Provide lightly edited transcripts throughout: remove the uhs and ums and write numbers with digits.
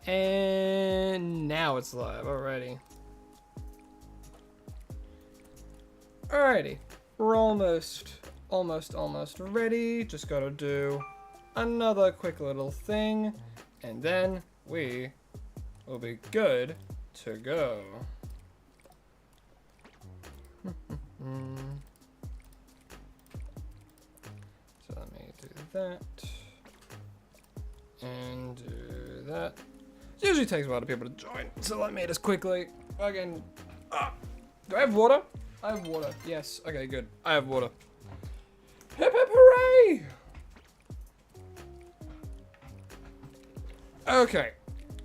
And now it's live. Alrighty. Alrighty. We're almost ready. Just gotta do another quick little thing. And then we will be good to go. So let me do that. And do that. It usually takes a lot of people to join, so let me just quickly fucking. Do I have water? I have water. Yes. Okay, good. I have water. Hip hip hooray! Okay.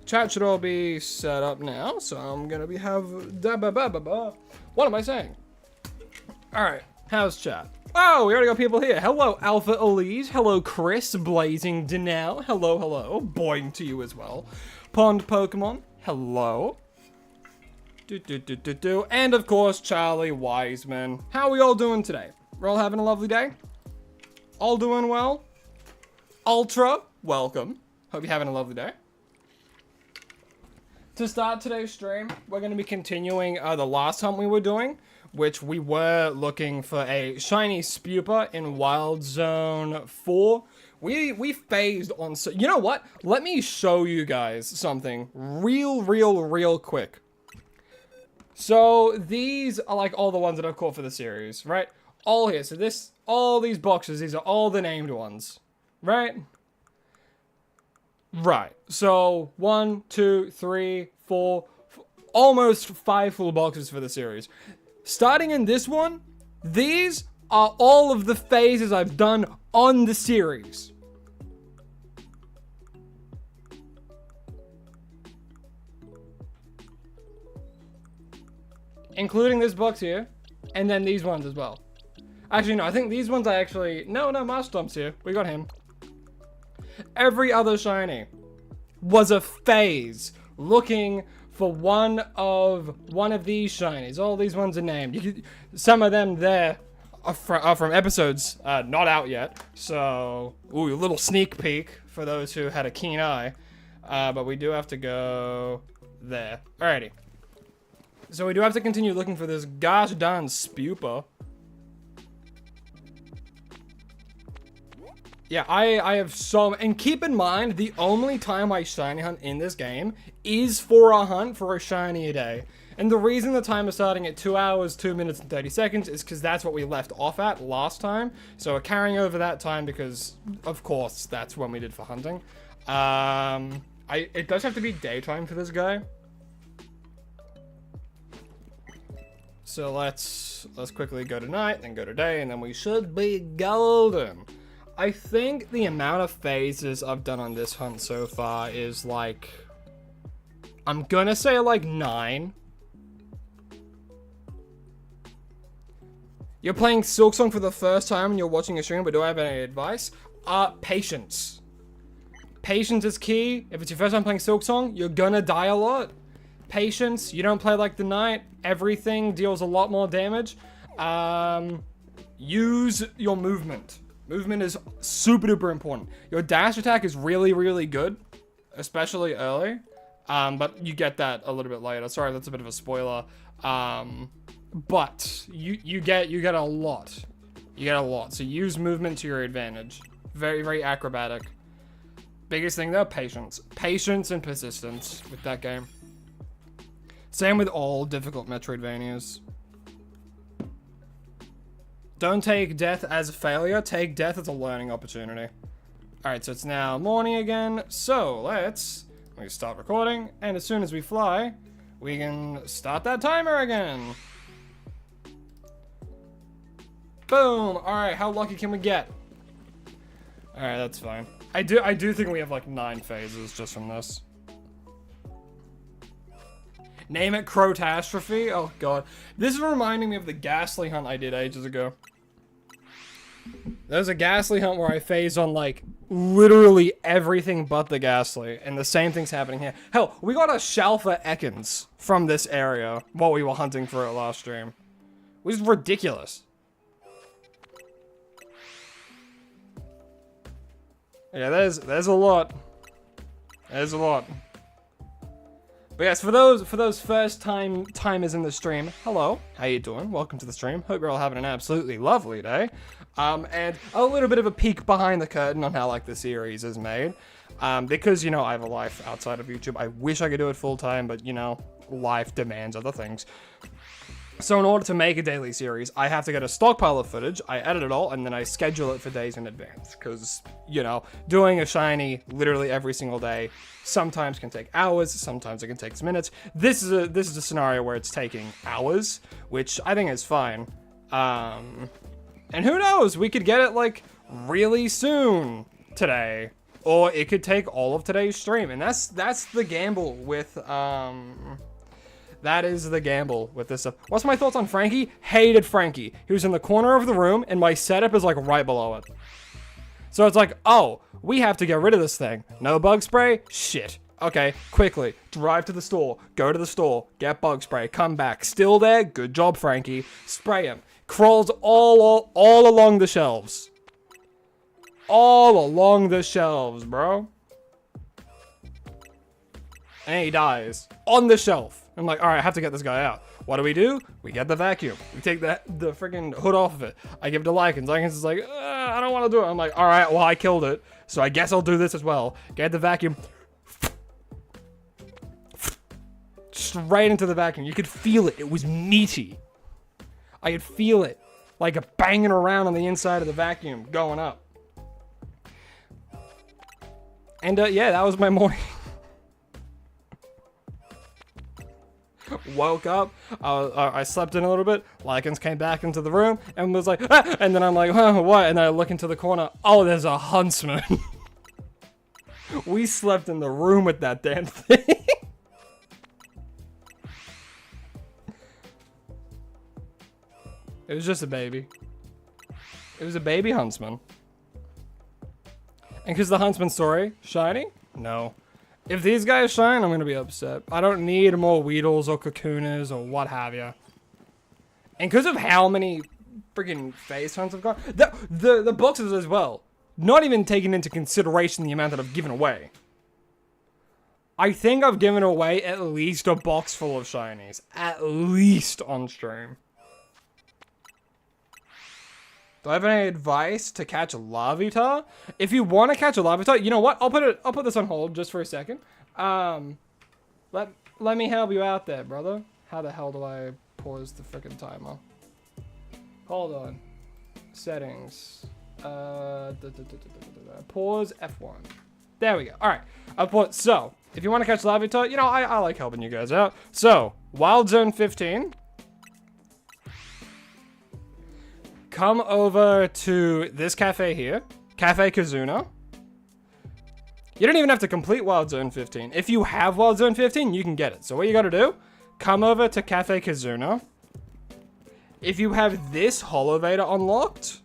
Chat should all be set up now, so I'm gonna be what am I saying? Alright, how's chat? Oh, we already got people here. Hello, Alpha Elise. Hello, Chris. Blazing Denell. Hello, hello. Boing to you as well. Pond Pokemon. Hello. And of course, Charlie Wiseman. How are we all doing today? We're all having a lovely day? All doing well? Ultra, welcome. Hope you're having a lovely day. To start today's stream, we're going to be continuing the last hunt we were doing, which we were looking for a shiny Spupa in Wild Zone 4. We phased on, so you know what? Let me show you guys something real quick. So these are like all the ones that I've caught for the series, right? All here. So all these boxes, these are all the named ones, right? Right. So 1, 2, 3, 4, almost 5 full boxes for the series. Starting in this one, these are all of the phases I've done on the series. Including this box here, and then these ones as well. Actually, no, I think these ones I actually... No, Marstomp's here. We got him. Every other shiny was a phase looking for one of these shinies. All these ones are named. Some of them there are from episodes not out yet. So, ooh, a little sneak peek for those who had a keen eye. But we do have to go there. Alrighty. So we do have to continue looking for this gosh darn Spupa. Yeah, I have so... And keep in mind, the only time I shiny hunt in this game is for a hunt for a shiny a day. And the reason the time is starting at 2 hours, 2 minutes, and 30 seconds is because that's what we left off at last time. So we're carrying over that time because, of course, that's when we did for hunting. It does have to be daytime for this guy. So let's quickly go to night, then go to day, and then we should be golden. I think the amount of phases I've done on this hunt so far is like... I'm gonna say like 9. You're playing Silksong for the first time and you're watching a stream, but do I have any advice? Patience. Patience is key. If it's your first time playing Silksong, you're gonna die a lot. Patience, you don't play like the knight. Everything deals a lot more damage. Use your movement. Movement is super duper important. Your dash attack is really good, especially early. But you get that a little bit later. Sorry, that's a bit of a spoiler. But you get a lot. You get a lot. So use movement to your advantage. Very acrobatic. Biggest thing though, patience. Patience and persistence with that game. Same with all difficult Metroidvanias. Don't take death as a failure, take death as a learning opportunity. Alright, so it's now morning again, so we start recording, and as soon as we fly, we can start that timer again. Boom! Alright, how lucky can we get? Alright, that's fine. I do think we have like 9 phases just from this. Name it Crotastrophe? Oh god. This is reminding me of the Ghastly hunt I did ages ago. There's a Ghastly hunt where I phased on like literally everything but the Ghastly, and the same thing's happening here. Hell, we got a Shalfa Ekans from this area while we were hunting for it last stream. Which is ridiculous. Yeah, there's a lot. There's a lot. But yes, for those first timers in the stream, hello, how you doing? Welcome to the stream. Hope you're all having an absolutely lovely day. And a little bit of a peek behind the curtain on how like the series is made. Because, you know, I have a life outside of YouTube. I wish I could do it full time, but, you know, life demands other things. So in order to make a daily series, I have to get a stockpile of footage, I edit it all, and then I schedule it for days in advance. Because, you know, doing a shiny literally every single day sometimes can take hours, sometimes it can take minutes. This is a scenario where it's taking hours, which I think is fine. And who knows, we could get it like really soon today. Or it could take all of today's stream, and that's the gamble with that is the gamble with this stuff. What's my thoughts on Frankie? Hated Frankie. He was in the corner of the room, and my setup is like right below it. So it's like, oh, we have to get rid of this thing. No bug spray? Shit. Okay, quickly, drive to the store, go to the store, get bug spray, come back. Still there? Good job, Frankie. Spray him. Crawls all along the shelves. All along the shelves, bro. And he dies. On the shelf. I'm like, alright, I have to get this guy out. What do? We get the vacuum. We take the freaking hood off of it. I give it to Lycans. Lycans is like, I don't want to do it. I'm like, alright, well, I killed it. So I guess I'll do this as well. Get the vacuum. Straight into the vacuum. You could feel it. It was meaty. I could feel it. Like a banging around on the inside of the vacuum. Going up. And yeah, that was my morning. Woke up, I slept in a little bit, Lycans came back into the room and was like, ah! And then I'm like, huh, what? And I look into the corner, oh, there's a huntsman. We slept in the room with that damn thing. It was just a baby. It was a baby huntsman. And because the huntsman story, shiny? No. If these guys shine, I'm gonna be upset. I don't need more Weedles or Cocooners or what have you. And because of how many freaking face hunts I've got, the boxes as well, not even taking into consideration the amount that I've given away. I think I've given away at least a box full of shinies. At least on stream. Do I have any advice to catch a Larvitar? If you want to catch a Larvitar, you know what? I'll put this on hold just for a second. Let me help you out there, brother. How the hell do I pause the freaking timer? Hold on. Settings. Pause F1. There we go. All right. So, if you want to catch Larvitar, you know, I like helping you guys out. So, Wild Zone 15. Come over to this cafe here, Cafe Kazuna. You don't even have to complete Wild Zone 15. If you have Wild Zone 15, you can get it. So what you gotta do, come over to Cafe Kazuna. If you have this Holovator unlocked,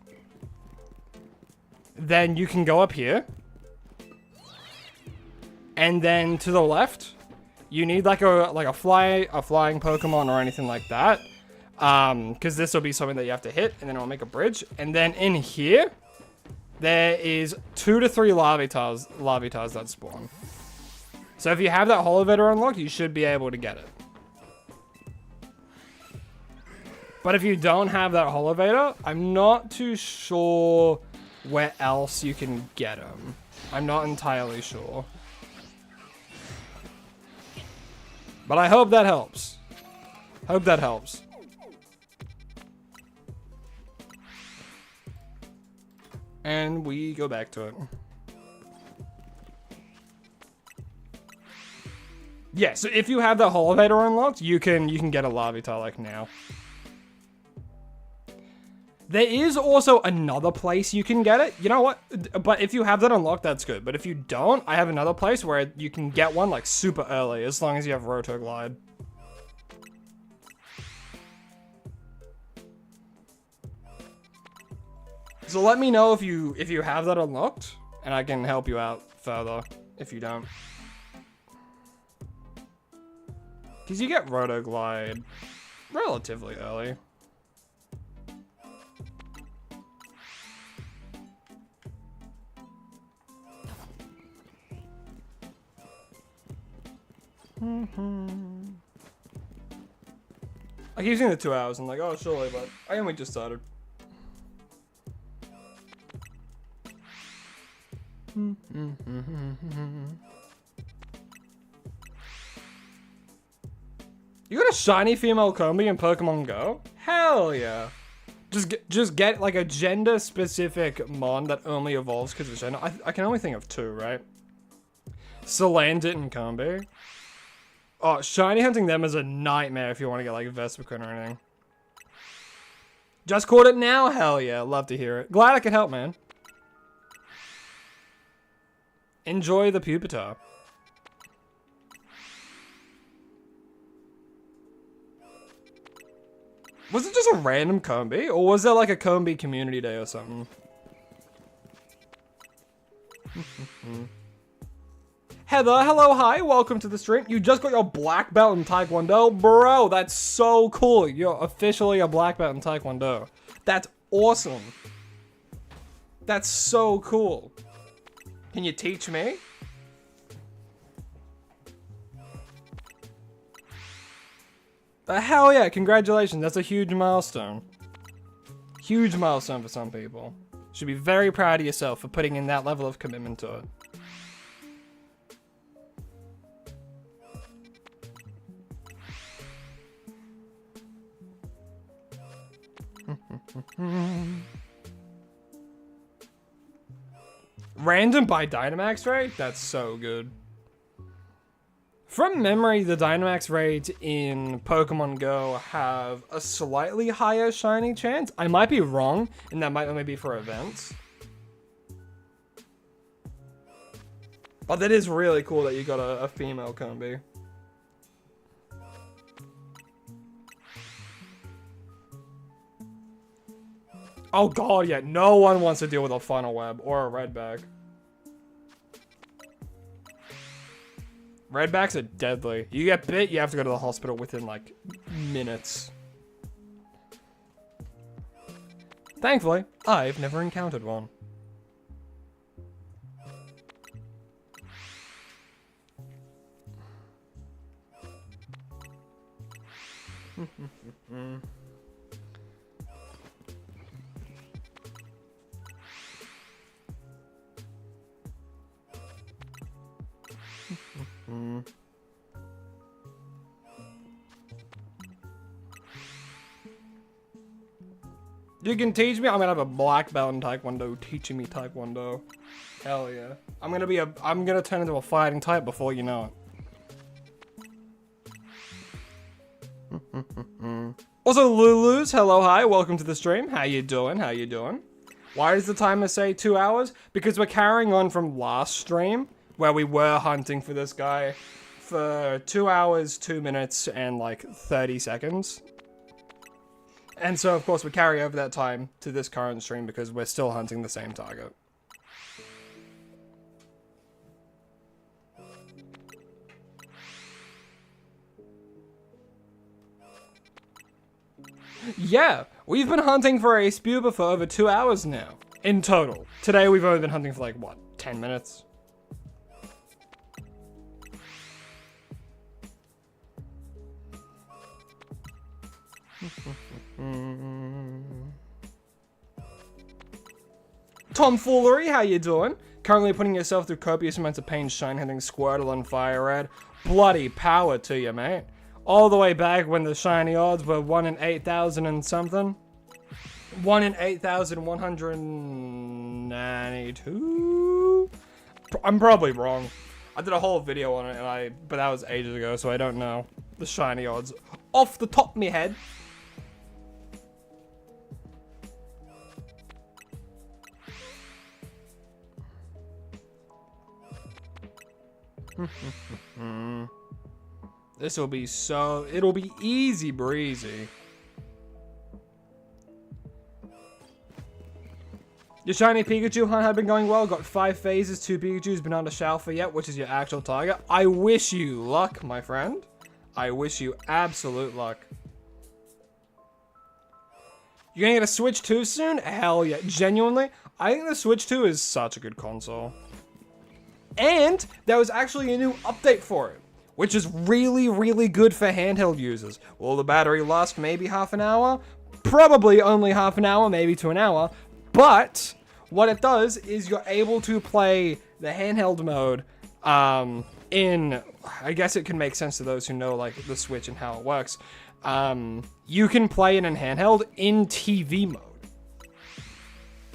then you can go up here. And then to the left, you need like a flying Pokemon or anything like that. Because this will be something that you have to hit, and then it'll make a bridge. And then in here, there is 2 to 3 Larvitars that spawn. So if you have that Holovator unlocked, you should be able to get it. But if you don't have that Holovator, I'm not too sure where else you can get them. I'm not entirely sure. But I hope that helps. Hope that helps. And we go back to it. Yeah, so if you have that Holovator unlocked, you can get a Larvitar like now. There is also another place you can get it. You know what? But if you have that unlocked, that's good. But if you don't, I have another place where you can get one like super early, as long as you have Rotoglide. So let me know if you have that unlocked, and I can help you out further if you don't. Because you get Rotoglide relatively early. I keep seeing the 2 hours and like, oh surely, but I only just started. You got a shiny female Combi in Pokemon Go? Hell yeah. Just get like a gender specific mon that only evolves because of gender. I can only think of 2, right? Salandit and Combi. Oh, shiny hunting them is a nightmare if you want to get like Vespiquen or anything. Just caught it now? Hell yeah, love to hear it. Glad I could help, man. Enjoy the Pupitar. Was it just a random Combi? Or was there like a Combi community day or something? Heather, hello, hi, welcome to the stream. You just got your black belt in Taekwondo? Bro, that's so cool. You're officially a black belt in Taekwondo. That's awesome. That's so cool. Can you teach me? Hell yeah, congratulations. That's a huge milestone. Huge milestone for some people. Should be very proud of yourself for putting in that level of commitment to it. Random by Dynamax rate? That's so good. From memory, the Dynamax raids in Pokemon Go have a slightly higher shiny chance. I might be wrong, and that might only be for events. But that is really cool that you got a female Combi. Oh god, yeah, no one wants to deal with a funnel web or a redback. Redbacks are deadly. You get bit, you have to go to the hospital within like minutes. Thankfully, I've never encountered one. You can teach me? I'm gonna have a black belt in Taekwondo teaching me Taekwondo. Hell yeah. I'm gonna turn into a fighting type before you know it. Also, Lulu's, hello, hi, welcome to the stream. How you doing? How you doing? Why does the timer say 2 hours? Because we're carrying on from last stream, where we were hunting for this guy for 2 hours, 2 minutes, and like 30 seconds. And so, of course, we carry over that time to this current stream because we're still hunting the same target. Yeah, we've been hunting for a Spuba for over 2 hours now, in total. Today we've only been hunting for like, what, 10 minutes? Tomfoolery, how you doing? Currently putting yourself through copious amounts of pain shine hunting Squirtle and Fire Red. Bloody power to you, mate. All the way back when the shiny odds were 1 in 8,000 and something. 1 in 8,192? I'm probably wrong. I did a whole video on it, but that was ages ago, so I don't know the shiny odds off the top of my head. This will be it'll be easy breezy. Your shiny Pikachu hunt had been going well, got 5 phases, 2 Pikachus, been under Shalfa yet, which is your actual target. I wish you luck, my friend. I wish you absolute luck. You're gonna get a Switch 2 soon? Hell yeah, genuinely, I think the Switch 2 is such a good console. And there was actually a new update for it, which is really, really good for handheld users. Will the battery last maybe half an hour? Probably only half an hour, maybe to an hour. But what it does is you're able to play the handheld mode in, I guess it can make sense to those who know like the Switch and how it works. You can play it in handheld in TV mode,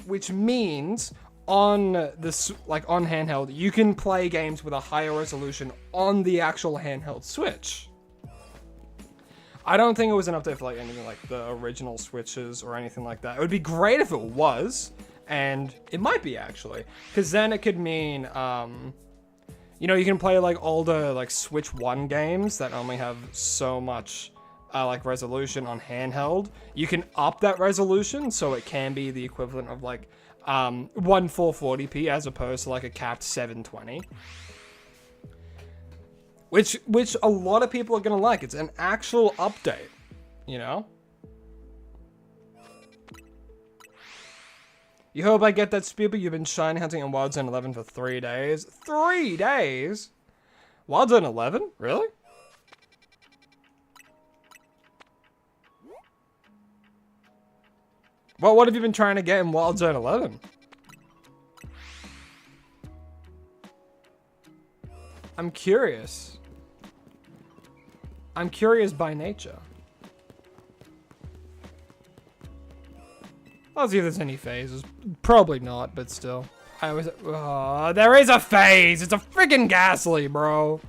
which means on this, like on handheld, you can play games with a higher resolution on the actual handheld Switch. I don't think it was an update for like anything like the original Switches or anything like that. It would be great if it was, and it might be actually, because then it could mean, you know, you can play like older like Switch 1 games that only have so much like resolution on handheld. You can up that resolution so it can be the equivalent of like 1440p as opposed to like a capped 720. Which a lot of people are gonna like. It's an actual update, you know? You hope I get that, Spooper. You've been shiny hunting in Wild Zone 11 for 3 days. 3 days? Wild Zone 11? Really? Well, what have you been trying to get in Wild Zone 11? I'm curious. I'm curious by nature. I'll see if there's any phases. Probably not, but still. There is a phase! It's a freaking Ghastly, bro!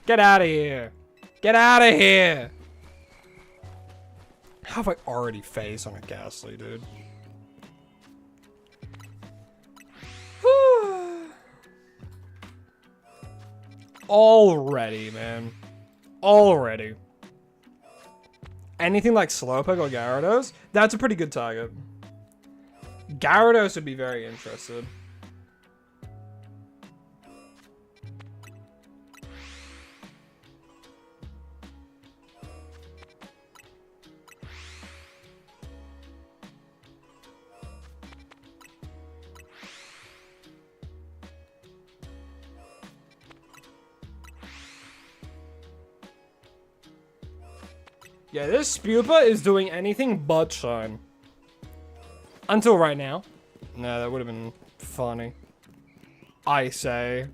Get out of here! Get out of here! How have I already phased on a Ghastly, dude? Already, man. Already. Anything like Slowpoke or Gyarados, that's a pretty good target. Gyarados would be very interested. Yeah, this Spupa is doing anything but shine. Until right now. No, that would have been funny. I say.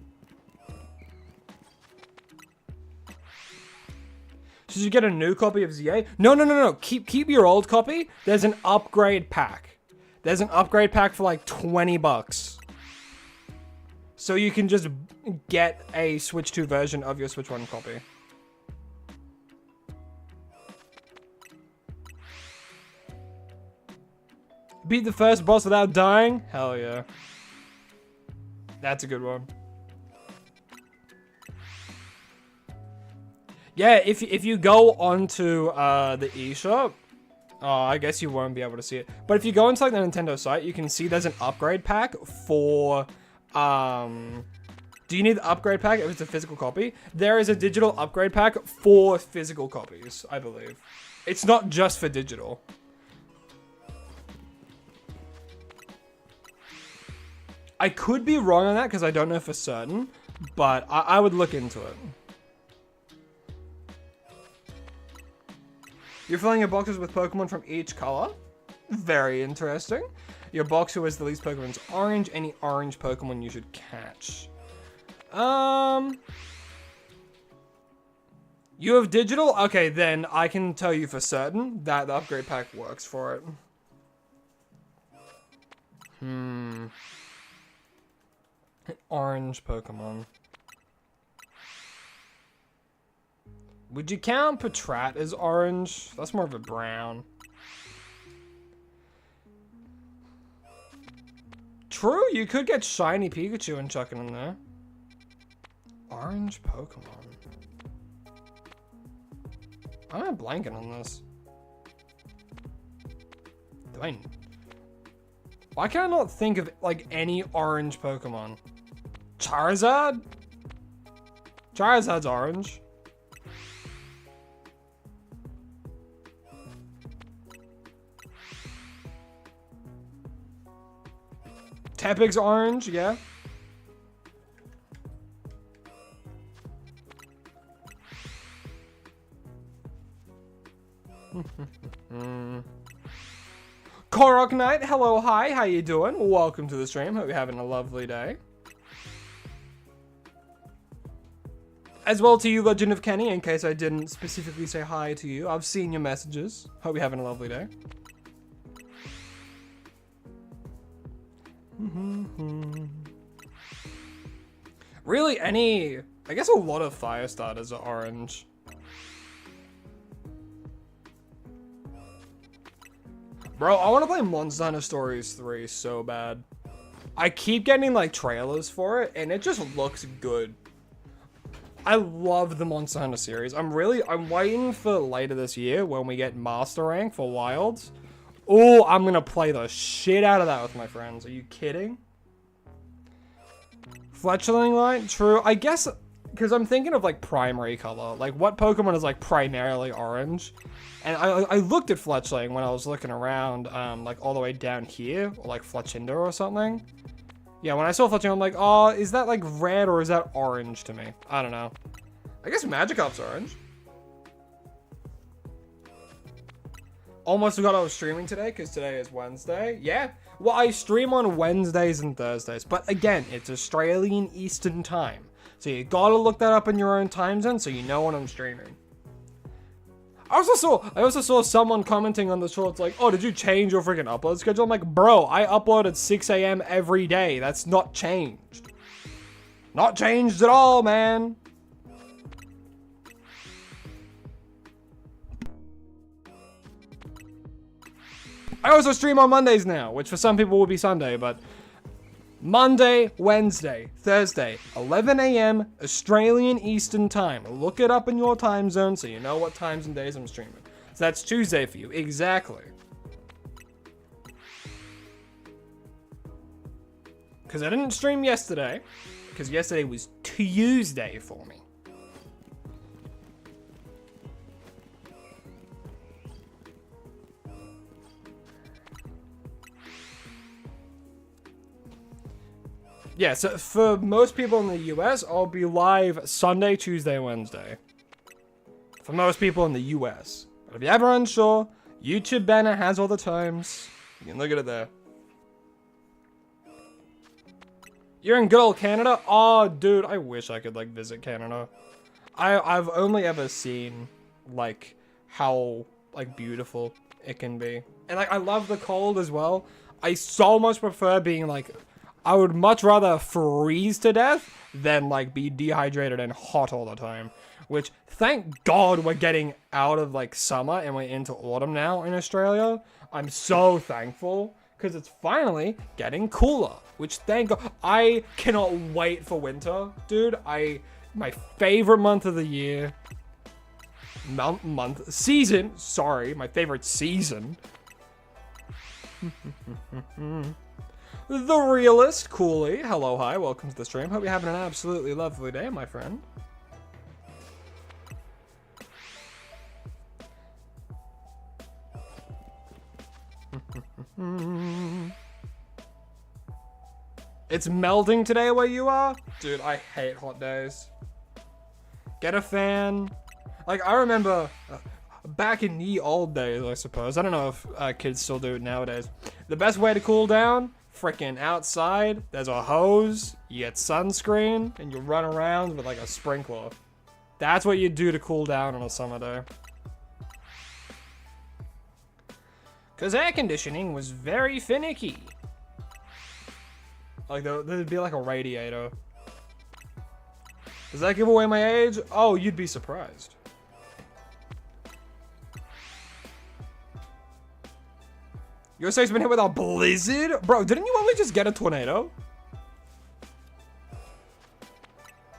Should you get a new copy of ZA? No. Keep your old copy. There's an upgrade pack. There's an upgrade pack for like 20 bucks. So you can just get a Switch 2 version of your Switch 1 copy. Beat the first boss without dying? Hell yeah. That's a good one. Yeah, if you go onto the eShop, I guess you won't be able to see it. But if you go into like the Nintendo site, you can see there's an upgrade pack for do you need the upgrade pack if it's a physical copy? There is a digital upgrade pack for physical copies, I believe. It's not just for digital. I could be wrong on that because I don't know for certain, but I would look into it. You're filling your boxes with Pokemon from each color? Very interesting. Your box who has the least Pokemon's orange. Any orange Pokemon you should catch. You have digital? Okay, then I can tell you for certain that the upgrade pack works for it. An orange Pokemon. Would you count Patrat as orange? That's more of a brown. True, you could get shiny Pikachu and chuck it in there. Orange Pokemon. Why am I blanking on this? Why can I not think of like any orange Pokemon? Charizard? Charizard's orange. Tepig's orange, yeah. Korok Knight, hello, hi, how you doing? Welcome to the stream. Hope you're having a lovely day. As well to you, Legend of Kenny, in case I didn't specifically say hi to you. I've seen your messages. Hope you're having a lovely day. Really, I guess a lot of fire starters are orange. Bro, I want to play Monster Hunter Stories 3 so bad. I keep getting like trailers for it and it just looks good. I love the Monster Hunter series. I'm waiting for later this year when we get Master Rank for Wilds. Oh, I'm gonna play the shit out of that with my friends. Are you kidding? Fletchling Light, true. I guess, because I'm thinking of like primary color. Like what Pokemon is like primarily orange? And I looked at Fletchling when I was looking around, like all the way down here, or like Fletchinder or something. Yeah, when I saw Fletchling, I'm like, oh, is that like red or is that orange to me? I don't know. I guess Magikarp's orange. Almost forgot I was streaming today because today is Wednesday. Yeah, well, I stream on Wednesdays and Thursdays, but again, it's Australian Eastern time. So you gotta look that up in your own time zone so you know when I'm streaming. I also saw someone commenting on the shorts like, oh, did you change your freaking upload schedule? I'm like, bro, I upload at 6 a.m. every day. That's not changed. Not changed at all, man. I also stream on Mondays now, which for some people would be Sunday, but Monday, Wednesday, Thursday, 11 a.m. Australian Eastern Time. Look it up in your time zone so you know what times and days I'm streaming. So that's Tuesday for you, exactly. Because I didn't stream yesterday, because yesterday was Tuesday for me. Yeah, so for most people in the US, I'll be live Sunday, Tuesday, Wednesday. For most people in the US. But if you're ever unsure, YouTube banner has all the times. You can look at it there. You're in good old Canada? Oh, dude, I wish I could, like, visit Canada. I've only ever seen, like, how, like, beautiful it can be. And, like, I love the cold as well. I so much prefer being, like... I would much rather freeze to death than, like, be dehydrated and hot all the time. Which, thank God we're getting out of, like, summer and we're into autumn now in Australia. I'm so thankful, because it's finally getting cooler. Which, thank God, I cannot wait for winter, dude. My favorite month of the year. Season, sorry, my favorite season. The Realist, Cooley. Hello, hi, welcome to the stream. Hope you're having an absolutely lovely day, my friend. It's melting today where you are? Dude, I hate hot days. Get a fan. Like, I remember back in the old days, I suppose. I don't know if kids still do it nowadays. The best way to cool down? Freaking outside, there's a hose, you get sunscreen, and you run around with like a sprinkler. That's what you do to cool down on a summer day. Because air conditioning was very finicky. Like, there'd be like a radiator. Does that give away my age? Oh, you'd be surprised. Your state's been hit with a blizzard? Bro, didn't you only just get a tornado?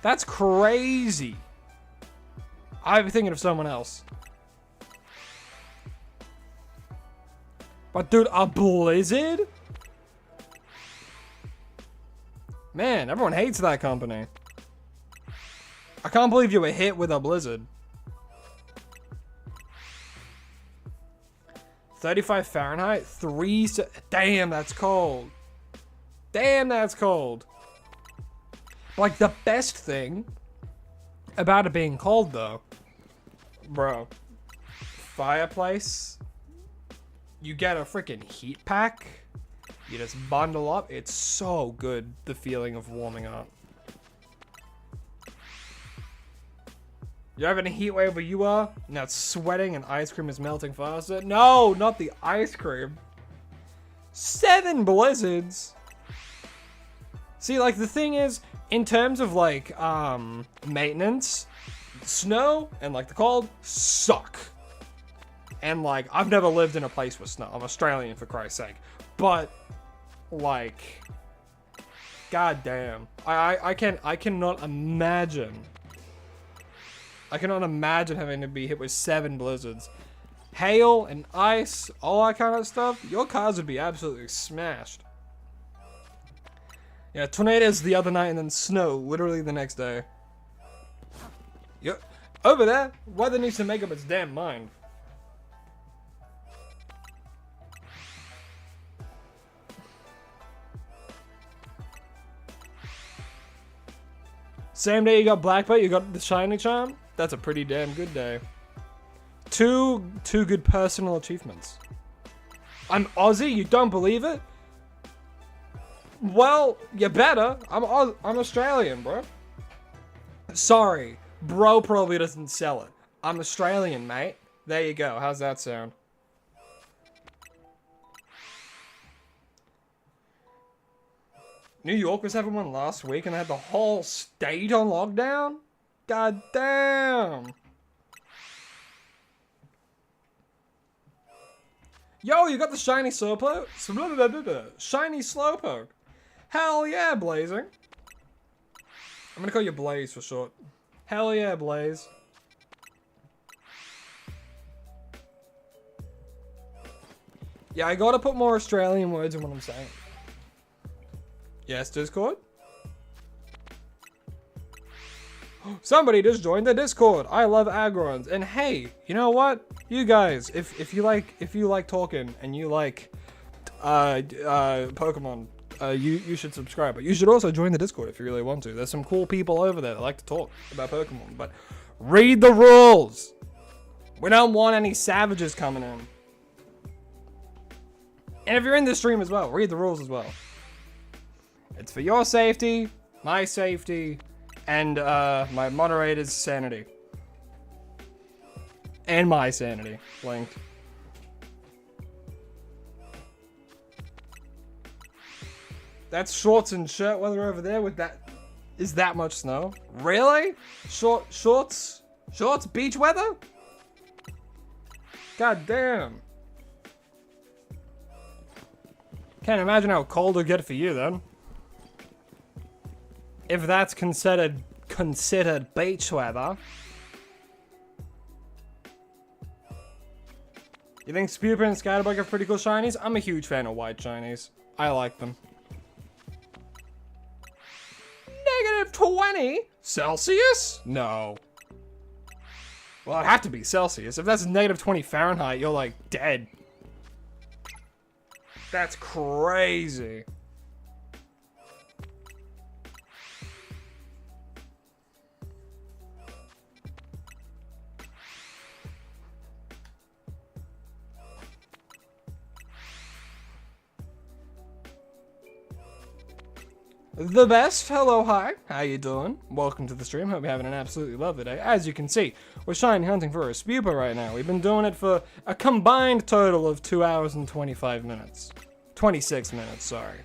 That's crazy. I'm thinking of someone else. But dude, a blizzard? Man, everyone hates that company. I can't believe you were hit with a blizzard. 35 Fahrenheit, damn, that's cold. Damn, that's cold. Like, the best thing about it being cold, though, bro, fireplace. You get a freaking heat pack. You just bundle up. It's so good, the feeling of warming up. You're having a heat wave where you are? Now it's sweating and ice cream is melting faster? No, not the ice cream. 7 blizzards. See, like, the thing is, in terms of, like, maintenance, snow and, like, the cold suck. And, like, I've never lived in a place with snow. I'm Australian, for Christ's sake. But, like, goddamn. I cannot imagine. I cannot imagine having to be hit with 7 blizzards. Hail and ice, all that kind of stuff. Your cars would be absolutely smashed. Yeah, tornadoes the other night and then snow literally the next day. Yep. Over there, weather needs to make up its damn mind. Same day you got black belt, you got the shiny charm. That's a pretty damn good day. Two good personal achievements. I'm Aussie, you don't believe it? Well, you better. I'm Australian, bro. Sorry, bro probably doesn't sell it. I'm Australian, mate. There you go. How's that sound? New York was having one last week and they had the whole state on lockdown? God damn. Yo, you got the shiny Slowpoke? Shiny Slowpoke. Hell yeah, Blazing. I'm gonna call you Blaze for short. Hell yeah, Blaze. Yeah, I gotta put more Australian words in what I'm saying. Yes, Discord? Somebody just joined the Discord. I love Agrons. And hey, you know what? You guys, if you like talking and you like Pokemon, you should subscribe. But you should also join the Discord if you really want to. There's some cool people over there that like to talk about Pokemon. But read the rules. We don't want any savages coming in. And if you're in the stream as well, read the rules as well. It's for your safety, my safety, and my moderator's sanity. And my sanity, linked. That's shorts and shirt weather over there with that. Is that much snow? Really? Shorts, beach weather? God damn. Can't imagine how cold it'll get for you then. If that's considered beach weather. You think Spewper and Scatterbug are pretty cool shinies? I'm a huge fan of white shinies. I like them. -20 Celsius? No. Well, it'd have to be Celsius. If that's -20 Fahrenheit, you're like dead. That's crazy. The best. Hello, hi. How you doing? Welcome to the stream. Hope you're having an absolutely lovely day. As you can see, we're shiny hunting for a Spewper right now. We've been doing it for a combined total of 2 hours and 25 minutes. 26 minutes, sorry.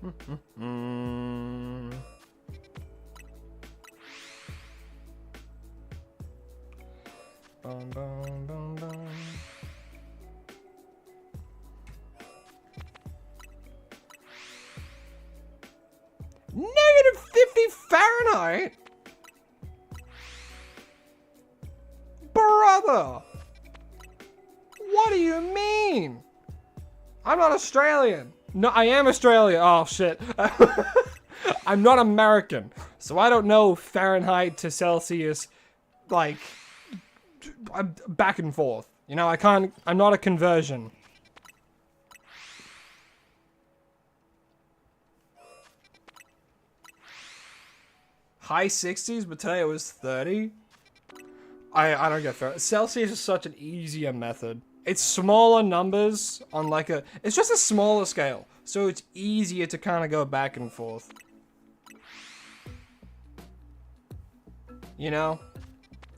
Bum, bum, bum, bum. -50 Fahrenheit? Brother! What do you mean? I'm not Australian. No, I am Australian. Oh, shit. I'm not American. So I don't know Fahrenheit to Celsius, like, back and forth. You know, I'm not a conversion. high 60s, but today it was 30. I don't get that. Celsius is such an easier method. It's smaller numbers on like it's just a smaller scale. So it's easier to kind of go back and forth. You know?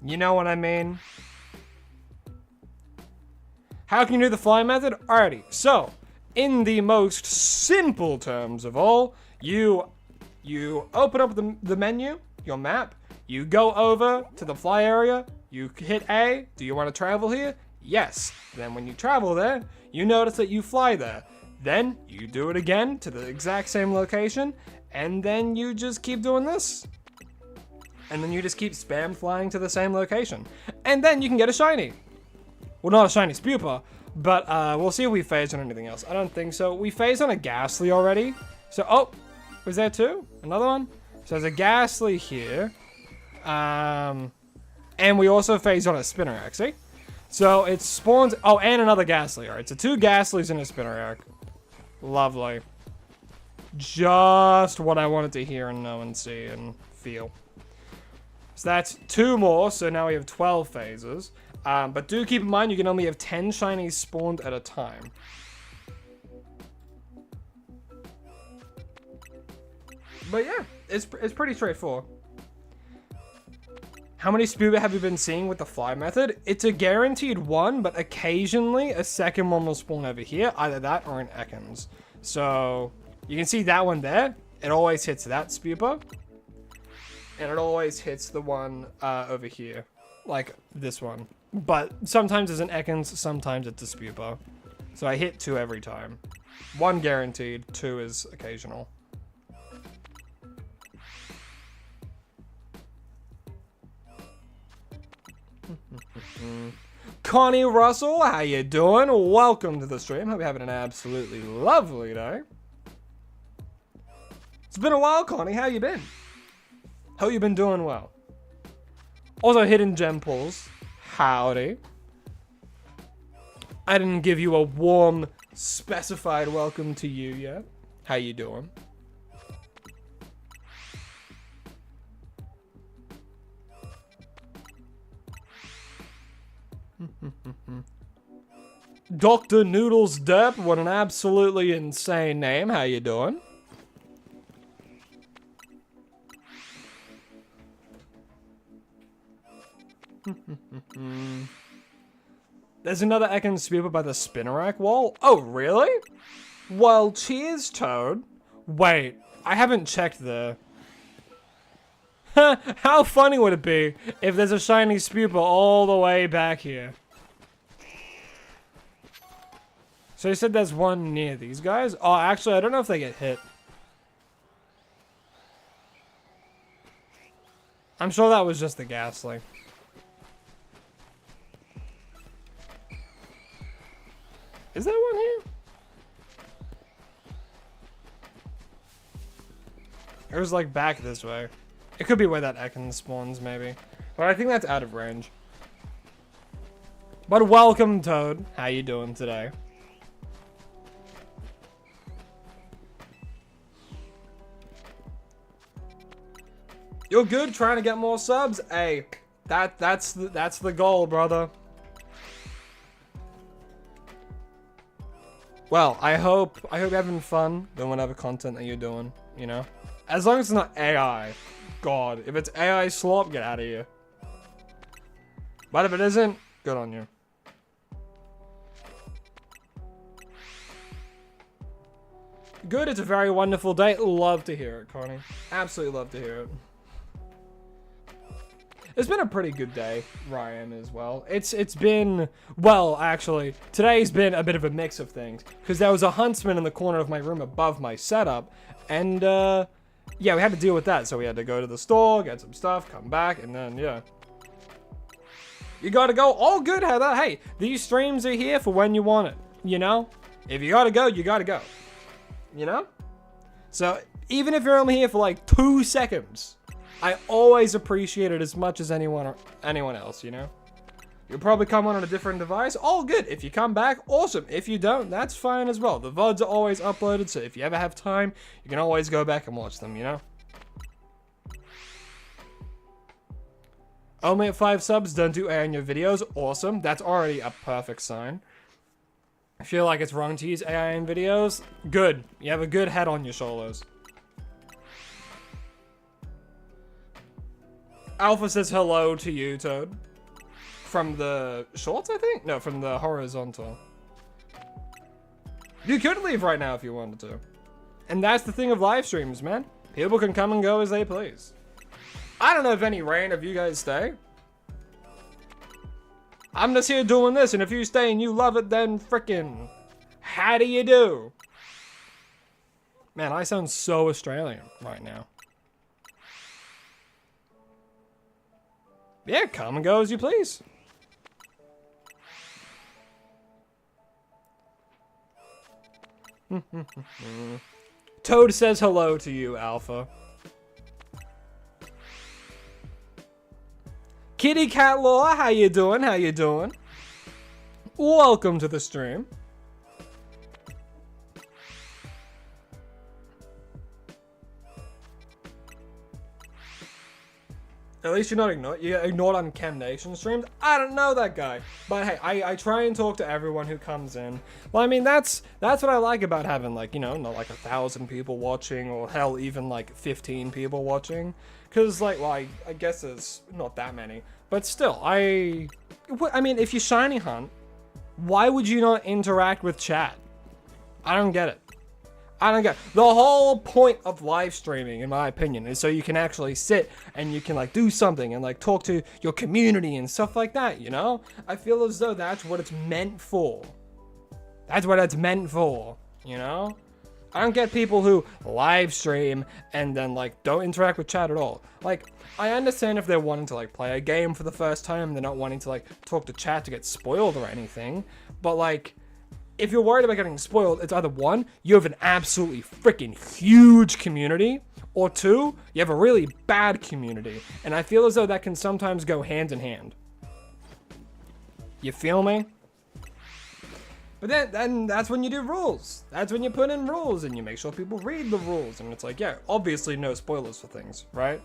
You know what I mean? How can you do the fly method? Alrighty, so, in the most simple terms of all, you open up the menu, your map, you go over to the fly area, you hit A, do you want to travel here? Yes. Then when you travel there, you notice that you fly there. Then you do it again to the exact same location, and then you just keep doing this. And then you just keep spam flying to the same location. And then you can get a shiny. Well, not a shiny Spupa, but we'll see if we phase on anything else. I don't think so. We phased on a Ghastly already. So, oh, was there two? Another one? So there's a Ghastly here. And we also phased on a Spinarak, see? So it spawns, oh, and another Ghastly. All right, so two Ghastlies and a Spinarak. Lovely. Just what I wanted to hear and know and see and feel. So that's two more, so now we have 12 phases. But do keep in mind, you can only have 10 shinies spawned at a time. But yeah, it's pretty straightforward. How many Spuba have you been seeing with the fly method? It's a guaranteed one, but occasionally a second one will spawn over here. Either that or an Ekans. So you can see that one there. It always hits that Spuba. And it always hits the one over here. Like this one. But sometimes it's an Ekans, sometimes it's a Spupa. So I hit 2 every time. 1 guaranteed, 2 is occasional. Connie Russell, how you doing? Welcome to the stream. Hope you're having an absolutely lovely day. It's been a while, Connie. How you been? Hope you've been doing well. Also, Hidden Gem Pulls. Howdy. I didn't give you a warm, specified welcome to you yet. How you doing? Dr. Noodles Depp, what an absolutely insane name. How you doing? There's another Ekans Spupa by the Spinarak wall. Oh, really? Well, cheers, Toad. Wait, I haven't checked there. How funny would it be if there's a shiny Spupa all the way back here? So you said there's one near these guys? Oh, actually, I don't know if they get hit. I'm sure that was just the Ghastly. Is there one here? It was like back this way. It could be where that Ekans spawns, maybe. But I think that's out of range. But welcome, Toad. How you doing today? You're good, trying to get more subs? Hey, that's the goal, brother. Well, I hope you're having fun doing whatever content that you're doing, you know? As long as it's not AI. God, if it's AI slop, get out of here. But if it isn't, good on you. Good, it's a very wonderful day. Love to hear it, Connie. Absolutely love to hear it. It's been a pretty good day, Ryan, as well. It's been, well, actually, today's been a bit of a mix of things. Because there was a huntsman in the corner of my room above my setup. And, yeah, we had to deal with that. So we had to go to the store, get some stuff, come back, and then, yeah. You gotta go. All good, Heather. Hey, these streams are here for when you want it, you know? If you gotta go, you gotta go. You know? So, even if you're only here for like 2 seconds, I always appreciate it as much as anyone else, you know? You'll probably come on a different device. All good. If you come back, awesome. If you don't, that's fine as well. The VODs are always uploaded, so if you ever have time, you can always go back and watch them, you know? Only at 5 subs, don't do AI in your videos. Awesome. That's already a perfect sign. I feel like it's wrong to use AI in videos. Good. You have a good head on your shoulders. Alpha says hello to you, Toad. From the shorts, I think? No, from the horizontal. You could leave right now if you wanted to. And that's the thing of live streams, man. People can come and go as they please. I don't know if any rain if you guys stay. I'm just here doing this, and if you stay and you love it, then frickin' how do you do? Man, I sound so Australian right now. Yeah, come and go as you please. Toad says hello to you, Alpha. Kitty Cat Law, how you doing? How you doing? Welcome to the stream. At least you're not ignored. You get ignored on Chem Nation streams. I don't know that guy, but hey, I try and talk to everyone who comes in. Well, I mean that's what I like about having, like, you know, not like 1,000 people watching, or hell, even like 15 people watching. Cause like, well, I guess there's not that many, but still, I mean, if you shiny hunt, why would you not interact with chat? I don't get it. I don't get it. The whole point of live streaming, in my opinion, is so you can actually sit and you can like do something and like talk to your community and stuff like that, you know? I feel as though that's what it's meant for. That's what it's meant for, you know? I don't get people who live stream and then like don't interact with chat at all. Like, I understand if they're wanting to like play a game for the first time, they're not wanting to like talk to chat to get spoiled or anything, but like, if you're worried about getting spoiled, it's either one, you have an absolutely freaking huge community, or two, you have a really bad community. And I feel as though that can sometimes go hand in hand. You feel me? But then that's when you do rules. That's when you put in rules and you make sure people read the rules. And it's like, yeah, obviously no spoilers for things, right?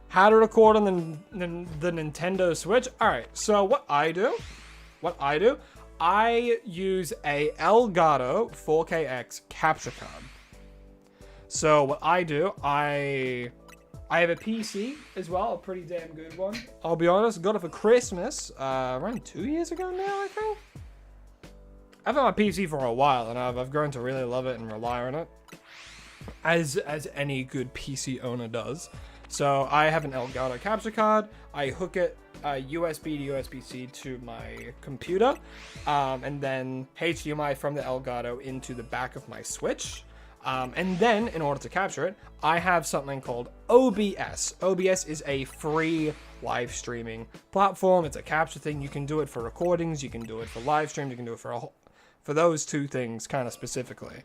How to record on the Nintendo Switch? Alright, so what I do, I use a Elgato 4KX capture card. So what I do, I have a PC as well, a pretty damn good one. I'll be honest, got it for Christmas around 2 years ago now, I think. I've had my PC for a while, and I've grown to really love it and rely on it, as any good PC owner does. So I have an Elgato capture card. I hook it USB to USB-C to my computer, and then HDMI from the Elgato into the back of my Switch. And then, in order to capture it, I have something called OBS. OBS is a free live streaming platform. It's a capture thing. You can do it for recordings. You can do it for live streams. You can do it for those two things, kind of specifically.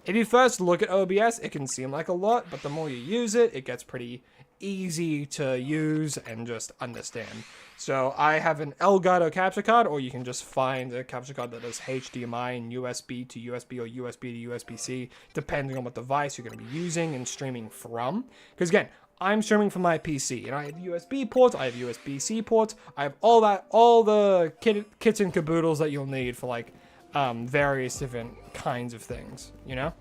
If you first look at OBS, it can seem like a lot, but the more you use it, it gets pretty easy to use and just understand. So I have an Elgato capture card, or you can just find a capture card that does HDMI and USB to USB or USB to USB-C, depending on what device you're going to be using and streaming from. Because again, I'm streaming from my PC, and I have USB ports, I have USB-C ports, I have all the kits and caboodles that you'll need for like various different kinds of things, you know?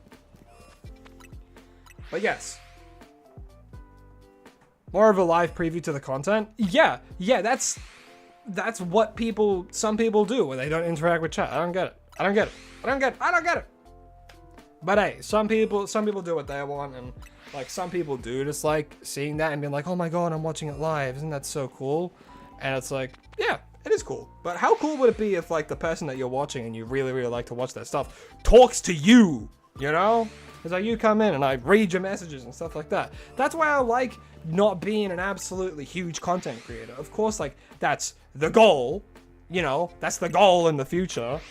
But yes. More of a live preview to the content? Yeah, that's what some people do when they don't interact with chat. I don't get it. But hey, some people do what they want, and like some people do just like seeing that and being like, oh my god, I'm watching it live, isn't that so cool? And it's like, yeah, it is cool. But how cool would it be if like the person that you're watching and you really, really like to watch that stuff talks to you, you know? It's like you come in and I read your messages and stuff like that. That's why I like not being an absolutely huge content creator. Of course, like that's the goal, you know, that's the goal in the future.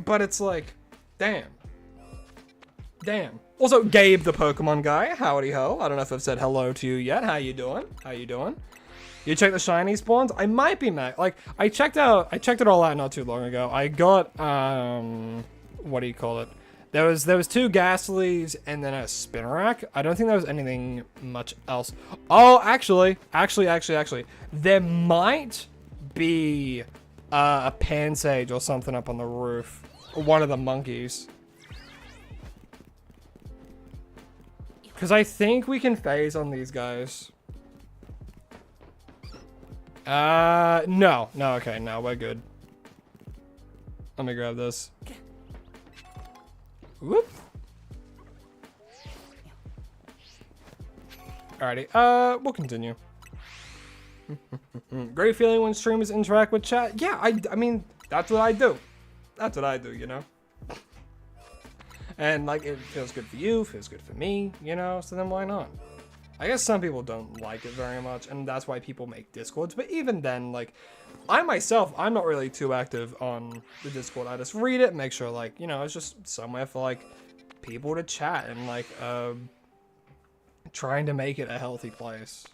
But it's like, damn. Also, Gabe the Pokemon guy, howdy ho. I don't know if I've said hello to you yet. How you doing? You check the shiny spawns? I might be mad. Like, I checked it all out not too long ago. I got, what do you call it? There was 2 Ghastlies and then a Spinnerack. I don't think there was anything much else. Oh, actually, there might be a Pansage or something up on the roof. One of the monkeys. Because I think we can phase on these guys. No, okay, no, we're good. Let me grab this. Whoop. Alrighty, we'll continue. Great feeling when streamers interact with chat. Yeah, I mean, that's what I do. That's what I do, you know? And, like, it feels good for you, feels good for me, you know? So then why not? I guess some people don't like it very much, and that's why people make Discords. But even then, like, I myself, I'm not really too active on the Discord. I just read it, make sure, like, you know, it's just somewhere for, like, people to chat and, like, trying to make it a healthy place.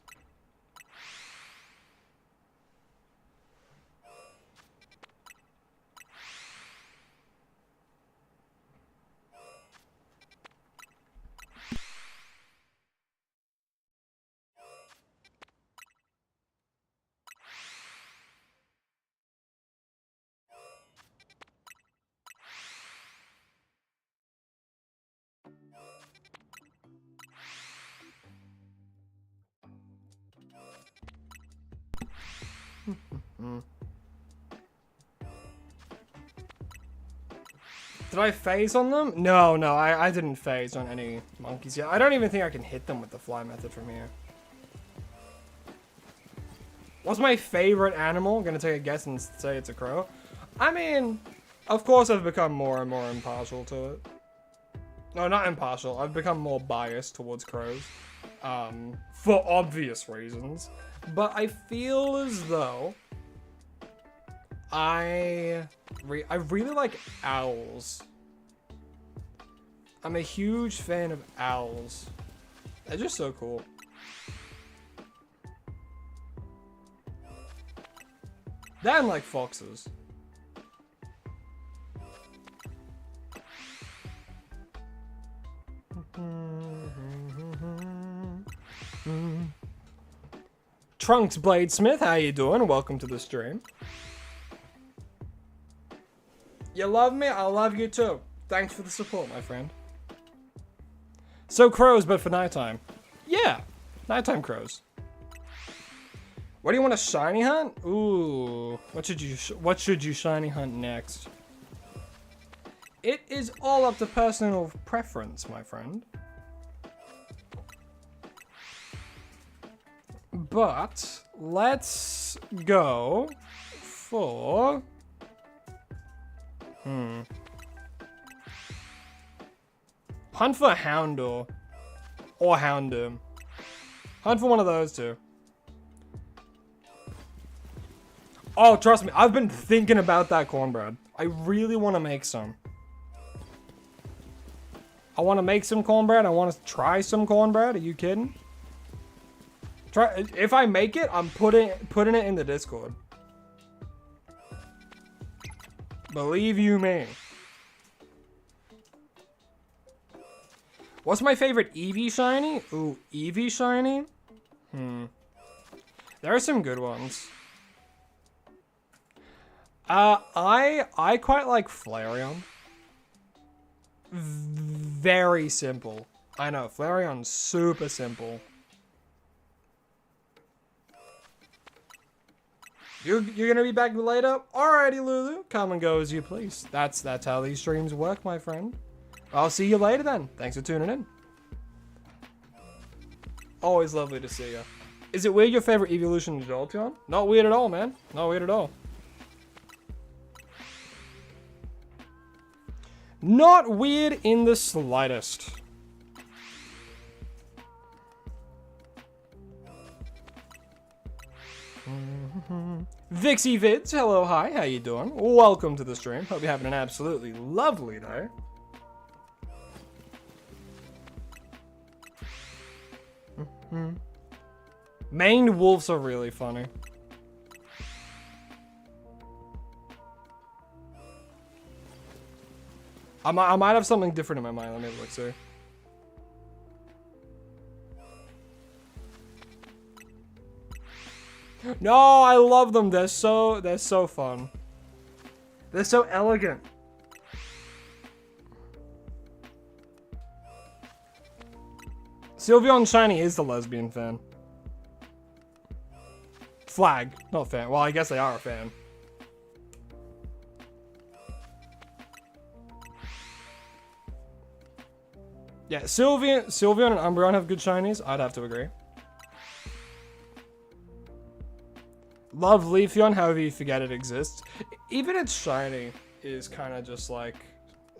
Did I phase on them? No, I didn't phase on any monkeys yet. I don't even think I can hit them with the fly method from here. What's my favorite animal? I'm gonna take a guess and say it's a crow. I mean, of course I've become more and more impartial to it. No, not impartial. I've become more biased towards crows. For obvious reasons. But I feel as though I really like owls. I'm a huge fan of owls. They're just so cool. Then like foxes. Trunks Bladesmith, how you doing? Welcome to the stream. You love me? I love you too. Thanks for the support, my friend. So crows, but for nighttime. Yeah, nighttime crows. What do you want to shiny hunt? Ooh, what should you shiny hunt next? It is all up to personal preference, my friend. But let's go for hunt for Houndour or Houndoom. Hunt for one of those two. Oh, trust me, I've been thinking about that cornbread. I really want to make some. I want to make some cornbread. I want to try some cornbread. Are you kidding? If I make it, I'm putting it in the Discord. Believe you me. What's my favorite Eevee shiny? Ooh, Eevee shiny? There are some good ones. I quite like Flareon. Very simple. I know, Flareon's super simple. You're gonna be back later? Alrighty, Lulu. Come and go as you please. That's how these streams work, my friend. I'll see you later then. Thanks for tuning in. Always lovely to see you. Is it weird your favorite evolution is Jolteon? Not weird at all, man. Not weird at all. Not weird in the slightest. Vixie Vids, hello, hi, how you doing? Welcome to the stream. Hope you're having an absolutely lovely day. Maned wolves are really funny. I might have something different in my mind. Let me look through. No, I love them. They're so fun. They're so elegant. Sylveon Shiny is the lesbian fan. Flag, not fan. Well, I guess they are a fan. Yeah, Sylveon and Umbreon have good shinies. I'd have to agree. Love Leafeon, however you forget it exists. Even its shiny is kind of just like,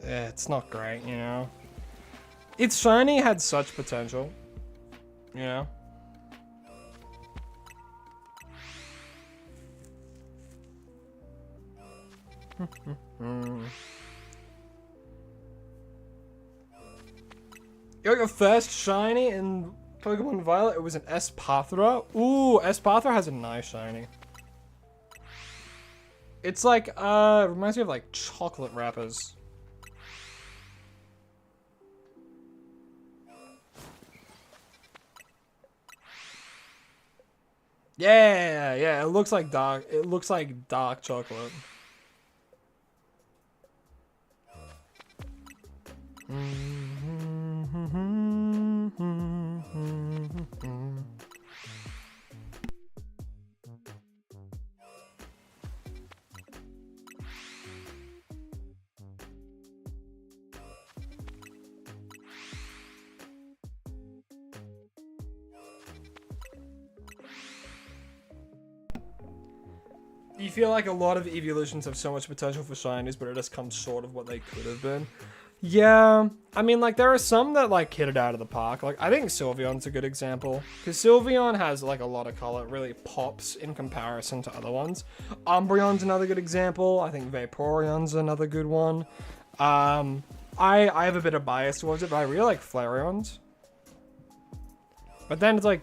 it's not great, you know? Its shiny had such potential, you know? Your first shiny in Pokemon Violet, it was an Espathra. Ooh, Espathra has a nice shiny. It's like, reminds me of like chocolate wrappers. Yeah, it looks like dark chocolate. You feel like a lot of evolutions have so much potential for shinies, but it just comes short of what they could have been. Yeah, I mean, like, there are some that, like, hit it out of the park. Like, I think Sylveon's a good example. Because Sylveon has, like, a lot of color. It really pops in comparison to other ones. Umbreon's another good example. I think Vaporeon's another good one. I have a bit of bias towards it, but I really like Flareon's. But then it's like,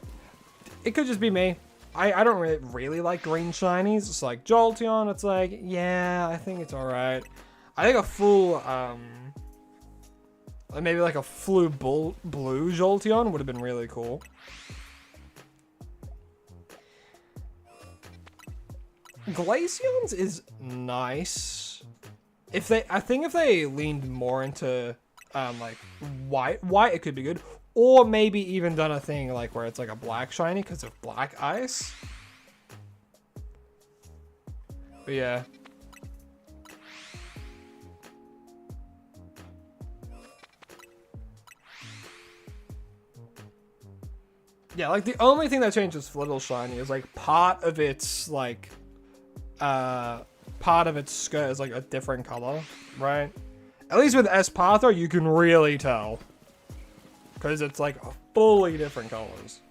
it could just be me. I don't really like green shinies. It's like Jolteon, it's like, yeah, I think it's alright. I think a full, maybe like a blue Jolteon would have been really cool. Glaceon's is nice. I think if they leaned more into, like, white, it could be good. Or maybe even done a thing like where it's like a black shiny because of black ice. But yeah. Yeah, like the only thing that changes Flittle shiny is like part of its like part of its skirt is like a different color, right? At least with Espathra you can really tell. Because it's like fully different colors.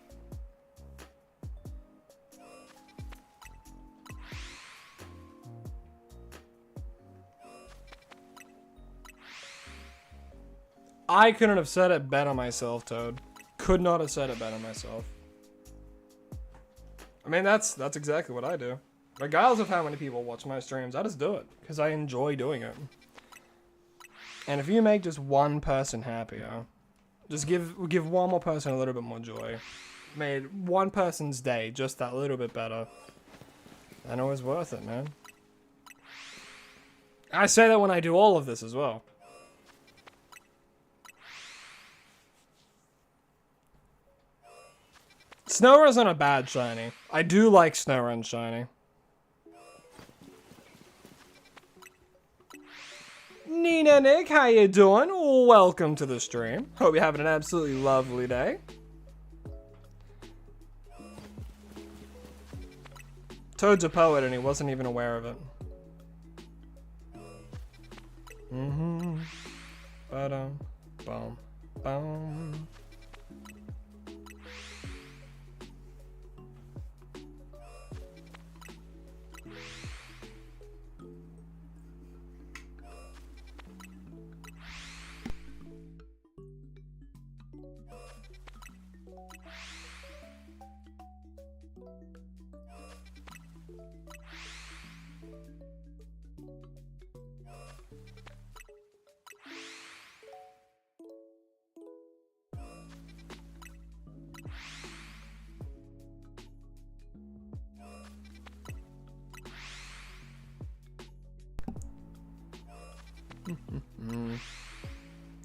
I couldn't have said it better myself, Toad. Could not have said it better myself. I mean, that's exactly what I do. Regardless of how many people watch my streams, I just do it. Because I enjoy doing it. And if you make just one person happier, just give one more person a little bit more joy. Made one person's day just that little bit better. And it was worth it, man. I say that when I do all of this as well. Snorunn's not a bad shiny. I do like Snorunn's shiny. Nina Nick, how you doing? Welcome to the stream. Hope you're having an absolutely lovely day. Toad's a poet and he wasn't even aware of it. Ba-dum, bum, bum.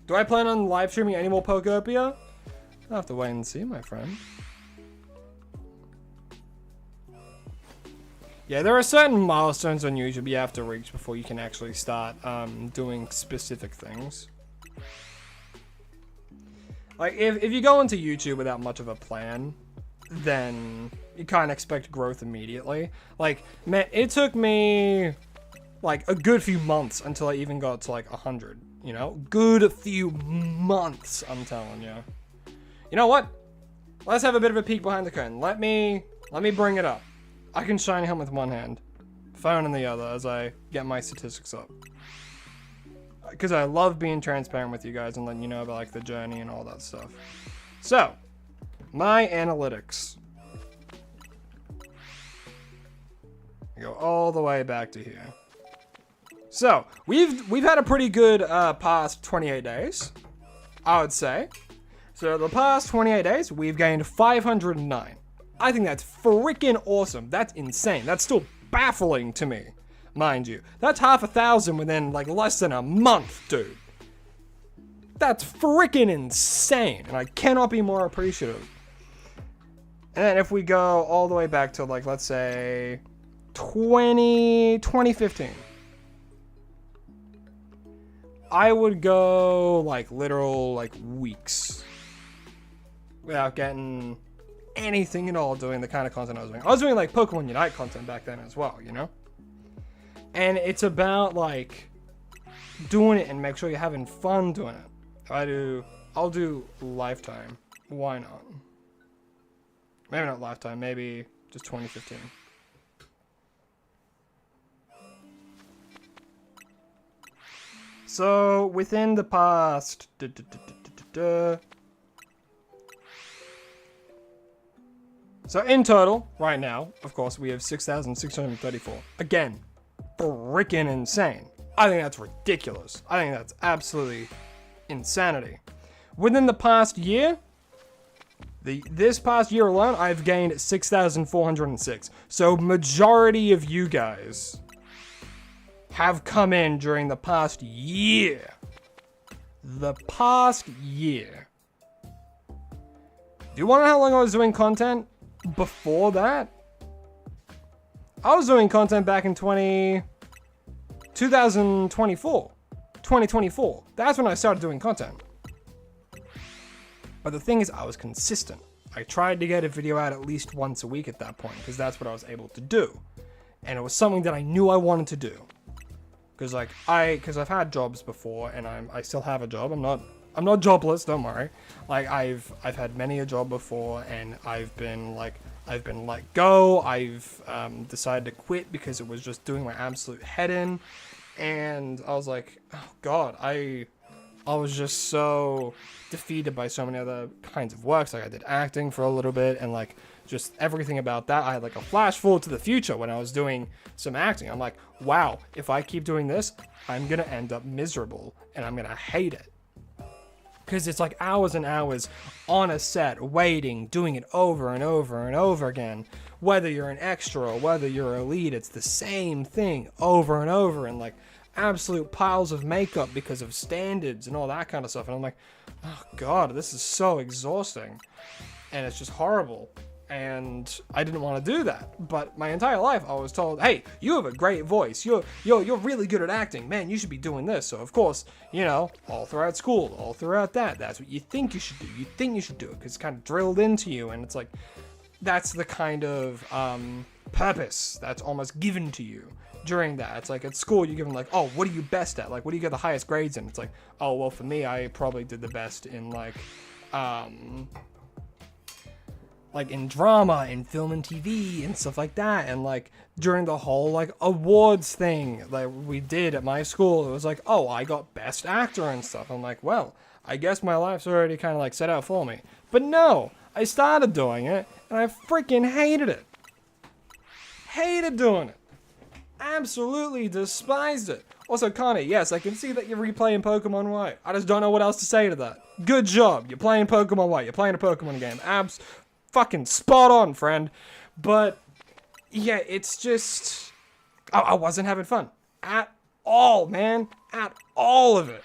Do I plan on live streaming any more Pokopia? I'll have to wait and see, my friend. Yeah, there are certain milestones on YouTube you have to reach before you can actually start doing specific things. Like, if you go into YouTube without much of a plan, then you can't expect growth immediately. Like, man, it took me, like, a good few months until I even got to, like, 100, you know? Good few months, I'm telling you. You know what? Let's have a bit of a peek behind the curtain. Let me bring it up. I can shiny him with one hand, phone in the other as I get my statistics up. Because I love being transparent with you guys and letting you know about like the journey and all that stuff. So, my analytics. I go all the way back to here. So, we've had a pretty good past 28 days, I would say. So, the past 28 days, we've gained 509. I think that's freaking awesome. That's insane. That's still baffling to me, mind you. That's 500 within like less than a month, dude. That's freaking insane, and I cannot be more appreciative. And then if we go all the way back to like, let's say 2015. I would go like literal like weeks without getting anything at all doing the kind of content I was doing. I was doing like Pokemon Unite content back then as well, you know? And it's about like doing it and make sure you're having fun doing it. I'll do Lifetime. Why not? Maybe not Lifetime, maybe just 2015. So within the past so in total, right now, of course, we have 6,634. Again, freaking insane. I think that's ridiculous. I think that's absolutely insanity. Within the past year, this past year alone, I've gained 6,406. So majority of you guys have come in during the past year. The past year. Do you want to know how long I was doing content before that? I was doing content back in 2024. That's when I started doing content. But the thing is, I was consistent. I tried to get a video out at least once a week at that point, because that's what I was able to do. And it was something that I knew I wanted to do. Because I've had jobs before, and I still have a job. I'm not jobless, don't worry. Like I've had many a job before, and I've been let go. I've decided to quit because it was just doing my absolute head in, and I was like, oh god, I was just so defeated by so many other kinds of works. Like I did acting for a little bit, and like just everything about that. I had like a flash forward to the future when I was doing some acting. I'm like, wow, if I keep doing this, I'm gonna end up miserable, and I'm gonna hate it. Because it's like hours and hours on a set, waiting, doing it over and over and over again. Whether you're an extra or whether you're a lead, it's the same thing over and over, and like absolute piles of makeup because of standards and all that kind of stuff. And I'm like, oh god, this is so exhausting. And it's just horrible. And I didn't want to do that. But my entire life I was told, hey, you have a great voice. You're really good at acting. Man, you should be doing this. So of course, you know, all throughout school, all throughout that's what you think you should do. You think you should do it because it's kind of drilled into you. And it's like, that's the kind of purpose that's almost given to you during that. It's like at school, you're given like, oh, what are you best at? Like, what do you get the highest grades in? It's like, oh, well, for me, I probably did the best in like in drama and film and TV and stuff like that. And like during the whole like awards thing that we did at my school, it was like, oh, I got best actor and stuff. I'm like, well, I guess my life's already kind of like set out for me. But no, I started doing it and I freaking hated it. Hated doing it. Absolutely despised it. Also, Connie, yes, I can see that you're replaying Pokemon White. I just don't know what else to say to that. Good job. You're playing Pokemon White. You're playing a Pokemon game. Fucking spot on, friend. But yeah, it's just I wasn't having fun at all, man. At all of it.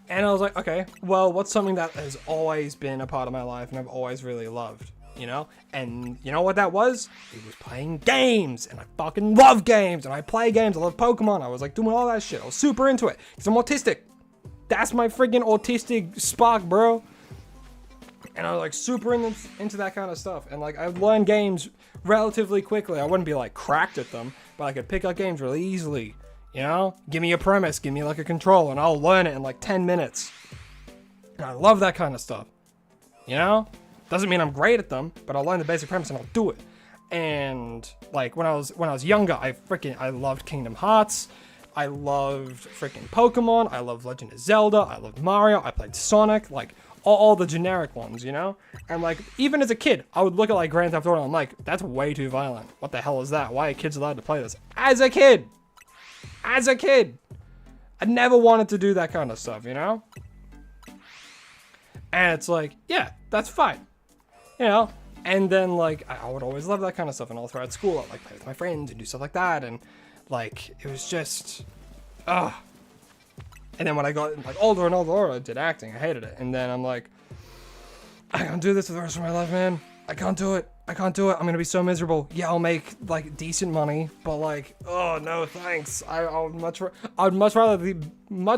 And I was like, okay, well, what's something that has always been a part of my life and I've always really loved, you know? And you know what that was? It was playing games, and I fucking love games, and I play games. I love Pokemon. I was like doing all that shit. I was super into it because I'm autistic. That's my freaking autistic spark, bro. And I was like super into that kind of stuff. And like I learned games relatively quickly. I wouldn't be like cracked at them, but I could pick up games really easily. You know, give me a premise, give me like a control, and I'll learn it in like 10 minutes. And I love that kind of stuff. You know, doesn't mean I'm great at them, but I'll learn the basic premise and I'll do it. And like when I was younger, I loved Kingdom Hearts. I loved freaking Pokemon. I loved Legend of Zelda. I loved Mario. I played Sonic, like all the generic ones, you know? And like even as a kid, I would look at like Grand Theft Auto and I'm like, that's way too violent. What the hell is that? Why are kids allowed to play this? As a kid, I never wanted to do that kind of stuff, you know? And it's like, yeah, that's fine, you know? And then like, I would always love that kind of stuff, and all throughout school, I'd like play with my friends and do stuff like that, and like, it was just, And then when I got like older and older, I did acting, I hated it, and then I'm like, I can't do this for the rest of my life, man. I can't do it. I'm gonna be so miserable. Yeah, I'll make like decent money, but like, oh no, thanks. I'd much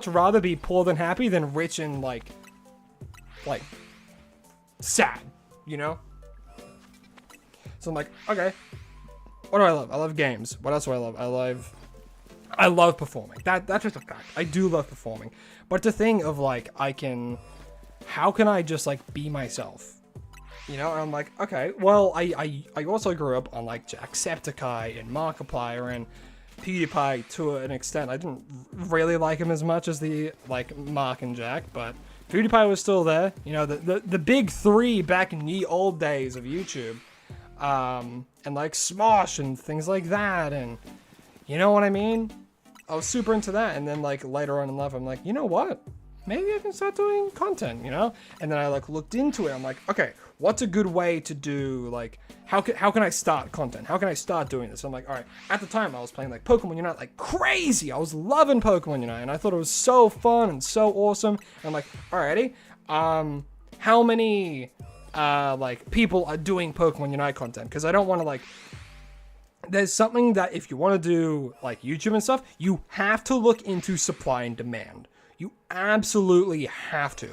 rather be poor than happy than rich and like sad, you know? So I'm like, okay, what do I love? I love games. What else do I love? I love performing. That's just a fact. I do love performing. But the thing of like, how can I just like be myself? You know, and I'm like, okay, well, I also grew up on like Jacksepticeye and Markiplier and PewDiePie to an extent. I didn't really like him as much as the like Mark and Jack, but PewDiePie was still there. You know, the big three back in the old days of YouTube, and like Smosh and things like that, and you know what I mean? I was super into that, and then like later on in life, I'm like, you know what? Maybe I can start doing content, you know? And then I like looked into it. I'm like, okay, what's a good way to do, like, how can I start content? How can I start doing this? I'm like, all right, at the time I was playing like Pokemon Unite like crazy. I was loving Pokemon Unite, and I thought it was so fun and so awesome. And I'm like, alrighty, how many like people are doing Pokemon Unite content? Because I don't want to like, there's something that if you want to do like YouTube and stuff, you have to look into supply and demand. You absolutely have to.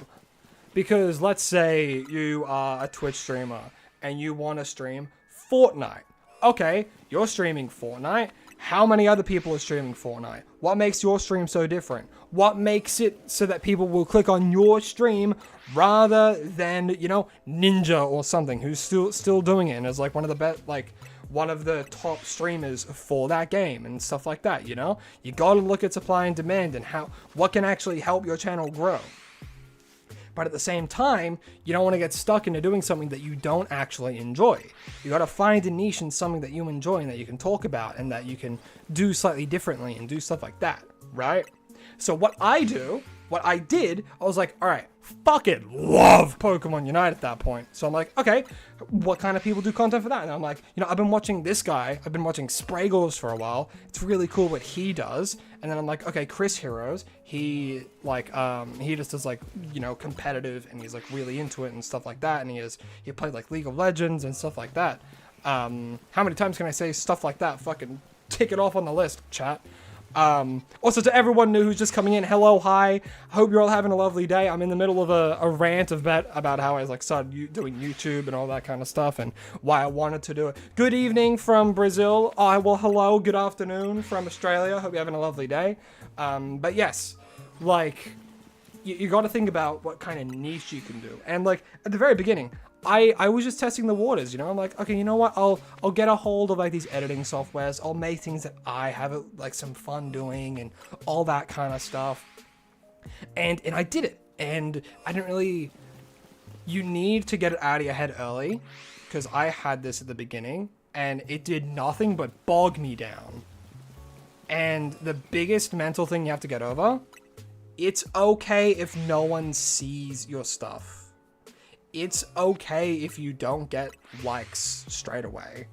Because let's say you are a Twitch streamer and you want to stream Fortnite. Okay, you're streaming Fortnite. How many other people are streaming Fortnite? What makes your stream so different? What makes it so that people will click on your stream rather than, you know, Ninja or something who's still doing it and is like one of the best, like one of the top streamers for that game and stuff like that, you know? You gotta look at supply and demand and what can actually help your channel grow. But at the same time, you don't want to get stuck into doing something that you don't actually enjoy. You got to find a niche in something that you enjoy and that you can talk about and that you can do slightly differently and do stuff like that, right? So what I did, I was like, all right, fucking love Pokemon Unite at that point. So I'm like, okay, what kind of people do content for that? And I'm like, you know, I've been watching this guy. I've been watching Spraggles for a while. It's really cool what he does. And then I'm like, okay, Chris Heroes. He like, he just does like, you know, competitive, and he's like really into it and stuff like that. And he played like League of Legends and stuff like that. How many times can I say stuff like that? Fucking tick it off on the list, chat. Also to everyone new who's just coming in, hello, hi. I hope you're all having a lovely day. I'm in the middle of a rant about how I like started doing YouTube and all that kind of stuff and why I wanted to do it. Good evening from Brazil. Well, hello, good afternoon from Australia. Hope you're having a lovely day. But yes, like, you got to think about what kind of niche you can do. And like, at the very beginning, I was just testing the waters, you know. I'm like, okay, you know what? I'll get a hold of like these editing softwares. I'll make things that I have like some fun doing and all that kind of stuff. And I did it. And I didn't really. You need to get it out of your head early, because I had this at the beginning and it did nothing but bog me down. And the biggest mental thing you have to get over: it's okay if no one sees your stuff. It's okay if you don't get likes straight away.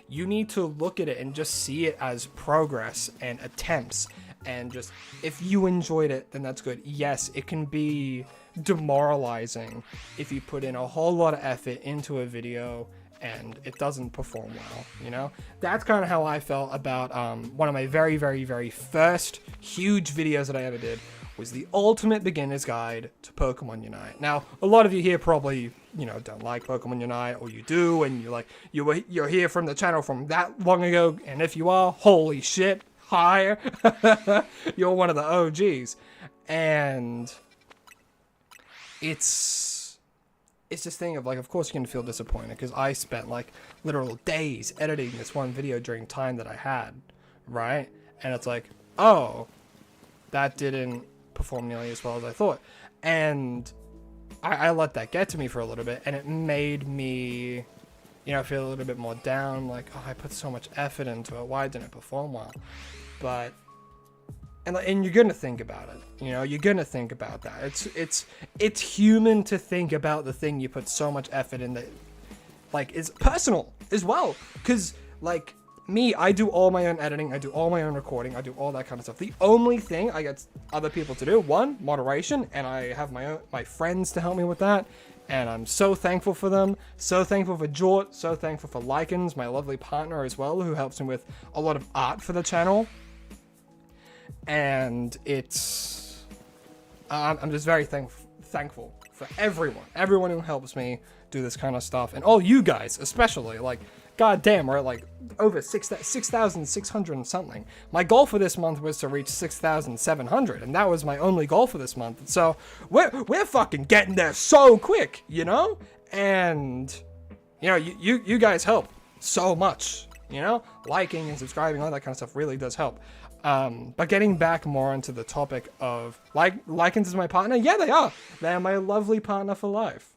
you need to look at it and just see it as progress and attempts. And just, if you enjoyed it, then that's good. Yes, it can be demoralizing if you put in a whole lot of effort into a video and it doesn't perform well, you know? That's kind of how I felt about one of my very, very, very first huge videos that I ever did, was the ultimate beginner's guide to Pokemon Unite. Now, a lot of you here probably, you know, don't like Pokemon Unite, or you do, and you're here from the channel from that long ago, and if you are, holy shit, hi, you're one of the OGs. And it's this thing of like, of course you're gonna feel disappointed, because I spent like literal days editing this one video during time that I had, right? And it's like, oh, that didn't perform nearly as well as I thought. And I let that get to me for a little bit, and it made me, you know, feel a little bit more down, like, oh, I put so much effort into it, why didn't it perform well? But and you're gonna think about it, you know, you're gonna think about that. It's human to think about the thing you put so much effort in that, like, is personal as well. Because, like, me, I do all my own editing, I do all my own recording, I do all that kind of stuff. The only thing I get other people to do, one, moderation, and I have my friends to help me with that, and I'm so thankful for them, so thankful for Jort, so thankful for Lycans, my lovely partner as well, who helps me with a lot of art for the channel. And it's, I'm just very thankful for everyone who helps me do this kind of stuff, and all you guys especially. Like, god damn, we're at like over 6,600 and something. My goal for this month was to reach 6,700, and that was my only goal for this month. So we're fucking getting there so quick, you know? And you know, you guys help so much, you know? Liking and subscribing, all that kind of stuff really does help. But getting back more into the topic of, like, Lycans is my partner? Yeah, they are. They are my lovely partner for life.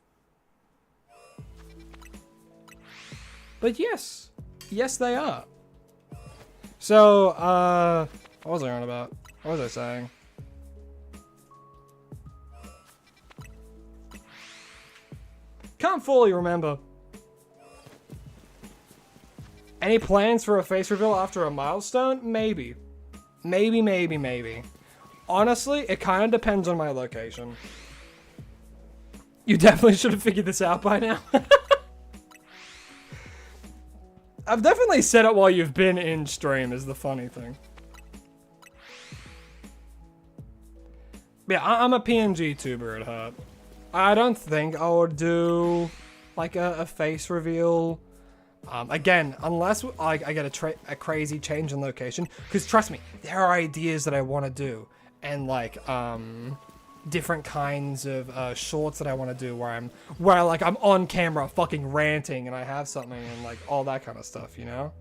But yes, they are. So, what was I on about? What was I saying? Can't fully remember. Any plans for a face reveal after a milestone? Maybe. Maybe. Honestly, it kind of depends on my location. You definitely should have figured this out by now. I've definitely said it while you've been in stream, is the funny thing. Yeah, I'm a PNG tuber at heart. I don't think I would do like a face reveal. Again, unless I get a crazy change in location, because trust me, there are ideas that I want to do, and like different kinds of shorts that I want to do where I'm on camera fucking ranting and I have something and like all that kind of stuff, you know?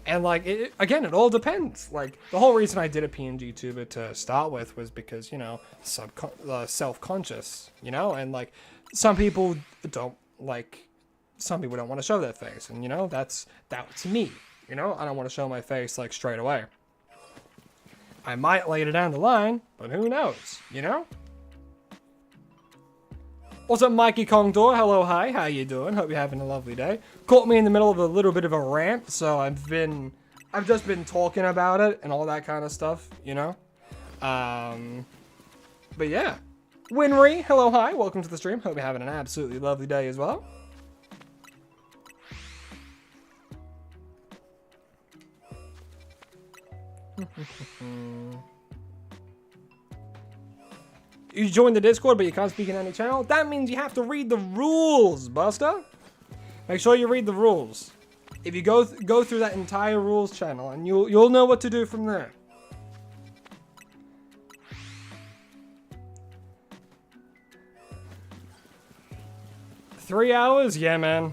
And like, again, it all depends. Like, the whole reason I did a PNG tuber to start with was because, you know, self-conscious, you know? And like, some people don't want to show their face, and you know, that's me, you know? I don't want to show my face like straight away. I might later down the line, but who knows, you know? What's up, Mikey Kongdor? Hello, hi, how you doing? Hope you're having a lovely day. Caught me in the middle of a little bit of a rant, so I've just been talking about it and all that kind of stuff, you know? But yeah. Winry, hello, hi, welcome to the stream. Hope you're having an absolutely lovely day as well. You joined the Discord, but you can't speak in any channel? That means you have to read the rules, Buster. Make sure you read the rules. If you go through that entire rules channel, and you'll know what to do from there. $3 hours? Yeah, man.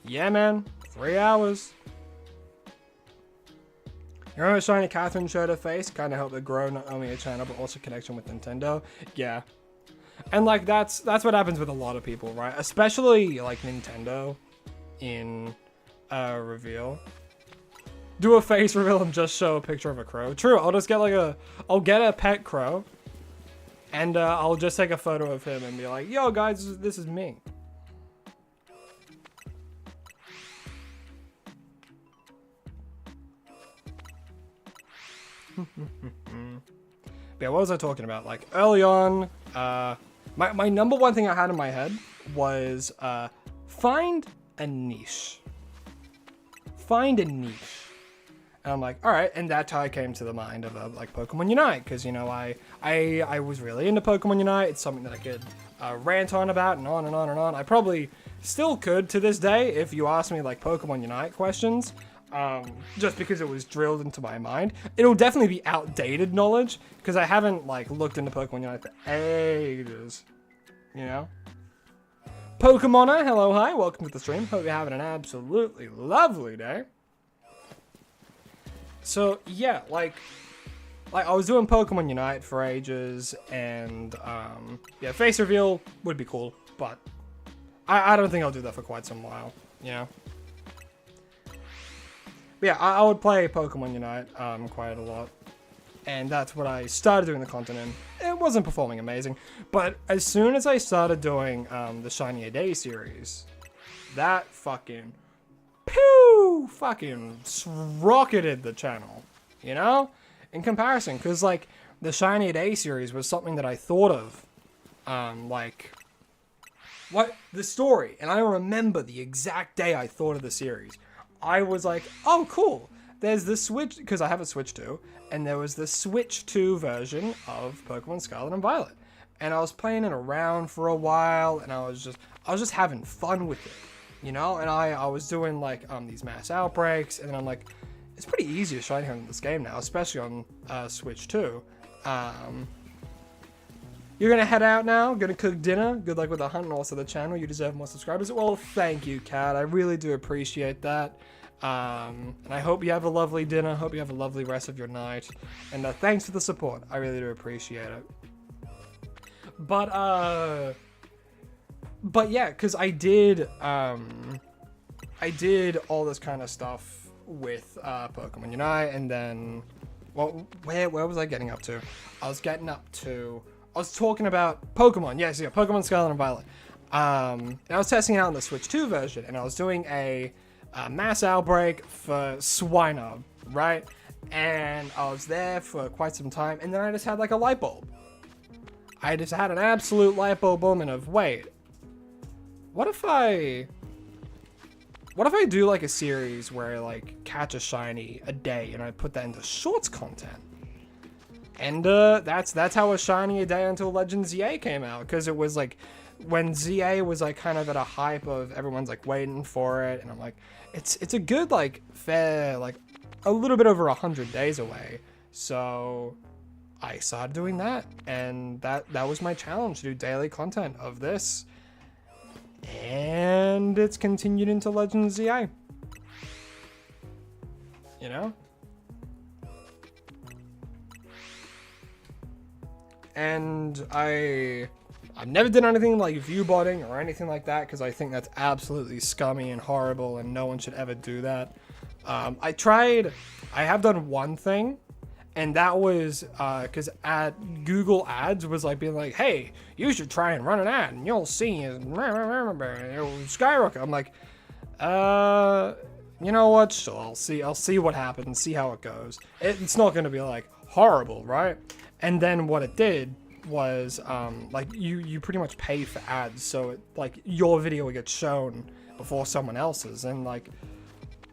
Yeah, man. 3 hours. You remember showing Catherine showed her face? Kind of helped it grow not only a channel, but also connection with Nintendo. Yeah. And like, that's what happens with a lot of people, right? Especially like Nintendo in a reveal. Do a face reveal and just show a picture of a crow. True, I'll just get like I'll get a pet crow. And I'll just take a photo of him and be like, yo guys, this is me. Yeah, what was I talking about? Like, early on, my number one thing I had in my head was find a niche. Find a niche. And I'm like, all right, and that's how I came to the mind of like Pokemon Unite, because you know I was really into Pokemon Unite. It's something that I could rant on about and on and on and on. I probably still could to this day if you ask me like Pokemon Unite questions, just because it was drilled into my mind. It'll definitely be outdated knowledge because I haven't like looked into Pokemon Unite for ages, you know. Pokemoner, hello, hi, welcome to the stream. Hope you're having an absolutely lovely day. So yeah, like I was doing Pokemon Unite for ages, and yeah, face reveal would be cool, but I don't think I'll do that for quite some while, you know. But yeah, I would play Pokemon Unite quite a lot, and that's what I started doing the content in. It wasn't performing amazing, but as soon as I started doing the Shiny A Day series, that fucking rocketed the channel, you know, in comparison, because like the Shiny A Day series was something that I thought of, like what the story, and I remember the exact day I thought of the series. I was like, oh cool, there's the Switch, because I have a Switch 2, and there was the Switch 2 version of Pokemon Scarlet and Violet, and I was playing it around for a while, and I was just having fun with it, you know, and I was doing like these mass outbreaks, and then I'm like, it's pretty easy to shiny hunt in this game now, especially on Switch 2. You're gonna head out now, gonna cook dinner. Good luck with the hunt and also the channel. You deserve more subscribers. Well, thank you, Kat. I really do appreciate that. And I hope you have a lovely dinner. Hope you have a lovely rest of your night. And thanks for the support. I really do appreciate it. But yeah, because I did all this kind of stuff with Pokemon Unite, and then, well, where was I getting up to? I was talking about Pokemon. Yes, yeah, Pokemon Scarlet and Violet. And I was testing it out in the Switch 2 version, and I was doing a mass outbreak for Swinub, right? And I was there for quite some time, and then I just had like a light bulb. I just had an absolute light bulb moment of, wait, what if I do like a series where I like catch a shiny a day and I put that into shorts content? And that's how a shiny a day until Legend ZA came out, because it was like when ZA was like kind of at a hype of everyone's like waiting for it, and I'm like, it's a good like fair like a little bit over 100 days away. So I started doing that, and that was my challenge, to do daily content of this, and it's continued into Legend ZA. You know? And I've never done anything like view botting or anything like that, because I think that's absolutely scummy and horrible, and no one should ever do that. I have done one thing, and that was because Google Ads was like being like, hey, you should try and run an ad and you'll see it skyrocket. I'm like, you know what? So I'll see what happens, see how it goes. It's not going to be like horrible, right? And then what it did was like you pretty much pay for ads, so like your video would get shown before someone else's, and like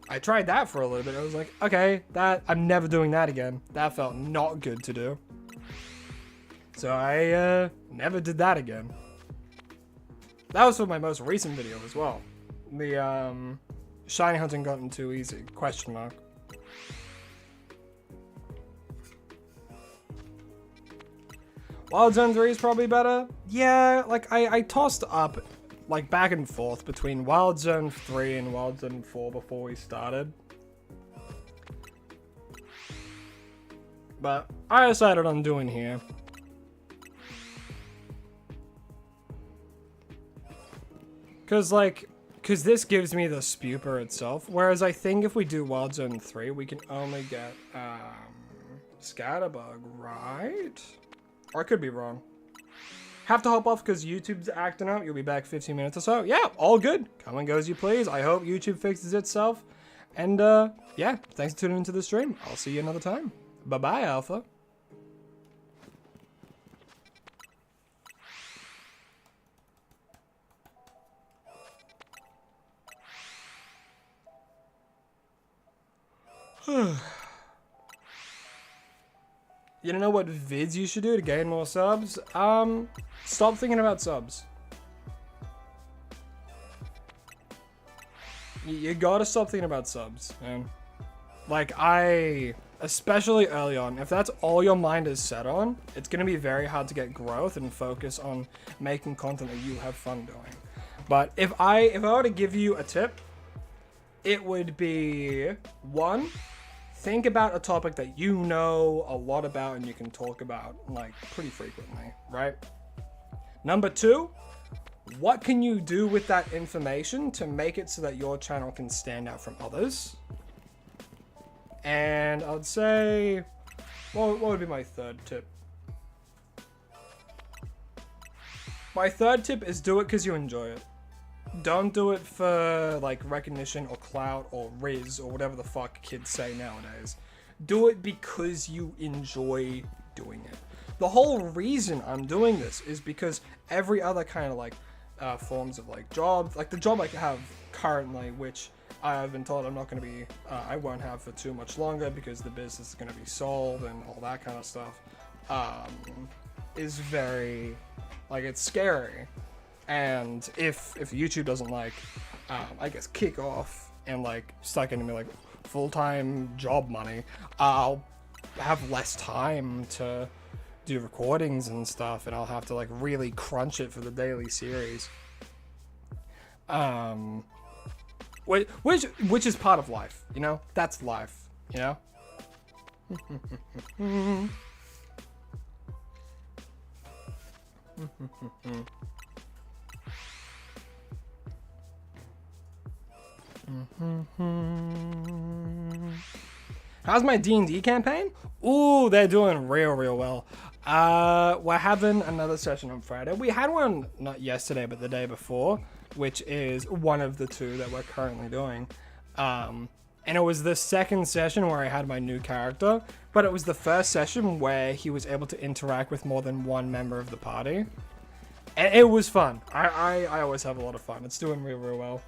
I tried that for a little bit. I was like, okay, I'm never doing that again. That felt not good to do. So I never did that again. That was for my most recent video as well. The shiny hunting gotten too easy? Question mark. Wild Zone 3 is probably better. Yeah, like I tossed up like back and forth between Wild Zone 3 and Wild Zone 4 before we started. But I decided on doing here. Cause this gives me the Spuper itself. Whereas I think if we do Wild Zone 3, we can only get Scatterbug, right? Or I could be wrong. Have to hop off because YouTube's acting out. You'll be back 15 minutes or so. Yeah, all good. Come and go as you please. I hope YouTube fixes itself. And yeah, thanks for tuning into the stream. I'll see you another time. Bye-bye, Alpha. You don't know what vids you should do to gain more subs? Stop thinking about subs. You gotta stop thinking about subs, man. Like, especially early on, if that's all your mind is set on, it's gonna be very hard to get growth and focus on making content that you have fun doing. But if I were to give you a tip, it would be, one, think about a topic that you know a lot about and you can talk about, like, pretty frequently, right? Number two, what can you do with that information to make it so that your channel can stand out from others? And I'd say, what would be my third tip? My third tip is do it because you enjoy it. Don't do it for, like, recognition or clout or riz or whatever the fuck kids say nowadays. Do it because you enjoy doing it. The whole reason I'm doing this is because every other kind of, like, forms of, like, jobs, like the job I have currently, which I've been told I'm not going to be, I won't have for too much longer because the business is going to be sold and all that kind of stuff, is very, like, it's scary. And if YouTube doesn't, like, I guess, kick off and, like, start getting me, like, full-time job money, I'll have less time to do recordings and stuff, and I'll have to, like, really crunch it for the daily series. Which is part of life, you know? That's life, you know? How's my D&D campaign? Ooh, they're doing real well. We're having another session on Friday. We had one not yesterday, but the day before, which is one of the two that we're currently doing. And it was the second session where I had my new character, but it was the first session where he was able to interact with more than one member of the party. And it was fun. I always have a lot of fun. It's doing real well.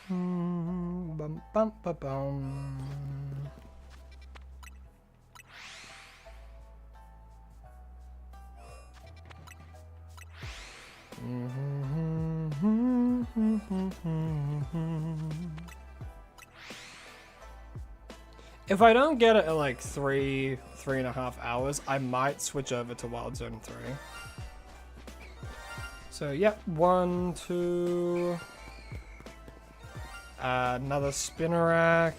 Bum, bum, ba, bum. If I don't get it at like 3.5 hours, I might switch over to Wild Zone 3. So, yep, 1, 2... another spinner rack.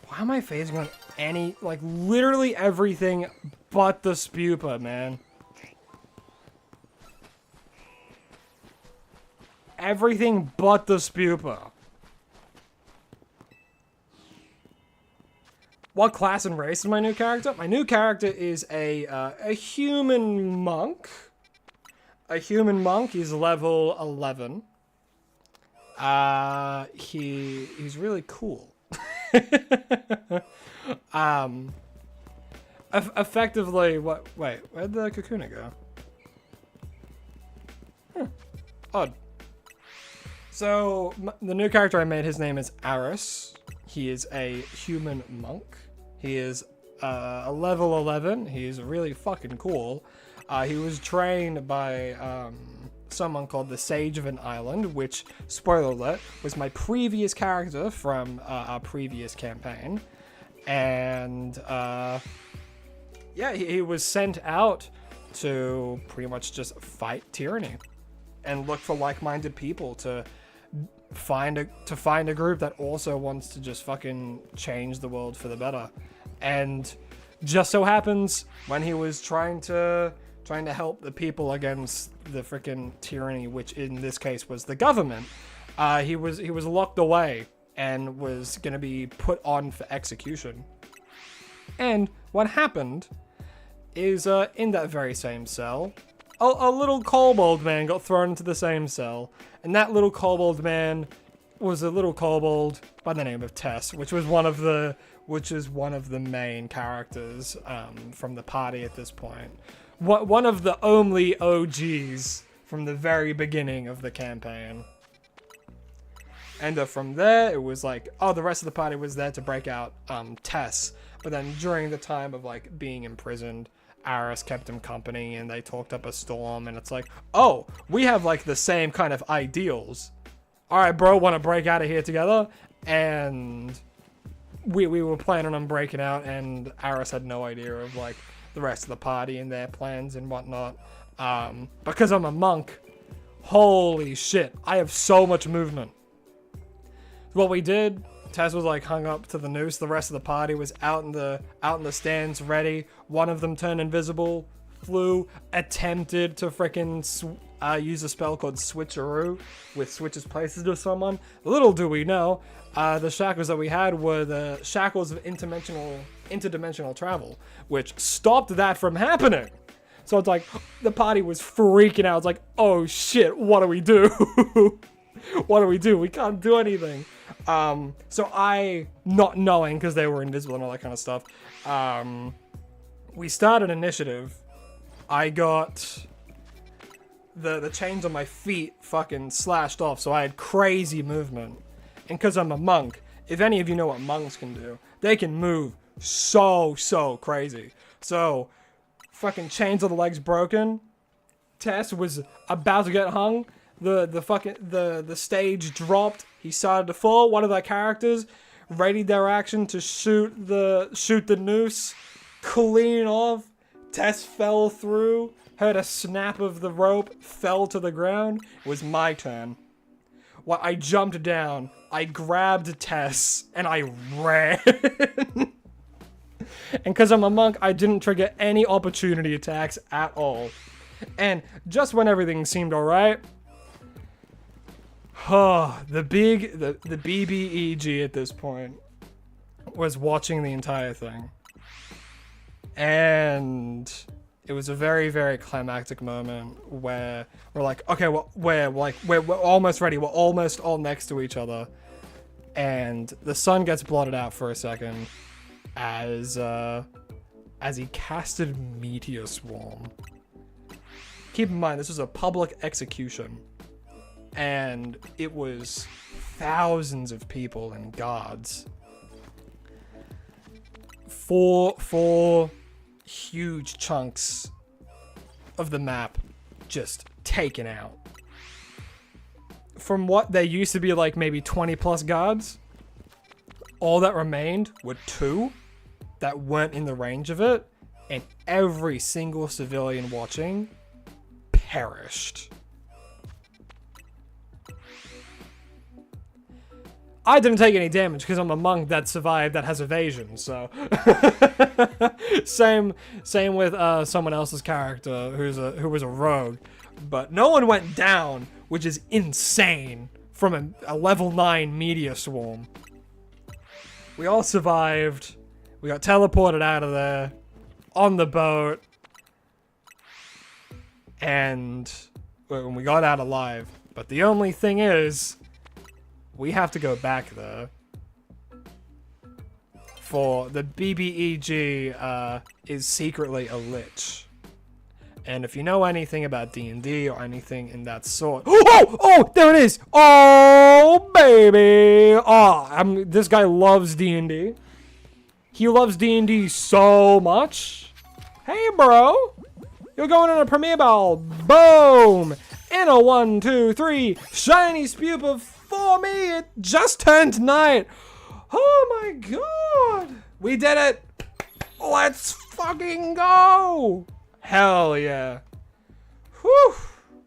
Why am I phasing on any, like, literally everything but the spupa, man? Everything but the spupa. What class and race is my new character? My new character is a human monk. A human monk. He's level 11. He's really cool. Effectively, what? Wait, where'd the Kakuna go? Odd. So the new character I made, his name is Aris. He is a human monk. He is a level 11. He's really fucking cool. He was trained by someone called the Sage of an Island, which, spoiler alert, was my previous character from our previous campaign. And yeah, he was sent out to pretty much just fight tyranny and look for like-minded people to find a group that also wants to just fucking change the world for the better. And Just so happens when he was trying to help the people against the freaking tyranny, which in this case was the government, he was locked away and was gonna be put on for execution. And what happened is in that very same cell, a little kobold man got thrown into the same cell, and that little kobold man was a little kobold by the name of Tess, which is one of the main characters from the party at this point. One of the only OGs from the very beginning of the campaign. And from there, it was like, oh, the rest of the party was there to break out Tess. But then during the time of like being imprisoned, Aris kept him company and they talked up a storm, and it's like, oh, we have like the same kind of ideals. All right, bro, want to break out of here together? And we were planning on breaking out, and Aris had no idea of like the rest of the party and their plans and whatnot. Because I'm a monk, holy shit, I have so much movement. What we did, Tess was like hung up to the noose. The rest of the party was out in the stands ready. One of them turned invisible, flew, attempted to frickin' use a spell called Switcheroo, which switches places to someone. Little do we know, the shackles that we had were the shackles of interdimensional travel, which stopped that from happening. So it's like, the party was freaking out. It's like, oh shit, what do we do? What do we do? We can't do anything. So I, not knowing, because they were invisible and all that kind of stuff, we started an initiative. I got the chains on my feet fucking slashed off, so I had crazy movement. And because I'm a monk, if any of you know what monks can do, they can move so crazy. So, fucking chains on the legs broken. Tess was about to get hung. The stage dropped. He started to fall. One of our characters readied their action to shoot the noose clean off. Tess fell through, heard a snap of the rope, fell to the ground. It was my turn. Well, I jumped down, I grabbed Tess, and I ran. And because I'm a monk, I didn't trigger any opportunity attacks at all. And just when everything seemed alright, the BBEG at this point was watching the entire thing. And it was a very climactic moment where we're like, okay, well, we're almost ready. We're almost all next to each other. And the sun gets blotted out for a second as he casted Meteor Swarm. Keep in mind, this was a public execution. And it was thousands of people and guards. Four huge chunks of the map just taken out. From what there used to be like maybe 20 plus guards, all that remained were 2 that weren't in the range of it, and every single civilian watching perished. I didn't take any damage because I'm a monk that survived that has evasion, so same with someone else's character who was a rogue, but no one went down, which is insane from a level 9 meteor swarm. We all survived. We got teleported out of there on the boat, and we got out alive. But the only thing is, we have to go back there. For the BBEG is secretly a lich. And if you know anything about D&D or anything in that sort... Oh, there it is! Oh, baby! Oh, this guy loves D&D. He loves D&D so much. Hey, bro! You're going in a premiere ball. Boom! In a 1, 2, 3. Shiny spupa for me. It just turned night. Oh my god. We did it. Let's fucking go. Hell yeah. Whew.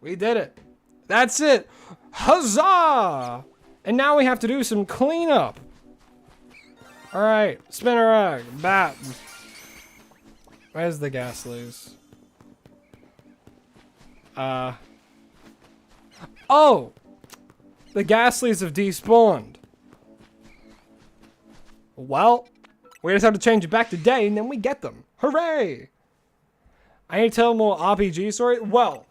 We did it. That's it. Huzzah. And now we have to do some cleanup. Alright. Spinner rag. Bat. Where's the Ghastlies? Oh! The Ghastlies have despawned. Well, we just have to change it back to day and then we get them. Hooray! I need to tell more RPG story. Well,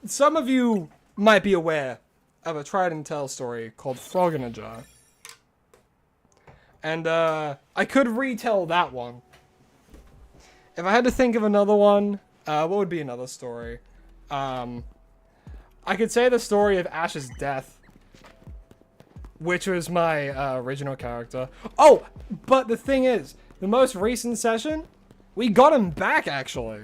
some of you might be aware of a tried and tell story called Frog in a Jar. And I could retell that one. If I had to think of another one, what would be another story? I could say the story of Ash's death, which was my original character. Oh, but the thing is, the most recent session, we got him back actually.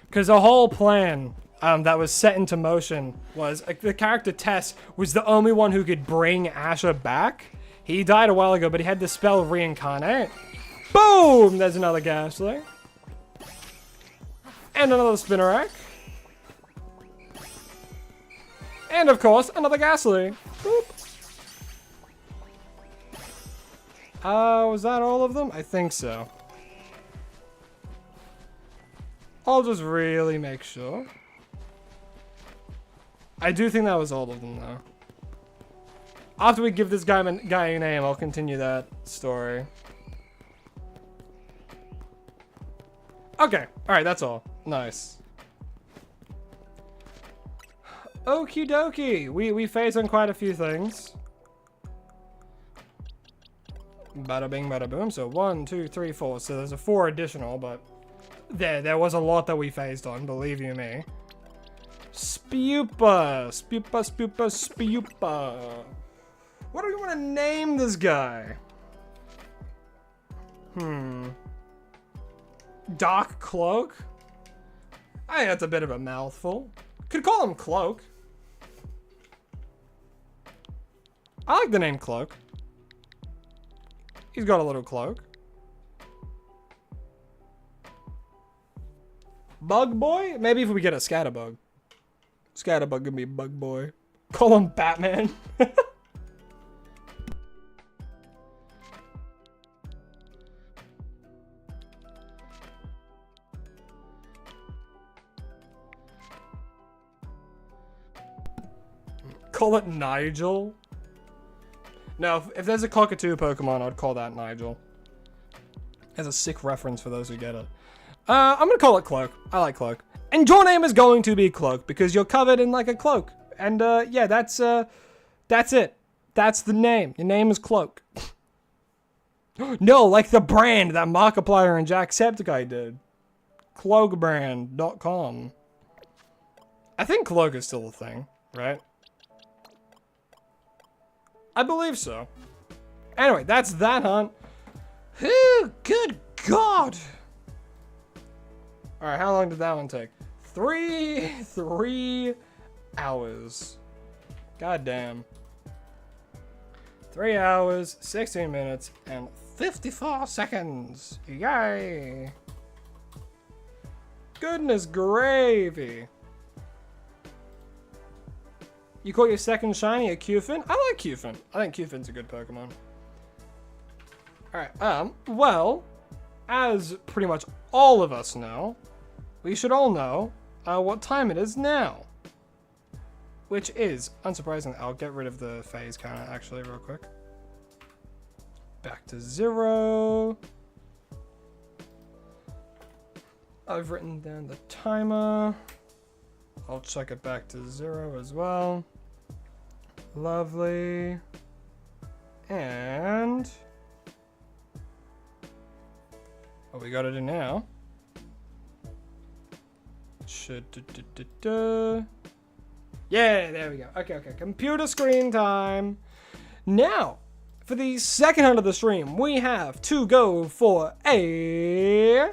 Because the whole plan that was set into motion was the character Tess was the only one who could bring Asher back. He died a while ago, but he had the spell reincarnate. Boom! There's another Ghastly. And another Spinnerack. And of course, another Ghastly. Boop. Was that all of them? I think so. I'll just really make sure. I do think that was all of them, though. After we give this guy a name, I'll continue that story. Okay, alright, that's all. Nice. Okie dokie. We phased on quite a few things. Bada bing, bada boom. So 1, 2, 3, 4. So there's a 4 additional, but there was a lot that we phased on, believe you me. Spupa. Spupa, spupa, spupa. What do we want to name this guy? Dark Cloak? I think that's a bit of a mouthful. Could call him Cloak. I like the name Cloak. He's got a little cloak. Bug Boy? Maybe if we get a Scatterbug. Scatterbug can be Bug Boy. Call him Batman. Call it Nigel. No, if there's a cockatoo Pokemon, I'd call that Nigel. As a sick reference for those who get it. I'm gonna call it Cloak. I like Cloak. And your name is going to be Cloak because you're covered in like a cloak. And yeah, that's it. That's the name. Your name is Cloak. No, like the brand that Markiplier and Jacksepticeye did. Cloakbrand.com. I think Cloak is still a thing, right? I believe so. Anyway, that's that hunt. Ooh, good God. Alright, how long did that one take? 3 hours. God damn. 3 hours, 16 minutes, and 54 seconds. Yay. Goodness gravy. You caught your second shiny a Cufin? I like Cufin. I think Cufin's a good Pokemon. Alright, well, as pretty much all of us know, we should all know what time it is now. Which is, unsurprisingly, I'll get rid of the phase counter actually real quick. Back to 0. I've written down the timer. I'll check it back to 0 as well. Lovely. And what we gotta do now? Yeah, there we go. Okay. Computer screen time. Now, for the second hunt of the stream, we have to go for a...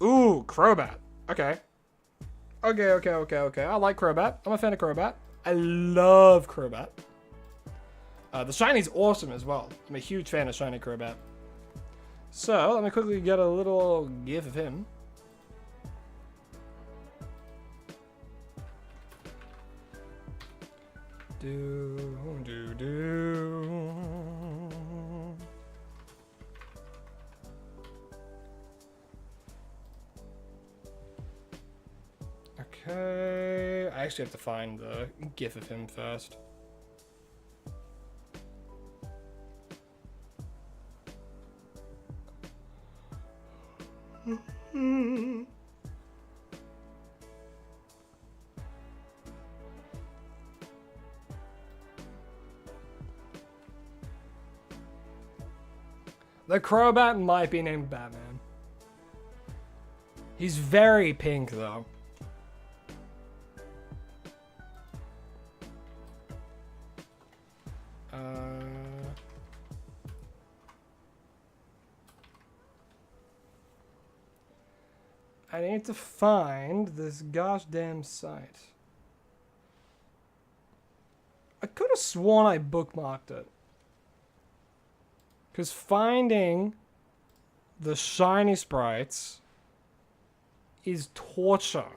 Ooh, Crobat. Okay. Okay. I like Crobat. I'm a fan of Crobat. I love Crobat. The Shiny's awesome as well. I'm a huge fan of Shiny Crobat. So, let me quickly get a little gif of him. actually have to find the gif of him first. The Crobat might be named Batman. He's very pink, though. I need to find this gosh damn site. I could have sworn I bookmarked it. Because finding the shiny sprites is torture.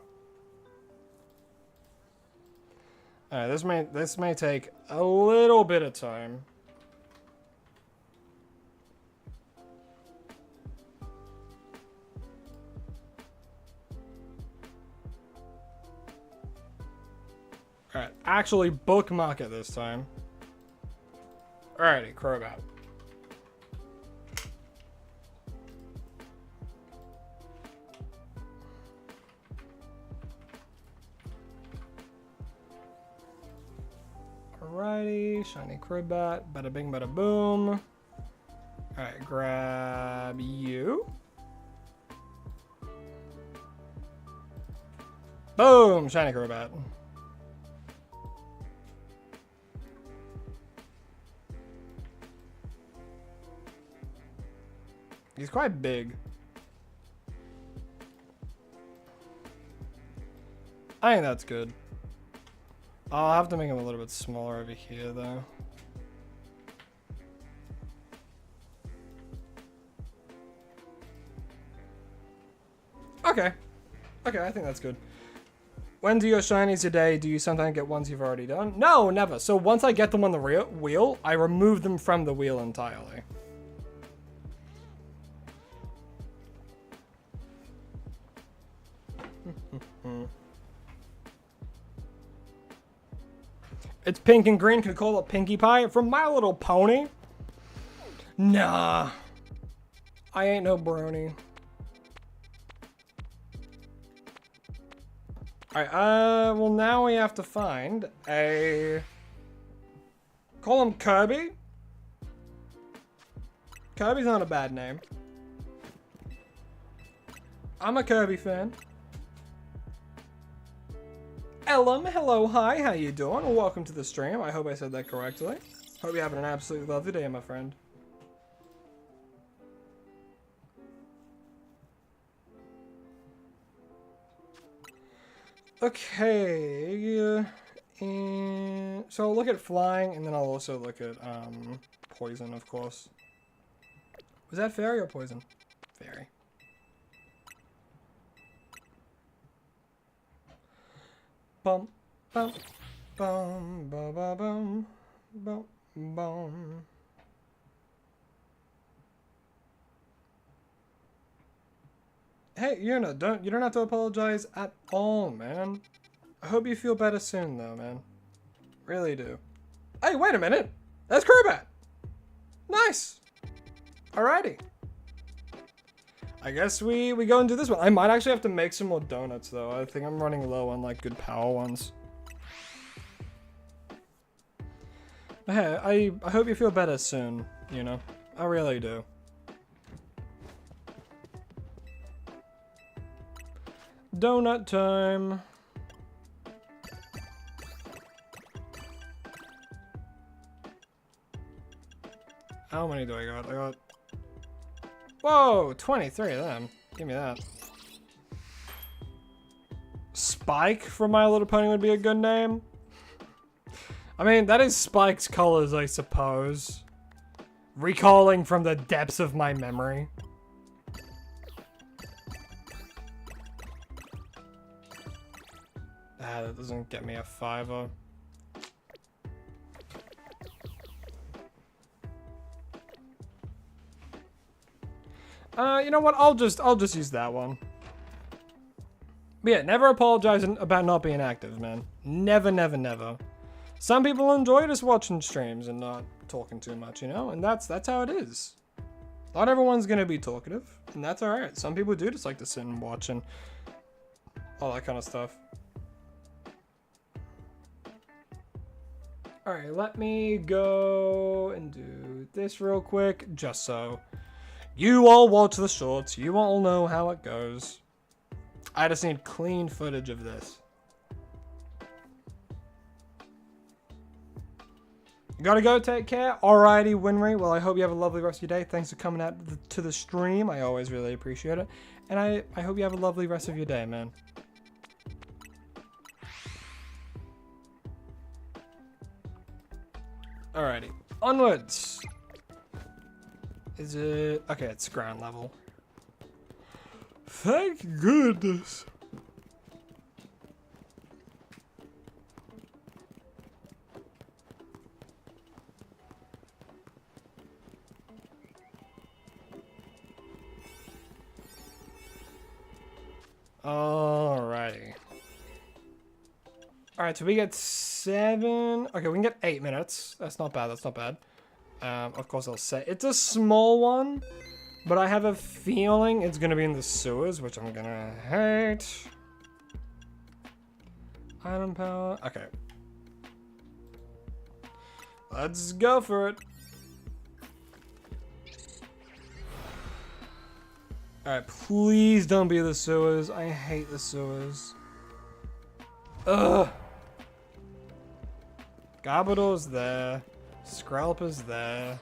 Alright, this may take a little bit of time. Alright, actually bookmark it this time. Alrighty, Crobat. Alrighty, shiny Crobat, bada bing, bada boom. Alright, grab you. Boom, shiny Crobat. He's quite big. I think that's good. I'll have to make him a little bit smaller over here, though. Okay. Okay, I think that's good. When do your shinies today? Do you sometimes get ones you've already done? No, never. So once I get them on the wheel, I remove them from the wheel entirely. It's pink and green. Could call it Pinkie Pie from My Little Pony. Nah, I ain't no brony. All right. Well, now we have to find a. Call him Kirby. Kirby's not a bad name. I'm a Kirby fan. Ellum, hello, hi, how you doing? Well, welcome to the stream. I hope I said that correctly. Hope you're having an absolutely lovely day, my friend. Okay, and so I'll look at flying, and then I'll also look at poison, of course. Was that fairy or poison? Fairy. Bum, bum, bum, bum, bum, bum, bum, bum. Hey, Yuna, you don't have to apologize at all, man. I hope you feel better soon, though, man. Really do. Hey, wait a minute. That's Crobat. Nice. Alrighty. I guess we go and do this one. I might actually have to make some more donuts, though. I think I'm running low on, like, good power ones. But hey, I hope you feel better soon, you know? I really do. Donut time. How many do I got? I got... Whoa, 23 of them. Give me that. Spike from My Little Pony would be a good name. I mean, that is Spike's colors, I suppose. Recalling from the depths of my memory. Ah, that doesn't get me a $5. You know what? I'll just use that one. But yeah, never apologize about not being active, man. Never, never, never. Some people enjoy just watching streams and not talking too much, you know? And that's how it is. Not everyone's gonna be talkative, and that's alright. Some people do just like to sit and watch and all that kind of stuff. Alright, let me go and do this real quick, just so you all watch the shorts, you all know how it goes. I just need clean footage of this. Gotta go, take care. Alrighty, Winry. Well, I hope you have a lovely rest of your day. Thanks for coming out to the stream. I always really appreciate it. And I hope you have a lovely rest of your day, man. Alrighty, onwards. Is it... Okay, it's ground level. Thank goodness. Alrighty. Alright, so we get 7... Okay, we can get 8 minutes. That's not bad, that's not bad. Of course I'll say... It's a small one, but I have a feeling it's gonna be in the sewers, which I'm gonna hate. Item power... Okay. Let's go for it. Alright, please don't be the sewers. I hate the sewers. Ugh. Garbodor's there. Scralper's there.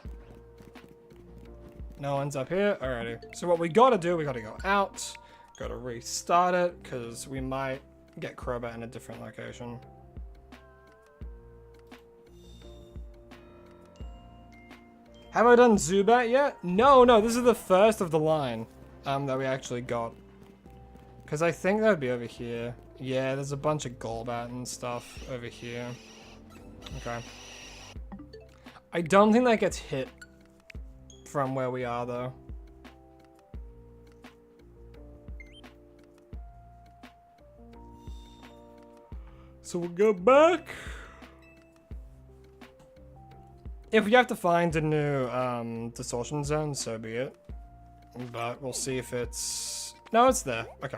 No one's up here. Alrighty. So what we gotta do, we gotta go out. Gotta restart it, because we might get Crobat in a different location. Have I done Zubat yet? No, this is the first of the line. That we actually got. Because I think that would be over here. Yeah, there's a bunch of Golbat and stuff over here. Okay. I don't think that gets hit from where we are, though. So we'll go back. If we have to find a new distortion zone, so be it. But we'll see if it's... No, it's there. Okay.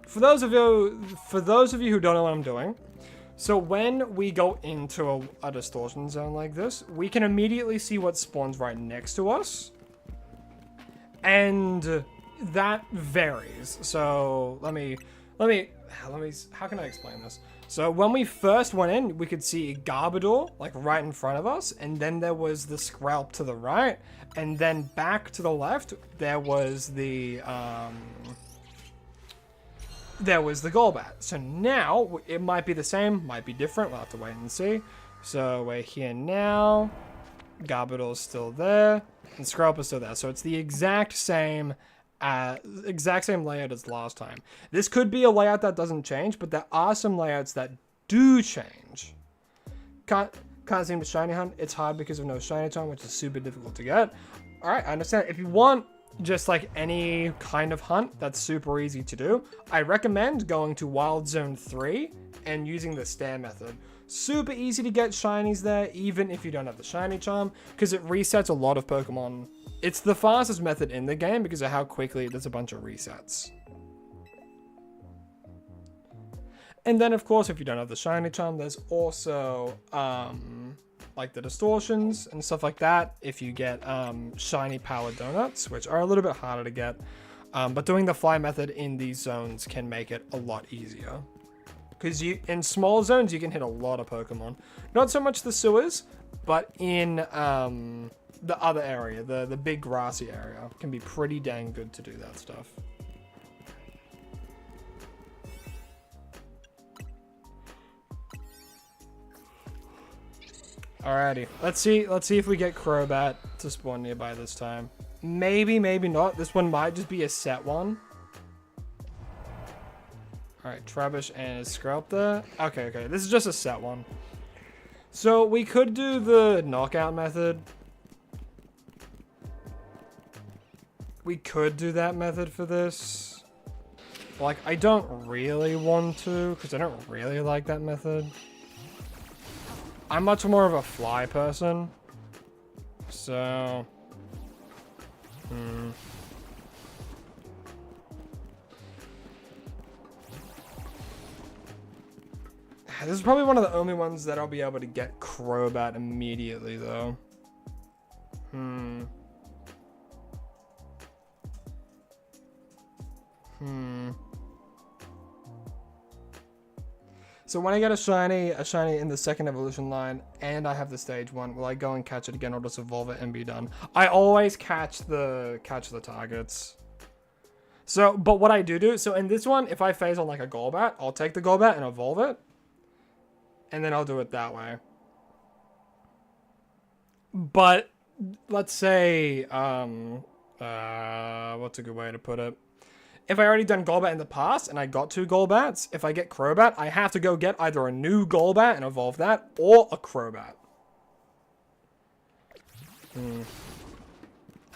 For those of you who don't know what I'm doing, so when we go into a distortion zone like this, we can immediately see what spawns right next to us. And that varies. So let me, how can I explain this? So when we first went in, we could see Garbodor, like right in front of us, and then there was the Scralp to the right, and then back to the left, there was the Golbat. So now, it might be the same, might be different, we'll have to wait and see. So we're here now, Garbodor's still there, and Scralp is still there. So it's the exact same layout as last time. This could be a layout that doesn't change, but there are some layouts that do change. Can't seem to shiny hunt. It's hard because of no shiny charm, which is super difficult to get. Alright, I understand. If you want just like any kind of hunt that's super easy to do, I recommend going to Wild Zone 3 and using the stair method. Super easy to get shinies there, even if you don't have the shiny charm, because it resets a lot of Pokemon. It's the fastest method in the game because of how quickly there's a bunch of resets. And then, of course, if you don't have the shiny charm, there's also like the distortions and stuff like that. If you get shiny power donuts, which are a little bit harder to get, but doing the fly method in these zones can make it a lot easier. Because in small zones, you can hit a lot of Pokemon. Not so much the sewers, but in the other area, the big grassy area, can be pretty dang good to do that stuff. Alrighty, let's see if we get Crobat to spawn nearby this time. Maybe, maybe not. This one might just be a set one. Alright, Trubbish and Scralp there. Okay, this is just a set one. So we could do the knockout method. We could do that method for this. Like, I don't really want to, because I don't really like that method. I'm much more of a fly person. So... This is probably one of the only ones that I'll be able to get Crobat immediately, though. So when I get a shiny in the second evolution line, and I have the stage 1, will I go and catch it again, or just evolve it and be done? I always catch the targets. So, but what I do, so in this one, if I phase on like a Golbat, I'll take the Golbat and evolve it. And then I'll do it that way. But, let's say, what's a good way to put it? If I already done Golbat in the past, and I got 2 Golbats, if I get Crobat, I have to go get either a new Golbat and evolve that, or a Crobat.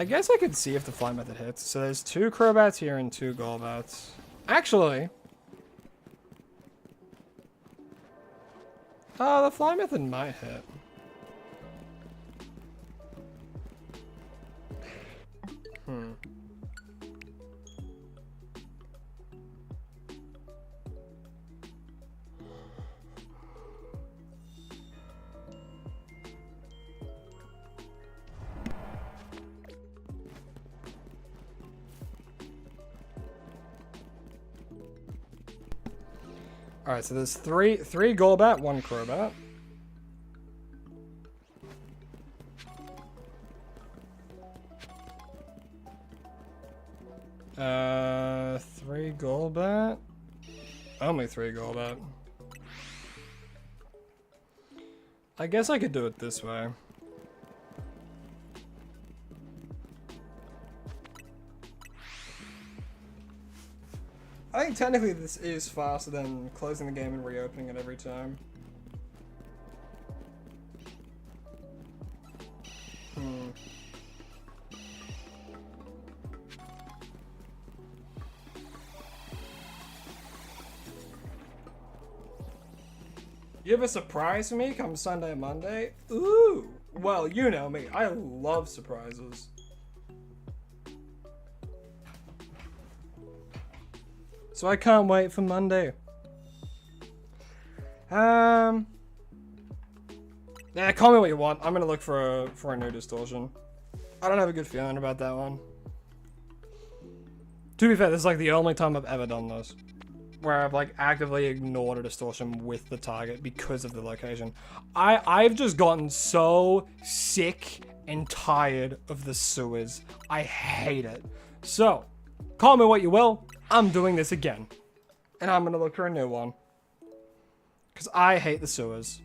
I guess I could see if the fly method hits. So there's 2 Crobats here and 2 Golbats. Actually... the fly method might hit. Alright, so there's three Golbat, 1 Crobat. Three Golbat? Only 3 Golbat. I guess I could do it this way. I think technically this is faster than closing the game and reopening it every time. You have a surprise for me come Sunday, Monday? Ooh! Well, you know me. I love surprises. So I can't wait for Monday. Yeah, call me what you want. I'm gonna look for a new distortion. I don't have a good feeling about that one. To be fair, this is like the only time I've ever done this. Where I've like actively ignored a distortion with the target because of the location. I've just gotten so sick and tired of the sewers. I hate it. So, call me what you will, I'm doing this again. And I'm gonna look for a new one. Because I hate the sewers.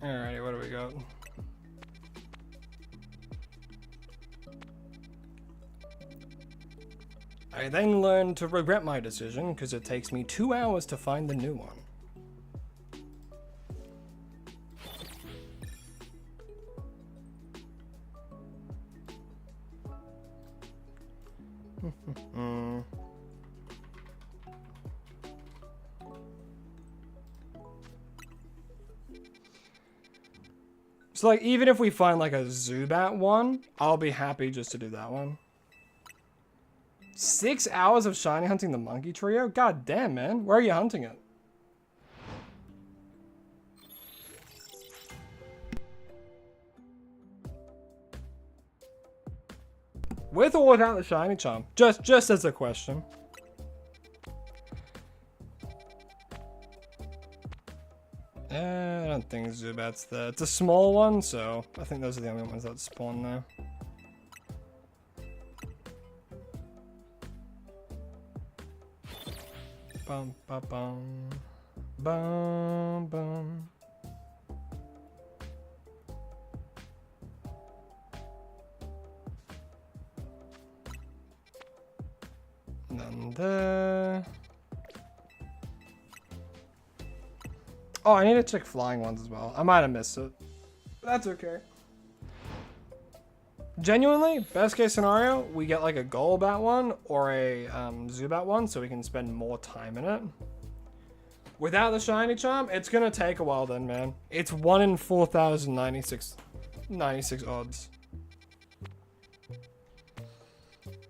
Alrighty, what do we got? I then learned to regret my decision because it takes me 2 hours to find the new one. So like, even if we find like a Zubat one, I'll be happy just to do that one. 6 hours of shiny hunting the monkey trio? God damn, man. Where are you hunting it? With or without the shiny charm? Just as a question. I don't think Zubat's there. It's a small one, so I think those are the only ones that spawn there. Bum ba bum bum bum. None there. Oh, I need to check flying ones as well. I might have missed it. That's okay. Genuinely, best case scenario, we get like a Golbat one or a Zubat one so we can spend more time in it. Without the shiny charm, it's gonna take a while then, man. It's 1 in 4,096 odds.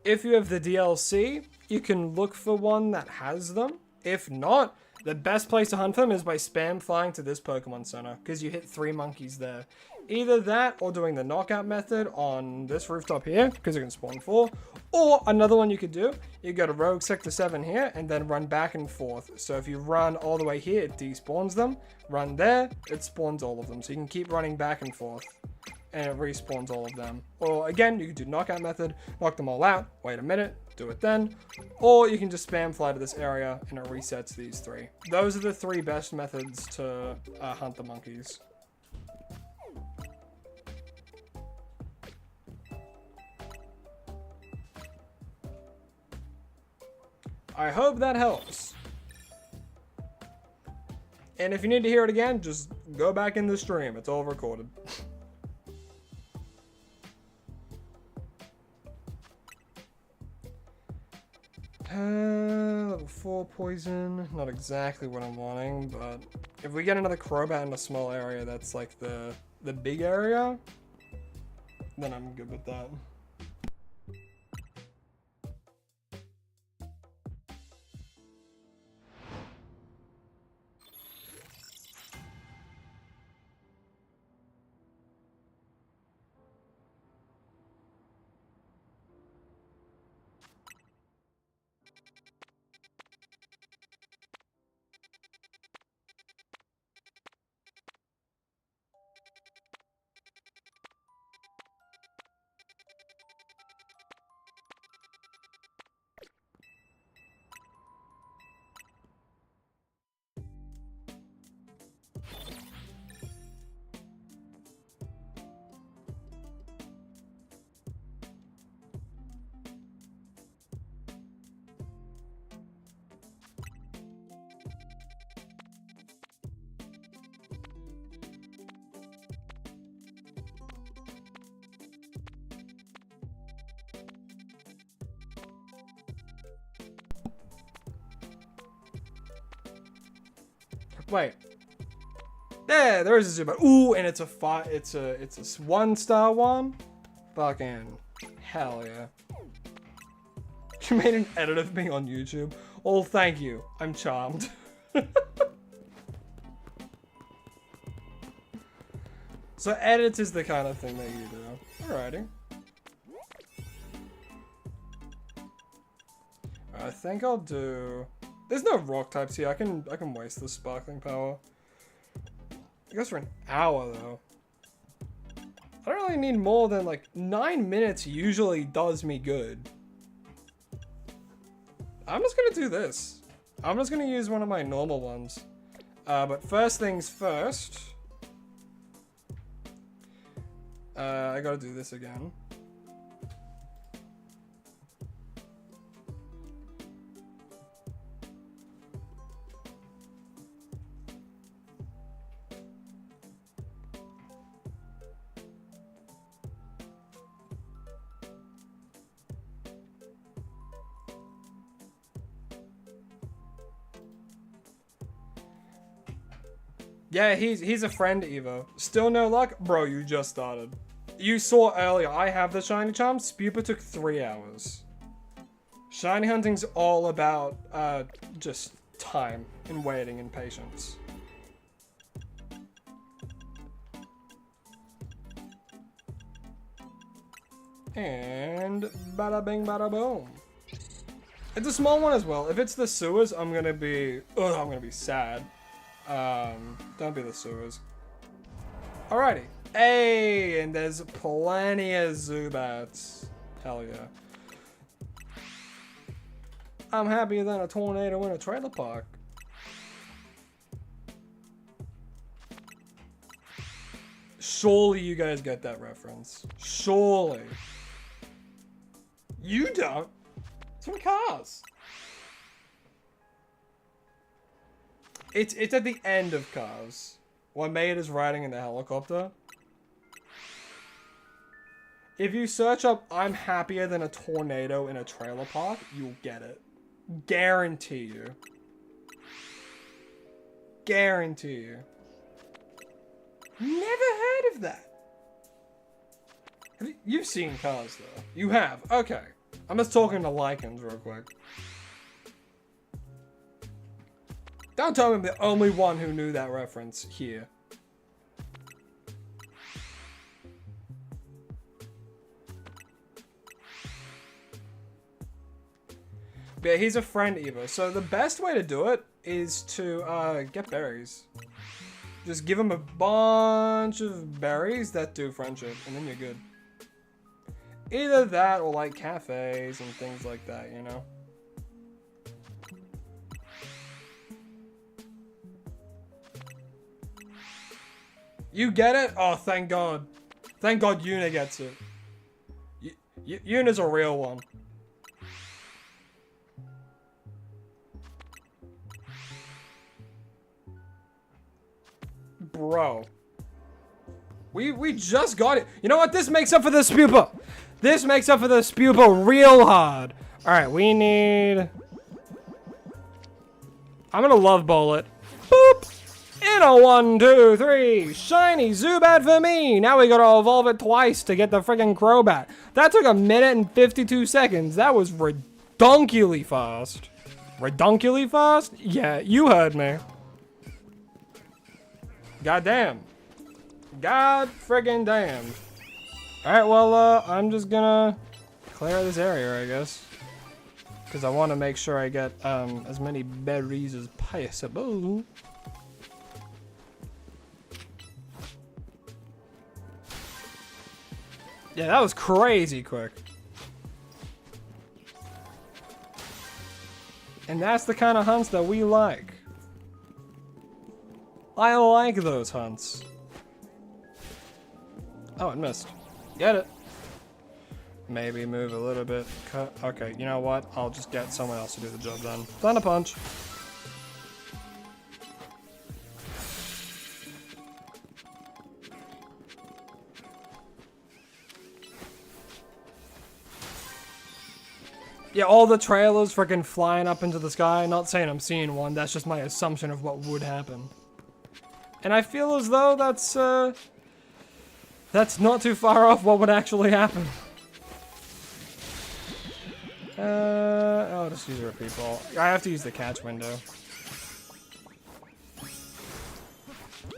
If you have the DLC, you can look for one that has them. If not, the best place to hunt them is by spam flying to this Pokemon Center, because you hit 3 monkeys there. Either that, or doing the knockout method on this rooftop here, because it can spawn 4. Or another one you could do, you go to Rogue Sector 7 here, and then run back and forth. So if you run all the way here, it despawns them. Run there, it spawns all of them. So you can keep running back and forth, and it respawns all of them. Or again, you can do knockout method, knock them all out, wait a minute, do it then. Or you can just spam fly to this area, and it resets these 3. Those are the 3 best methods to hunt the monkeys. I hope that helps. And if you need to hear it again, just go back in the stream. It's all recorded. Level 4 poison. Not exactly what I'm wanting, but if we get another Crobat in a small area that's like the big area, then I'm good with that. Wait. There is a Zubat. Ooh, and it's a 1-star one. Fucking hell yeah. You made an edit of me on YouTube. Oh, thank you. I'm charmed. So edits is the kind of thing that you do. Alrighty. I think I'll do... There's no rock types here. I can waste the sparkling power. I guess for an hour though. I don't really need more than like 9 minutes usually does me good. I'm just gonna do this. I'm just gonna use one of my normal ones. But first things first. I gotta do this again. Yeah, he's a friend, Evo. Still no luck? Bro, you just started. You saw earlier, I have the shiny charm. Spupa took 3 hours. Shiny hunting's all about just time and waiting and patience. And bada bing bada boom. It's a small one as well. If it's the sewers, I'm gonna be sad. Don't be the sewers. Alrighty. Hey, and there's plenty of Zubats. Hell yeah. I'm happier than a tornado in a trailer park. Surely you guys get that reference. Surely. You don't. It's from Cars. It's at the end of Cars. When Maid is riding in the helicopter. If you search up "I'm happier than a tornado in a trailer park," you'll get it. Guarantee you. Guarantee you. Never heard of that. You've seen Cars though. You have. Okay. I'm just talking to Lycans real quick. Don't tell me I'm the only one who knew that reference here. But yeah, he's a friend Eva. So the best way to do it is to get berries. Just give him a bunch of berries that do friendship, and then you're good. Either that or like cafes and things like that, you know? You get it? Oh, thank God. Thank God Yuna gets it. Yuna's a real one. Bro. We just got it. You know what? This makes up for the spupa. This makes up for the spupa real hard. Alright, we need... I'm gonna love bowl it. Boop! In a 1, 2, 3. Shiny Zubat for me. Now we gotta evolve it twice to get the friggin' Crobat. That took 1 minute and 52 seconds. That was redonkulous fast. Redonkulous fast? Yeah, you heard me. God damn. God friggin' damn. Alright, well, I'm just gonna clear this area, I guess. Because I want to make sure I get as many berries as possible. Yeah, that was crazy quick. And that's the kind of hunts that we like. I like those hunts. Oh, it missed. Get it. Maybe move a little bit. Cut. Okay, you know what? I'll just get someone else to do the job then. Thunder Punch. Yeah, all the trailers freaking flying up into the sky. Not saying I'm seeing one, that's just my assumption of what would happen. And I feel as though that's not too far off what would actually happen. I'll just use a repeat ball. I have to use the catch window.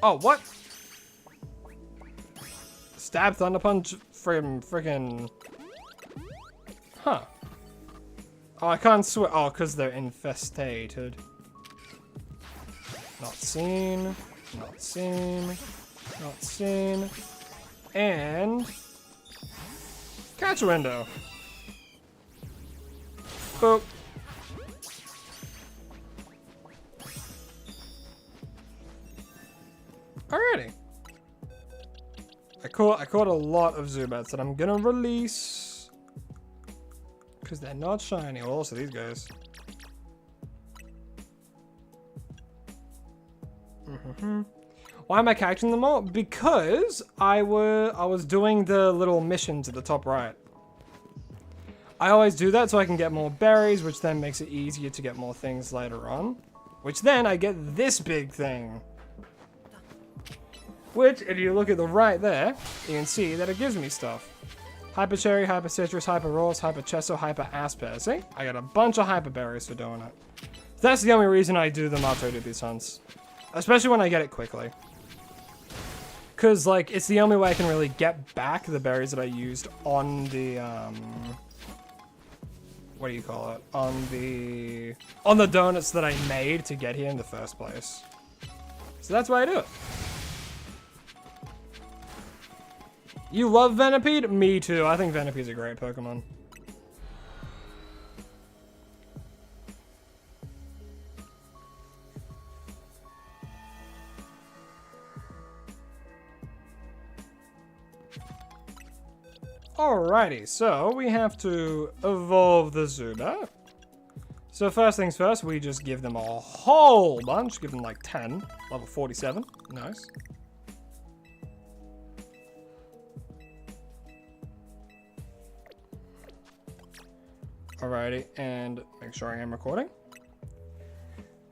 Oh, what? Stab Thunder Punch from freaking... Huh. Oh, I can't switch. Oh, because they're infestated. Not seen. Not seen. Not seen. And... catch window. Boop. Alrighty. I caught a lot of Zubats that I'm gonna release. Because they're not shiny. Well, also these guys. Why am I catching them all? Because I was doing the little missions at the top right. I always do that so I can get more berries, which then makes it easier to get more things later on. Which then I get this big thing. Which, if you look at the right there, you can see that it gives me stuff. Hyper Cherry, Hyper Citrus, Hyper Rose, Hyper Chesso, Hyper Asper. See? I got a bunch of Hyper Berries for doing it. That's the only reason I do the Mato do these hunts. Especially when I get it quickly. Because, like, it's the only way I can really get back the berries that I used on the, what do you call it? On the donuts that I made to get here in the first place. So that's why I do it. You love Venipede? Me too. I think Venipede's a great Pokemon. Alrighty, so we have to evolve the Zubat. So first things first, we just give them a whole bunch. Give them like 10. Level 47. Nice. Alrighty, and make sure I am recording.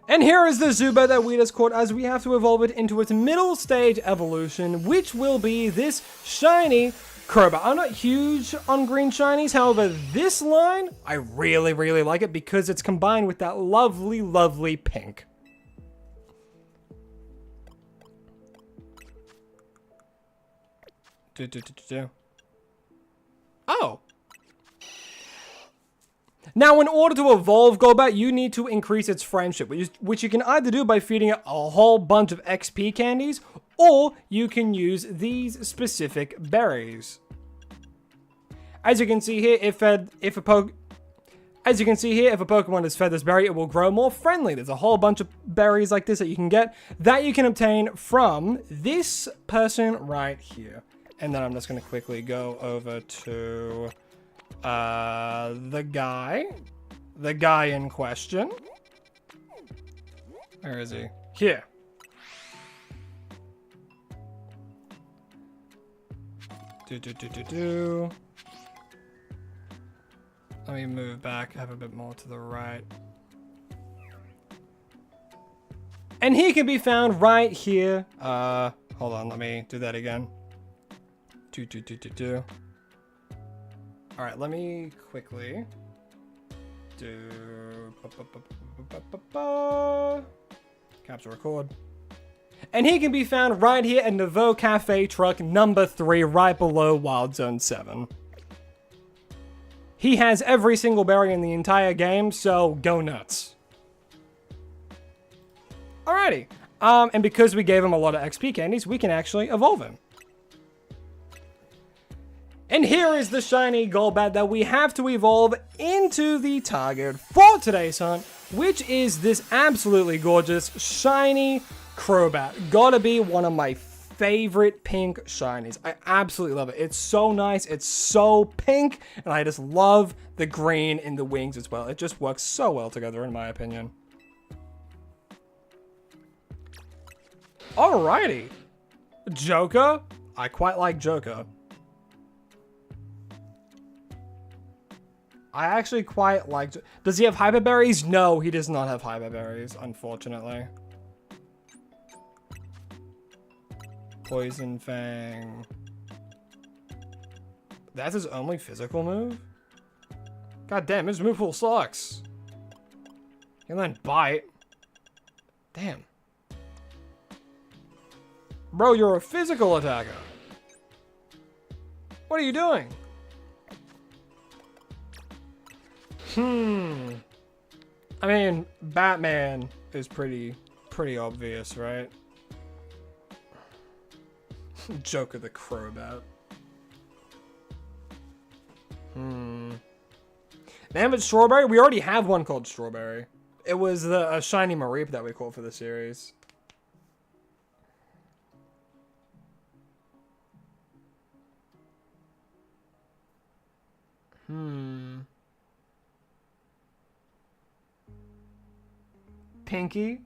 And here is the Zubat that we just caught, as we have to evolve it into its middle stage evolution, which will be this shiny Crobat. I'm not huge on green shinies, however, this line, I really, really like it because it's combined with that lovely, lovely pink. Oh. Now, in order to evolve Golbat, you need to increase its friendship, which you can either do by feeding it a whole bunch of XP candies, or you can use these specific berries. As you can see here, if a Pokemon is fed this berry, it will grow more friendly. There's a whole bunch of berries like this that you can get, that you can obtain from this person right here. And then I'm just going to quickly go over to the guy in question. Where is he? Here. Let me move back, have a bit more to the right. And he can be found right here. Hold on, let me do that again. All right, let me quickly do capture record. And he can be found right here at Nouveau Cafe truck number 3, right below Wild Zone 7. He has every single berry in the entire game, so go nuts. Alrighty. And because we gave him a lot of XP candies, we can actually evolve him. And here is the shiny Golbat that we have to evolve into the target for today's hunt, which is this absolutely gorgeous shiny Crobat. Gotta be one of my favorite pink shinies. I absolutely love it. It's so nice. It's so pink. And I just love the green in the wings as well. It just works so well together in my opinion. Alrighty. Joker. I quite like Joker. I actually quite like... Does he have hyper berries? No, he does not have hyper berries, unfortunately. Poison Fang. That's his only physical move? God damn, his move pool sucks. And then Bite. Damn. Bro, you're a physical attacker. What are you doing? I mean, Batman is pretty obvious, right? Joker the Crobat. Name it Strawberry? We already have one called Strawberry. It was the Shiny Mareep that we called for the series. Pinky.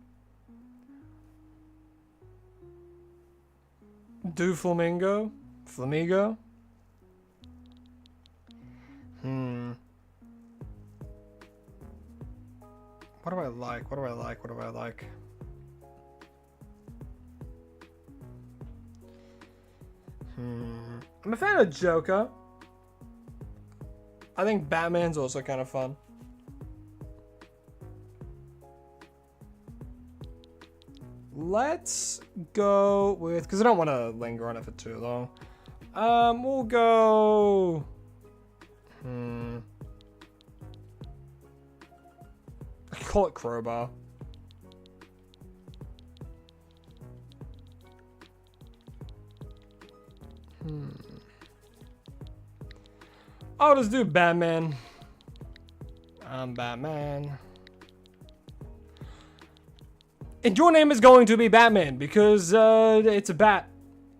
Flamingo. Flamigo. What do I like? What do I like? What do I like? I'm a fan of Joker. I think Batman's also kind of fun. Let's go with, because I don't want to linger on it for too long. We'll go. I call it Crowbar. I'll just do Batman. I'm Batman. And your name is going to be Batman because it's a bat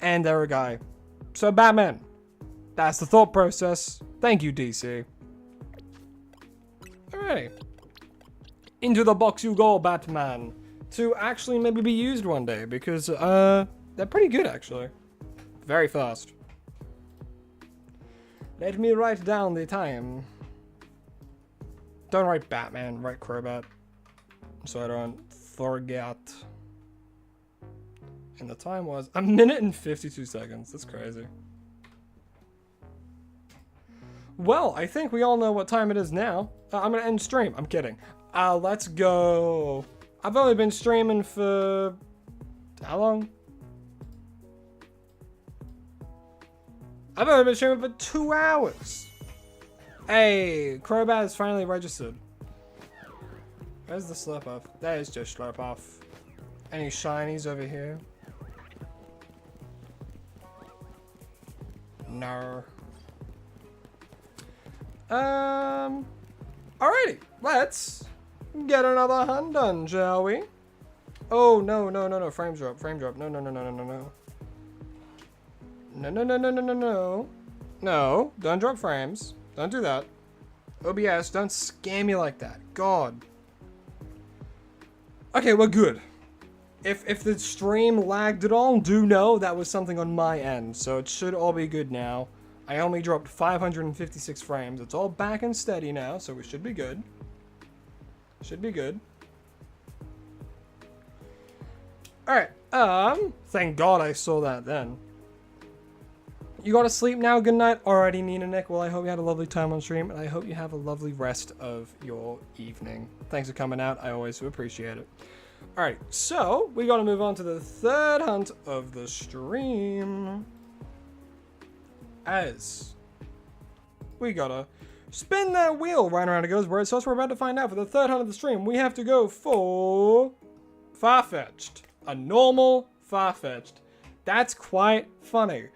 and they're a guy. So Batman. That's the thought process. Thank you, DC. Alrighty. Into the box you go, Batman. To actually maybe be used one day, because they're pretty good actually. Very fast. Let me write down the time. Don't write Batman, write Crobat. So I don't forget. And the time was 1 minute and 52 seconds. That's crazy. Well, I think we all know what time it is now. I'm gonna end stream. I'm kidding. Let's go. I've only been streaming for how long? I've only been streaming for 2 hours. Hey, Crobat is finally registered. Where's the Slurpuff? There's just Slurpuff. Any shinies over here? No. Alrighty, let's get another hunt done, shall we? Oh, no, no, no, no, frame drop, frame drop. No, no, no, no, no, no, no. No, no, no, no, no, no, no. No, don't drop frames. Don't do that. OBS, don't scam me like that. God. Okay, we're good. If the stream lagged at all, do know that was something on my end, so it should all be good now. I only dropped 556 frames. It's all back and steady now, so we should be good. Should be good. Alright, thank God I saw that then. You gotta sleep now, good night. Alrighty, Nina Nick. Well, I hope you had a lovely time on stream, and I hope you have a lovely rest of your evening. Thanks for coming out. I always do appreciate it. Alright, so we gotta move on to the third hunt of the stream. As we gotta spin that wheel right around it goes where it's us. We're about to find out for the third hunt of the stream. We have to go for Farfetch'd. A normal Farfetch'd. That's quite funny.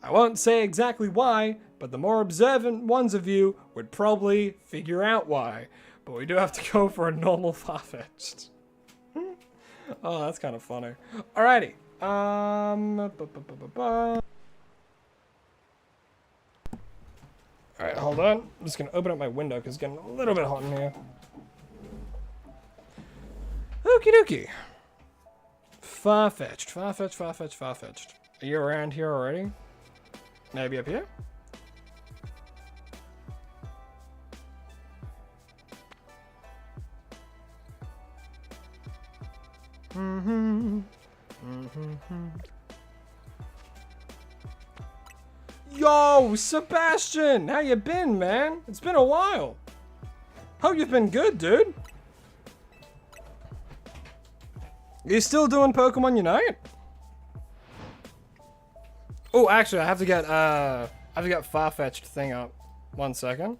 I won't say exactly why, but the more observant ones of you would probably figure out why. But we do have to go for a normal Farfetch'd. Oh, that's kind of funny. Alrighty. Alright, hold on. I'm just gonna open up my window because it's getting a little bit hot in here. Okie dokie. Farfetch'd, Farfetch'd, Farfetch'd, Farfetch'd. Are you around here already? Maybe up here? Yo, Sebastian! How you been, man? It's been a while. Hope you've been good, dude. You still doing Pokemon Unite? Oh, actually, I have to get Farfetch'd thing up. 1 second.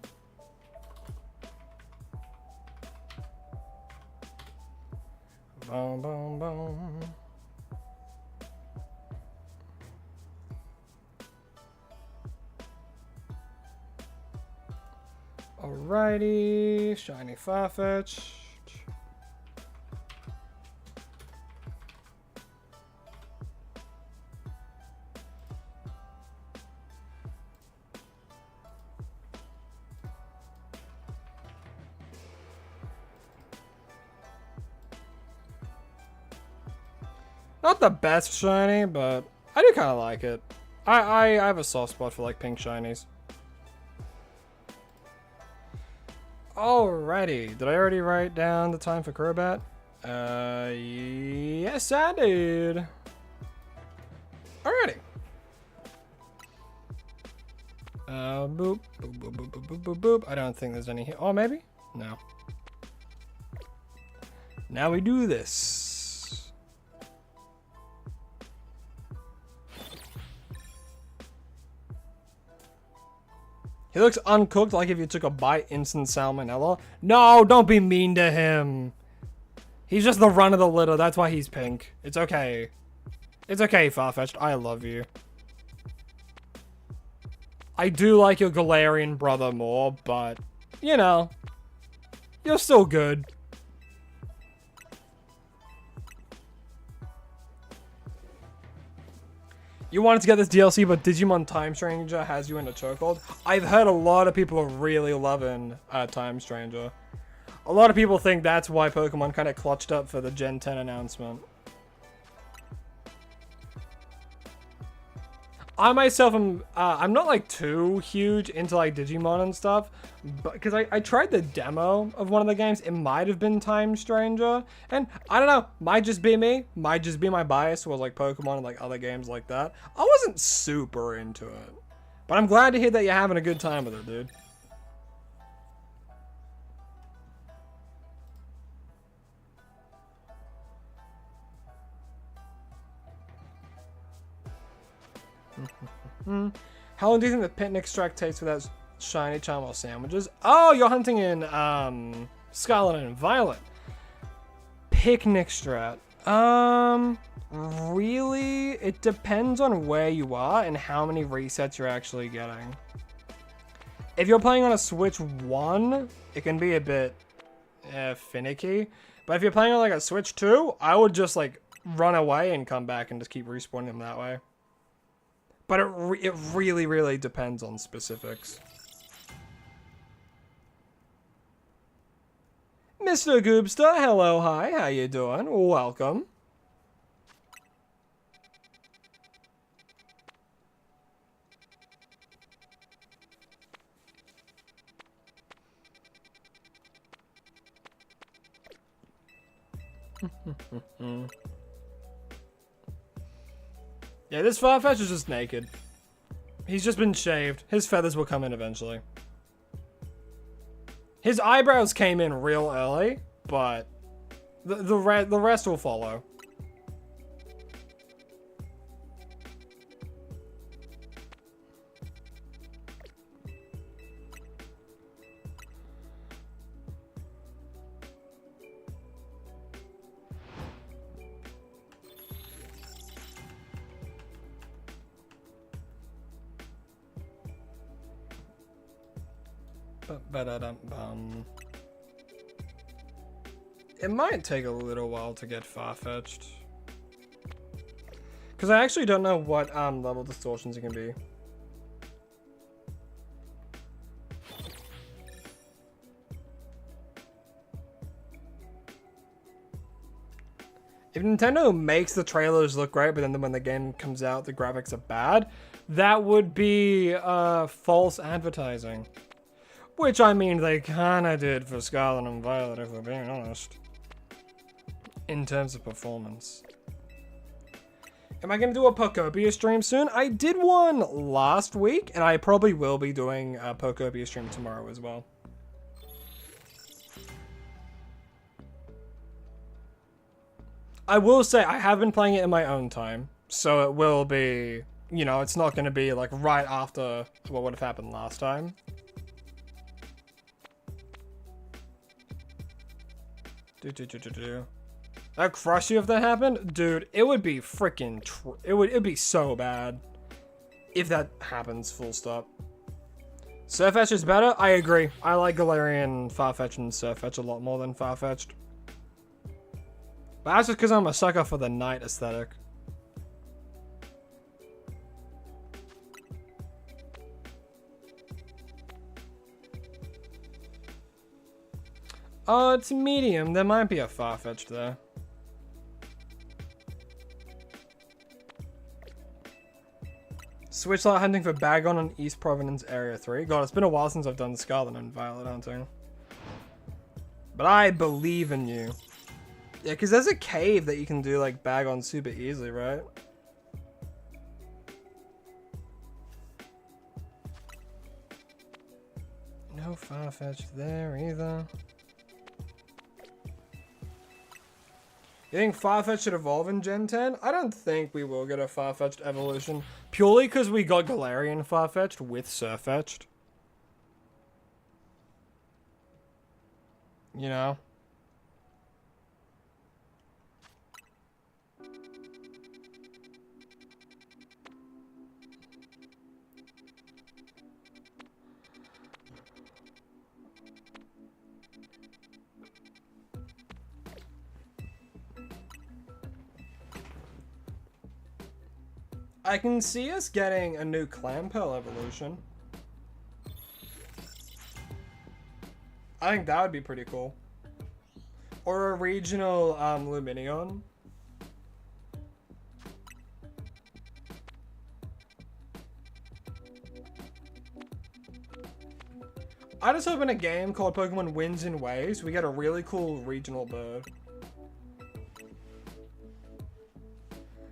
Boom, boom, boom. Alrighty, shiny Farfetch'd. Not the best shiny, but I do kind of like it. I have a soft spot for like pink shinies. Alrighty, did I already write down the time for Crobat? Yes I did. Alrighty. Boop, boop, boop, boop, boop, boop, boop, boop. I don't think there's any here. Oh, maybe? No. Now we do this. He looks uncooked, like if you took a bite, instant salmonella. No, don't be mean to him. He's just the run of the litter. That's why he's pink. It's okay. It's okay, Farfetch'd. I love you. I do like your Galarian brother more, but, you know, you're still good. You wanted to get this DLC, but Digimon Time Stranger has you in a chokehold. I've heard a lot of people are really loving Time Stranger. A lot of people think that's why Pokemon kind of clutched up for the Gen 10 announcement. I myself am, I'm not like too huge into like Digimon and stuff, but because I tried the demo of one of the games, it might have been Time Stranger, and I don't know, might just be me, might just be my bias towards like Pokemon and like other games like that. I wasn't super into it, but I'm glad to hear that you're having a good time with it, dude. How long do you think the picnic track takes without shiny charm or sandwiches? Oh, you're hunting in Scarlet and Violet. Picnic strat. Really? It depends on where you are and how many resets you're actually getting. If you're playing on a Switch 1, it can be a bit finicky. But if you're playing on like a Switch 2, I would just like run away and come back and just keep respawning them that way. But it really, really depends on specifics. Mr. Goobster, hello, hi, how you doing? Welcome. Yeah, this Farfetch is just naked. He's just been shaved. His feathers will come in eventually. His eyebrows came in real early, but the rest will follow. It might take a little while to get far-fetched. Because I actually don't know what level distortions it can be. If Nintendo makes the trailers look great, but then when the game comes out, the graphics are bad, that would be false advertising. Which, I mean, they kinda did for Scarlet and Violet, if we're being honest. In terms of performance. Am I gonna do a Pokopia stream soon? I did one last week, and I probably will be doing a Pokopia stream tomorrow as well. I will say, I have been playing it in my own time, so it will be, you know, it's not gonna be, like, right after what would have happened last time. That'd crush you if that happened? Dude, it would be freaking it'd be so bad if that happens, full stop. Surfetch is better? I agree. I like Galarian, Farfetch, and Surfetch a lot more than Farfetched. But that's just because I'm a sucker for the night aesthetic. Oh, it's medium. There might be a Farfetch'd there. Switchlight hunting for Bagon on East Providence Area 3. God, it's been a while since I've done Scarlet and Violet hunting. But I believe in you. Yeah, because there's a cave that you can do like Bagon super easily, right? No Farfetch'd there either. You think Farfetch'd should evolve in Gen 10? I don't think we will get a Farfetch'd evolution. Purely because we got Galarian Farfetch'd with Surfetch'd. You know? I can see us getting a new Clamperl evolution. I think that would be pretty cool. Or a regional Luminion. I just hope in a game called Pokemon Winds and Waves, we get a really cool regional bird.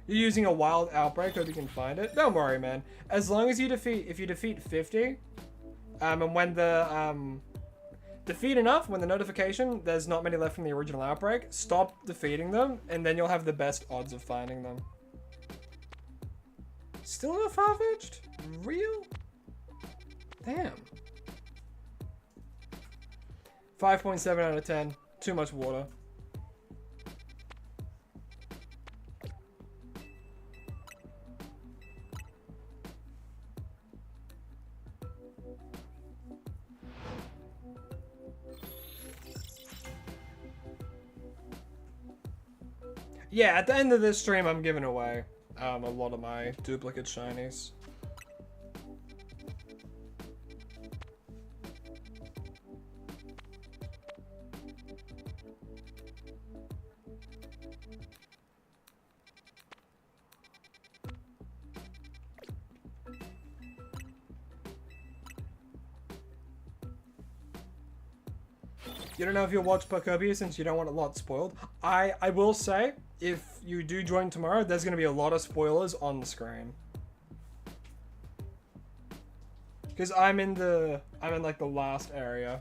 You're using a wild outbreak, hope you can find it. Don't worry, man. As long as you if you defeat 50, and when the, defeat enough, when the notification, there's not many left from the original outbreak, stop defeating them, and then you'll have the best odds of finding them. Still not far-fetched? Real? Damn. 5.7 out of 10. Too much water. Yeah, at the end of this stream, I'm giving away a lot of my duplicate shinies. You don't know if you'll watch Pokobia since you don't want a lot spoiled. I will say, if you do join tomorrow, there's going to be a lot of spoilers on the screen. Because I'm in like the last area.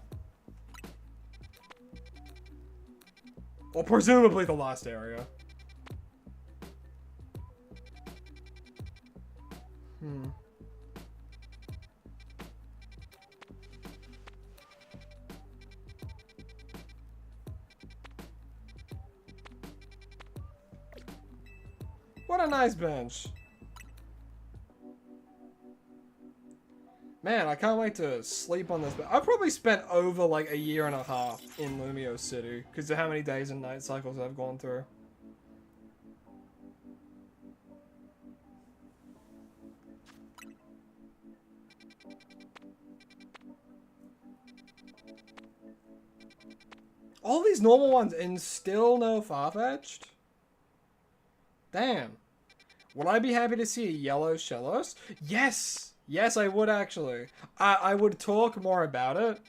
Or presumably the last area. What a nice bench. Man, I can't wait to sleep on this. I've probably spent over like a year and a half in Lumio City because of how many days and night cycles I've gone through. All these normal ones and still no Farfetch'd? Damn. Would I be happy to see a yellow Shellos? Yes! Yes, I would actually. I would talk more about it.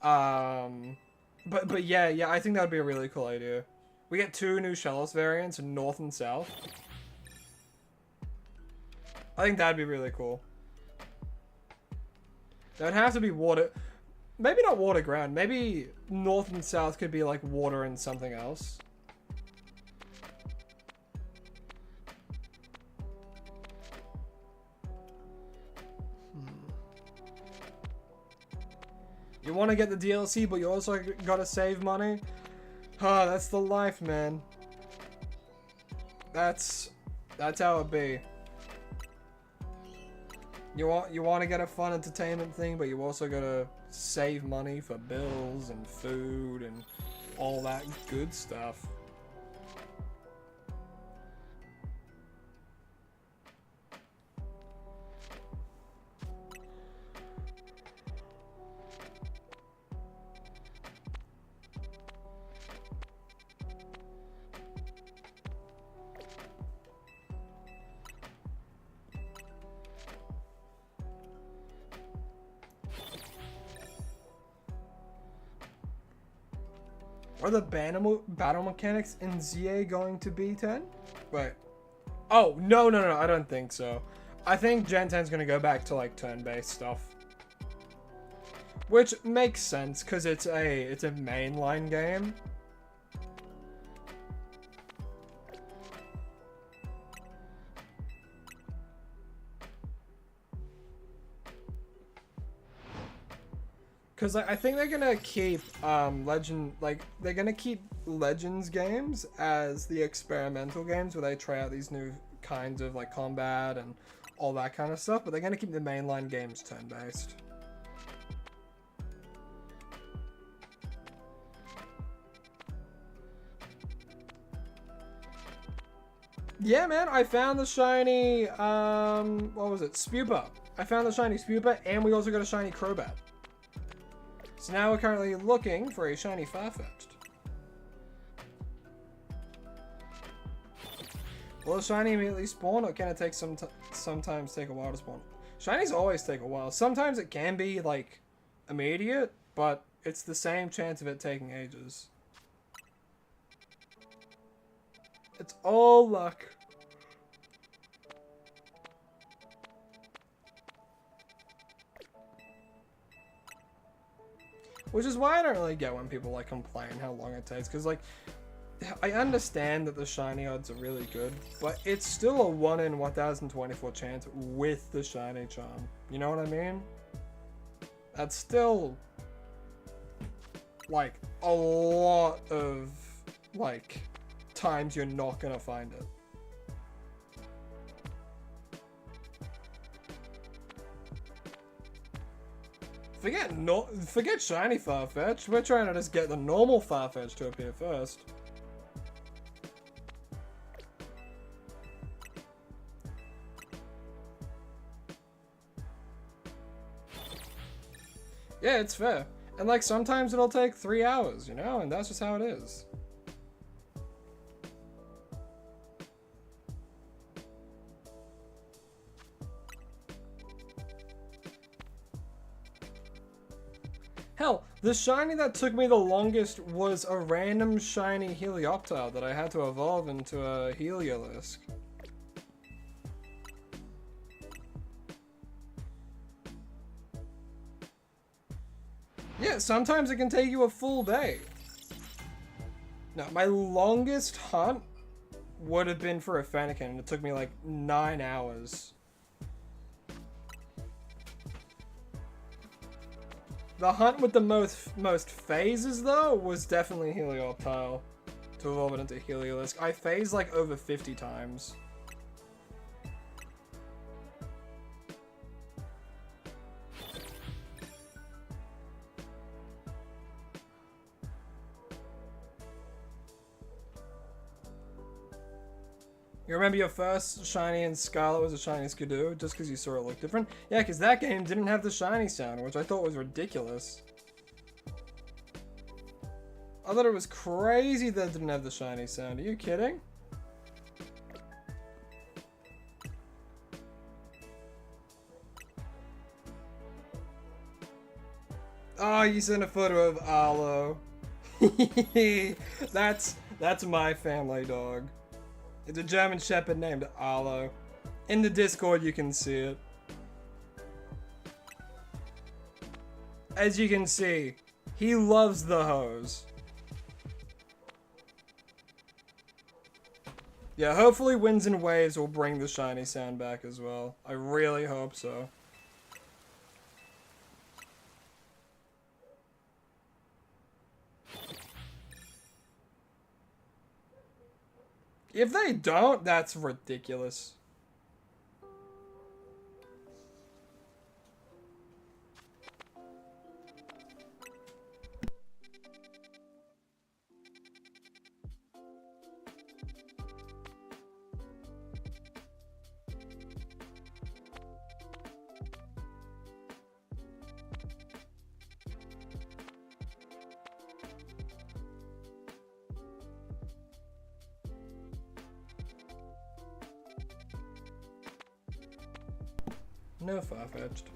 But yeah, I think that would be a really cool idea. We get 2 new Shellos variants, North and South. I think that'd be really cool. That would have to be water... Maybe not water ground. Maybe North and South could be like water and something else. You want to get the DLC, but you also gotta save money? Huh, that's the life, man. That's how it be. You want to get a fun entertainment thing, but you also gotta save money for bills and food and all that good stuff. Are the battle mechanics in ZA going to be 10? Wait. Oh, no, I don't think so. I think Gen 10's gonna go back to like turn-based stuff. Which makes sense, because it's a mainline game. Because I think they're gonna keep they're gonna keep Legends games as the experimental games where they try out these new kinds of like combat and all that kind of stuff, but they're gonna keep the mainline games turn-based. Yeah, man, I found the shiny, what was it? Spupa. I found the shiny Spupa, and we also got a shiny Crobat. So now we're currently looking for a shiny Farfetch'd. Will a shiny immediately spawn, or can it take sometimes take a while to spawn? Shinies always take a while. Sometimes it can be, like, immediate, but it's the same chance of it taking ages. It's all luck. Which is why I don't really get when people like complain how long it takes, because like I understand that the shiny odds are really good, but it's still a 1 in 1024 chance with the shiny charm. You know what I mean? That's still like a lot of like times you're not gonna find it. Forget shiny Farfetch. We're trying to just get the normal Farfetch to appear first. Yeah, it's fair. And like sometimes it'll take 3 hours, you know, and that's just how it is. Hell, the shiny that took me the longest was a random shiny Helioptile that I had to evolve into a Heliolisk. Yeah, sometimes it can take you a full day. Now, my longest hunt would have been for a Fennekin, and it took me like 9 hours. The hunt with the most phases, though, was definitely Helioptile to evolve it into Heliolisk. I phased like over 50 times. You remember your first shiny in Scarlet was a shiny Skidoo, just because you saw it look different? Yeah, because that game didn't have the shiny sound, which I thought was ridiculous. I thought it was crazy that it didn't have the shiny sound. Are you kidding? Oh, you sent a photo of Arlo. That's my family dog. It's a German Shepherd named Arlo. In the Discord, you can see it. As you can see, he loves the hose. Yeah, hopefully Winds and Waves will bring the shiny sound back as well. I really hope so. If they don't, that's ridiculous. No Farfetch'd.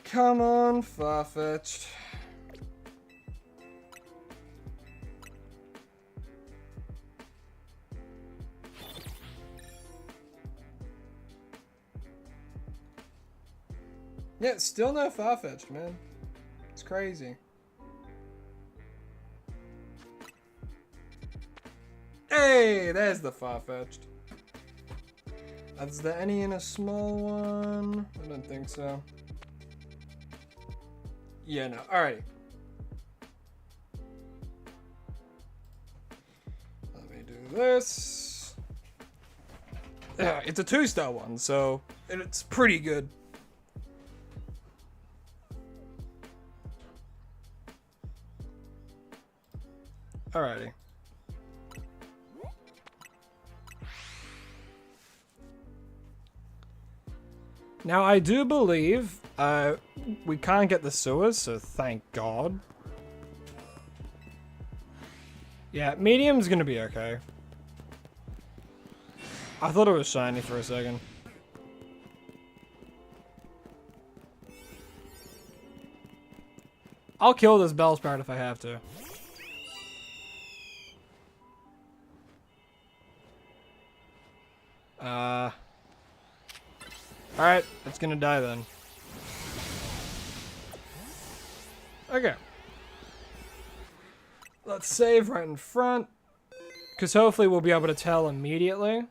Come on, Farfetch'd. Yeah, still no Farfetch'd, man. It's crazy. Hey, there's the Farfetch'd. Is there any in a small one? I don't think so. Yeah, no. Alrighty. Let me do this. Yeah, it's a 2-star one, so it's pretty good. Alrighty. Now, I do believe we can't get the sewers, so thank God. Yeah, medium's gonna be okay. I thought it was shiny for a second. I'll kill this Bellsprout if I have to. Alright, it's gonna die then. Okay. Let's save right in front. Because hopefully we'll be able to tell immediately.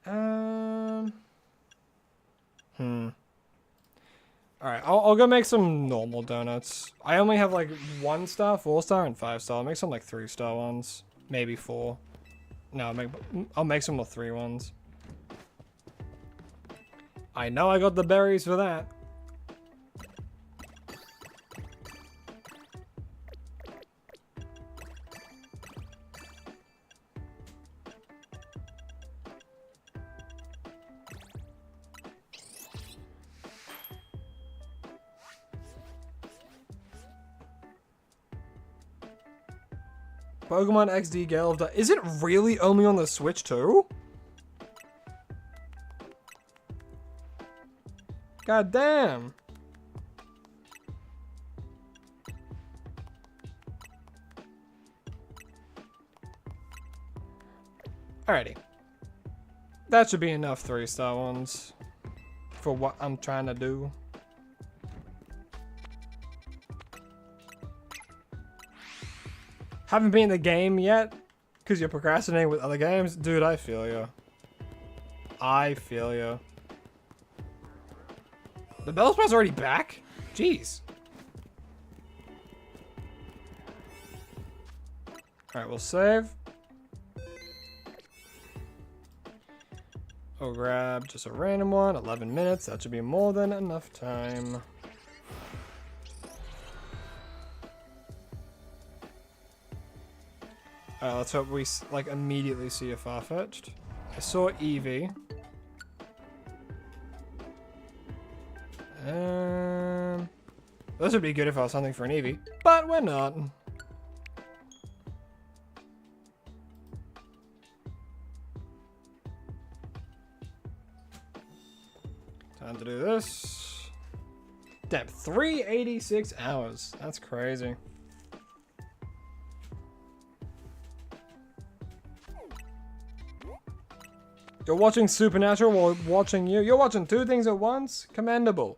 Alright, I'll go make some normal donuts. I only have like 1-star, 4-star, and 5-star. I'll make some like 3-star ones. Maybe 4. No, I'll make some more 3 ones. I know I got the berries for that. Pokemon XD Gale of Dawn. Is it really only on the Switch too? God damn. Alrighty. That should be enough 3-star ones for what I'm trying to do. Haven't been in the game yet because you're procrastinating with other games? Dude, I feel you. I feel you. The Bellsprout's already back? Jeez. Alright, we'll save. We'll grab just a random one. 11 minutes. That should be more than enough time. Alright, let's hope we like immediately see a Farfetch'd. I saw Eevee. This would be good if I was hunting for an Eevee, but we're not. Time to do this. Damn, 386 hours. That's crazy. You're watching Supernatural while watching you. You're watching 2 things at once? Commendable.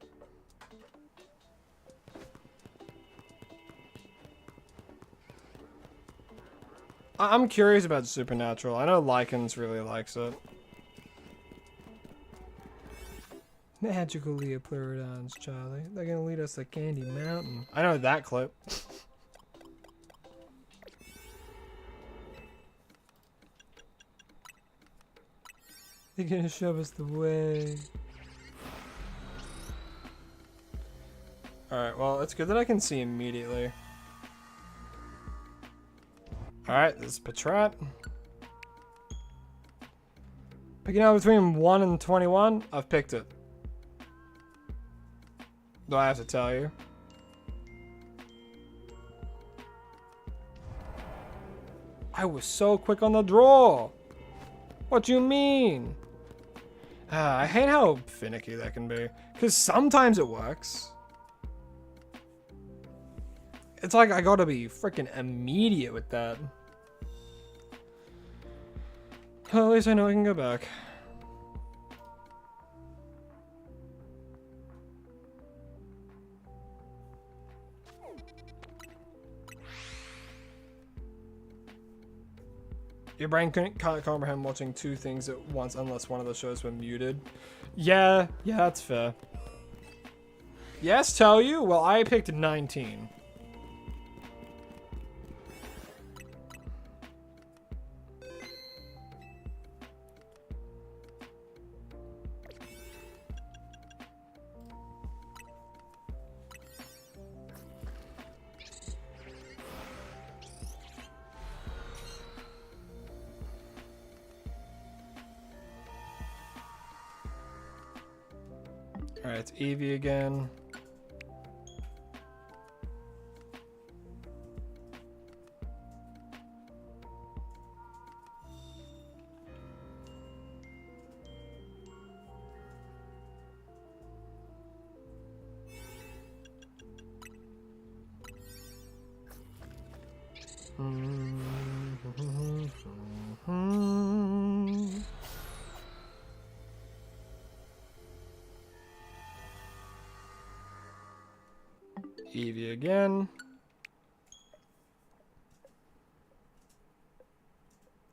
I'm curious about Supernatural. I know Lycans really likes it. Magical Leopardons, Charlie. They're gonna lead us to Candy Mountain. I know that clip. They're gonna show us the way. Alright, well, it's good that I can see immediately. Alright, this is Patrat. Picking out between 1 and 21. I've picked it. Do I have to tell you? I was so quick on the draw. What do you mean? I hate how finicky that can be. Because sometimes it works. It's like I gotta be freaking immediate with that. Well, at least I know I can go back. Your brain can't comprehend watching 2 things at once unless one of the shows were muted. Yeah, that's fair. Yes, tell you? Well, I picked 19. Alright, it's Eevee again. Eevee again.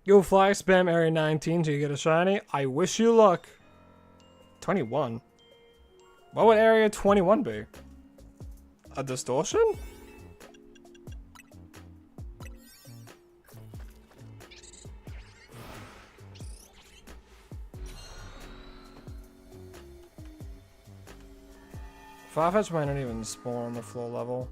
You'll fly, spam area 19 till you get a shiny. I wish you luck. 21. What would area 21 be? A distortion? Farfetch might not even spawn on the floor level.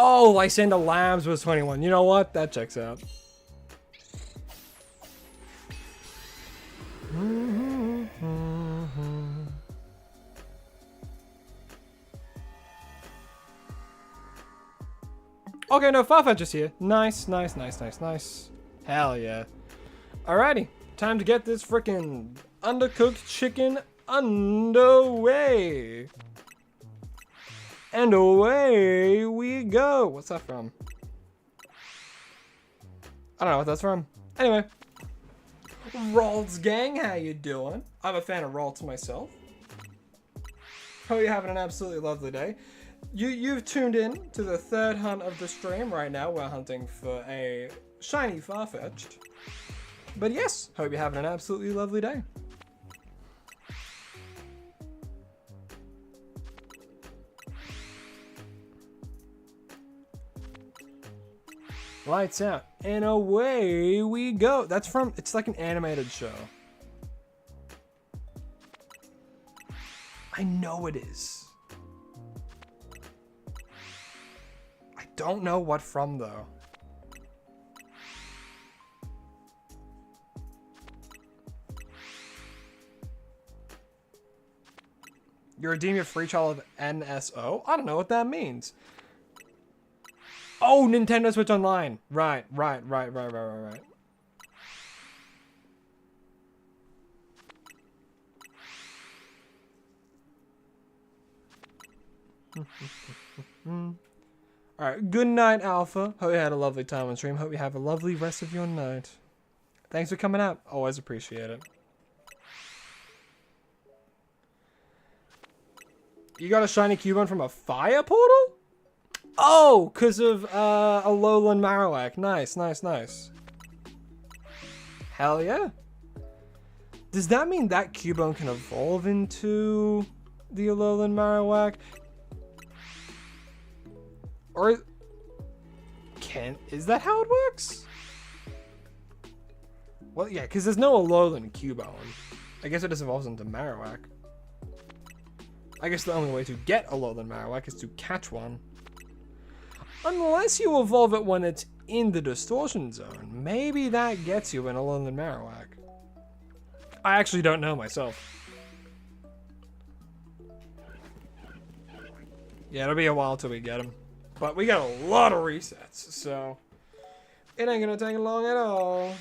Oh, Lysander Labs was 21. You know what? That checks out. Okay, no, Farfetch is here. Nice, nice, nice, nice, nice. Hell yeah. Alrighty, time to get this freaking undercooked chicken underway. And away we go. What's that from? I don't know what that's from. Anyway. Ralts gang, how you doing? I'm a fan of Ralts myself. Hope you're having an absolutely lovely day. You've tuned in to the third hunt of the stream. Right now we're hunting for a shiny Farfetch'd. But yes, hope you're having an absolutely lovely day. Lights out, and away we go. That's from, it's like an animated show. I know it is. I don't know what from though. You redeem your free trial of NSO? I don't know what that means. Oh, Nintendo Switch Online. Right. Alright, good night, Alpha. Hope you had a lovely time on stream. Hope you have a lovely rest of your night. Thanks for coming out. Always appreciate it. You got a shiny Cubone from a fire portal? Oh, because of a Alolan Marowak. Nice, nice, nice. Hell yeah. Does that mean that Cubone can evolve into the Alolan Marowak? Or is that how it works? Well, yeah, because there's no Alolan Cubone. I guess it just evolves into Marowak. I guess the only way to get Alolan Marowak is to catch one. Unless you evolve it when it's in the distortion zone. Maybe that gets you an Alolan Marowak. I actually don't know myself. Yeah, it'll be a while till we get him. But we got a lot of resets, so it ain't gonna take long at all.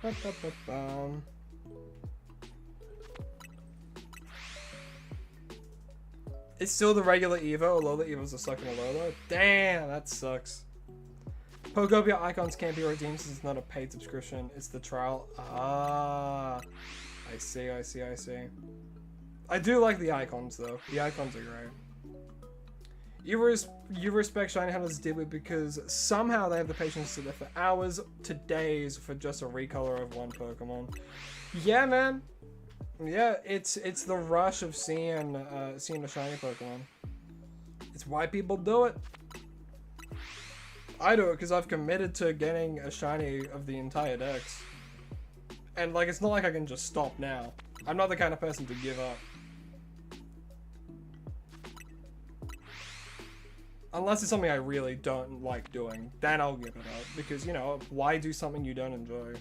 Ba-ba-ba-bum. It's still the regular Evo, although the Evos are stuck in a Lolo. Damn, that sucks. Pokopia icons can't be redeemed since it's not a paid subscription. It's the trial. Ah, I see. I do like the icons, though. The icons are great. You respect Shiny Hunters deeply because somehow they have the patience to sit there for hours to days for just a recolor of one Pokemon. Yeah, man. Yeah, it's the rush of seeing a shiny Pokemon. It's why people do it. I do it because I've committed to getting a shiny of the entire dex. And like, it's not like I can just stop now. I'm not the kind of person to give up. Unless it's something I really don't like doing, then I'll give it up. Because, you know, why do something you don't enjoy?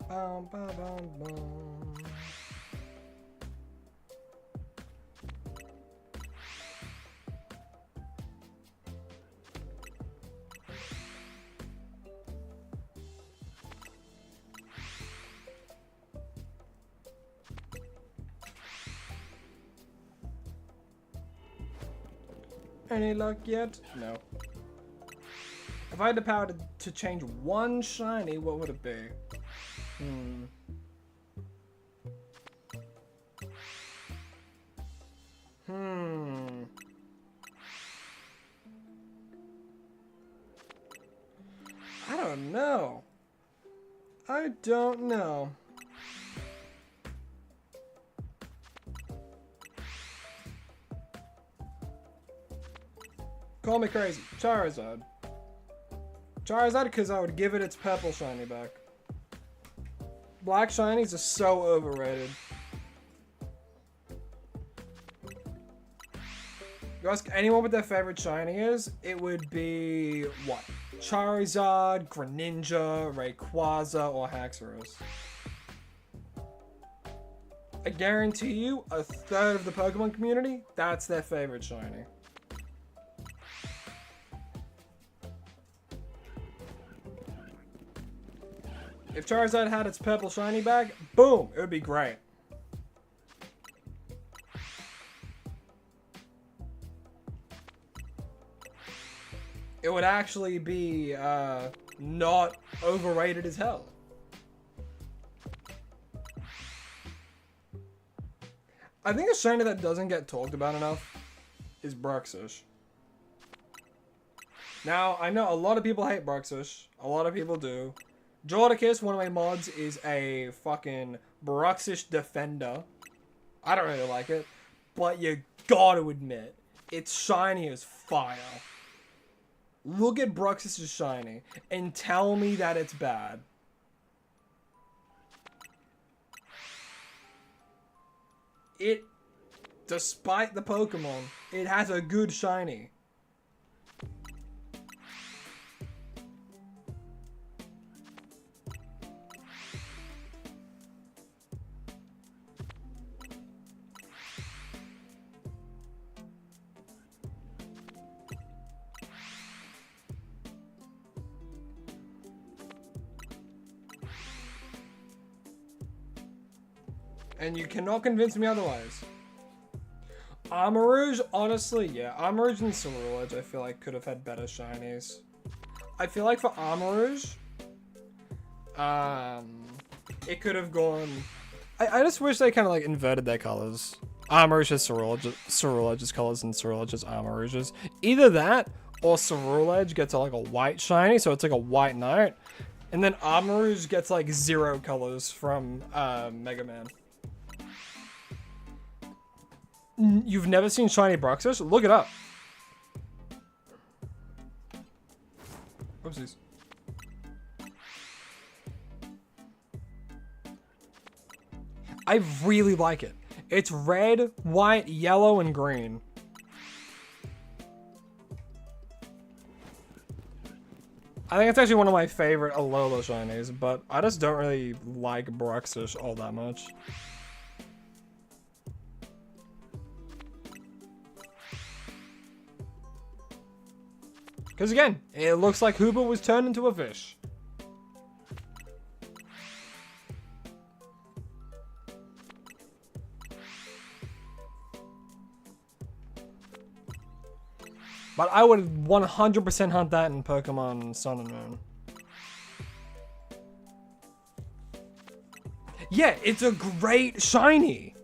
Bum, bum, bum, bum. Any luck yet? No. If I had the power to change one shiny, what would it be? I don't know. I don't know. Call me crazy. Charizard. Charizard because I would give it its purple shiny back. Black shinies are so overrated. You ask anyone what their favorite shiny is, it would be what? Charizard, Greninja, Rayquaza, or Haxorus. I guarantee you, a third of the Pokemon community, that's their favorite shiny. If Charizard had its purple shiny back, boom, it would be great. It would actually be not overrated as hell. I think a shiny that doesn't get talked about enough is Bruxish. Now, I know a lot of people hate Bruxish. A lot of people do. Jordicus, one of my mods, is a fucking Bruxish defender. I don't really like it, but you gotta admit, it's shiny as fire. Look at Bruxish's shiny and tell me that it's bad. It, despite the Pokemon, it has a good shiny. And you cannot convince me otherwise. Armor honestly, yeah. Armor and Ceruledge, I feel like could have had better shinies. I feel like for Armor it could have gone... I just wish they kind of like inverted their colors. Armor has Ceruledge's colors and Ceruledge's Armor. Either that or Ceruledge gets like a white shiny, so it's like a white knight. And then Armor gets like 0 colors from Mega Man. You've never seen shiny Bruxish? Look it up. Oopsies. I really like it. It's red, white, yellow, and green. I think it's actually one of my favorite Alola shinies, but I just don't really like Bruxish all that much. Because again, it looks like Hooba was turned into a fish. But I would 100% hunt that in Pokemon Sun and Moon. Yeah, it's a great shiny.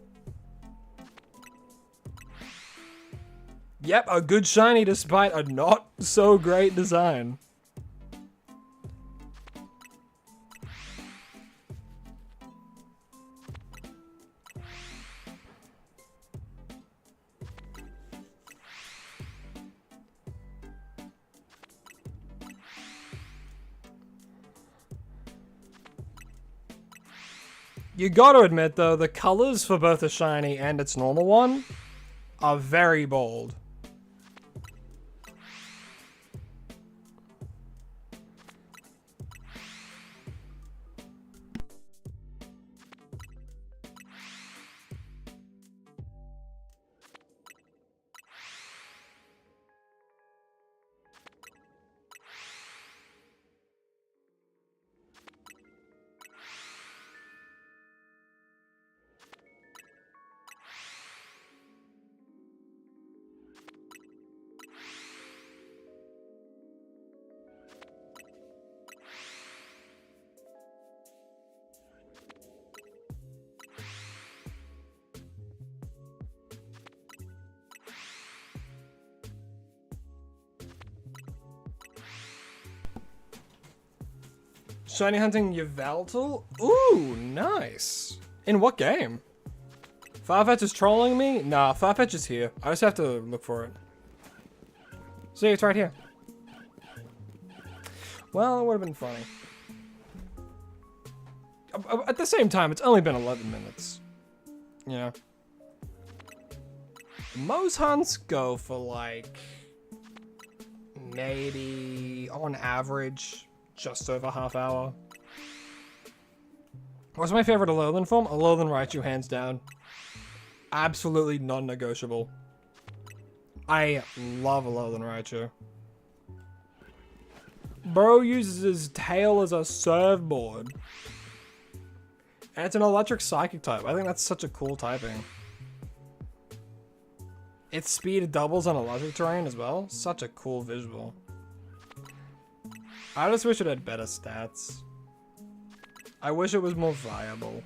Yep, a good shiny despite a not so great design. You gotta admit though, the colors for both the shiny and its normal one are very bold. Shiny hunting Yveltal? Ooh, nice. In what game? Farfetch is trolling me? Nah, Farfetch is here. I just have to look for it. See, it's right here. Well, it would have been funny. At the same time, it's only been 11 minutes. You know? Most hunts go for like... maybe, on average... just over half hour. What's my favorite Alolan form? Alolan Raichu, hands down. Absolutely non-negotiable. I love Alolan Raichu. Bro uses his tail as a surfboard. And it's an electric psychic type. I think that's such a cool typing. Its speed doubles on electric terrain as well. Such a cool visual. I just wish it had better stats. I wish it was more viable.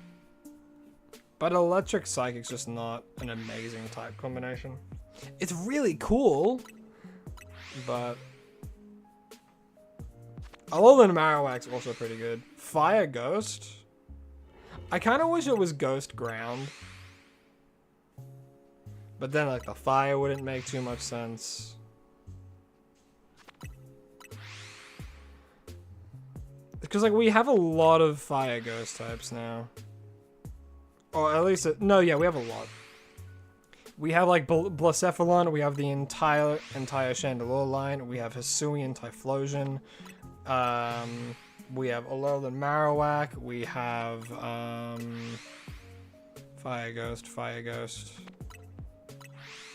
But Electric Psychic's just not an amazing type combination. It's really cool, but... Alolan Marowak's also pretty good. Fire Ghost? I kind of wish it was Ghost Ground. But then, like, the fire wouldn't make too much sense. Because, like, we have a lot of fire ghost types now. Or at least, no, yeah, we have a lot. We have, like, Blacephalon, we have the entire Chandelure line, we have Hisuian Typhlosion, we have Alolan Marowak, we have, Fire Ghost.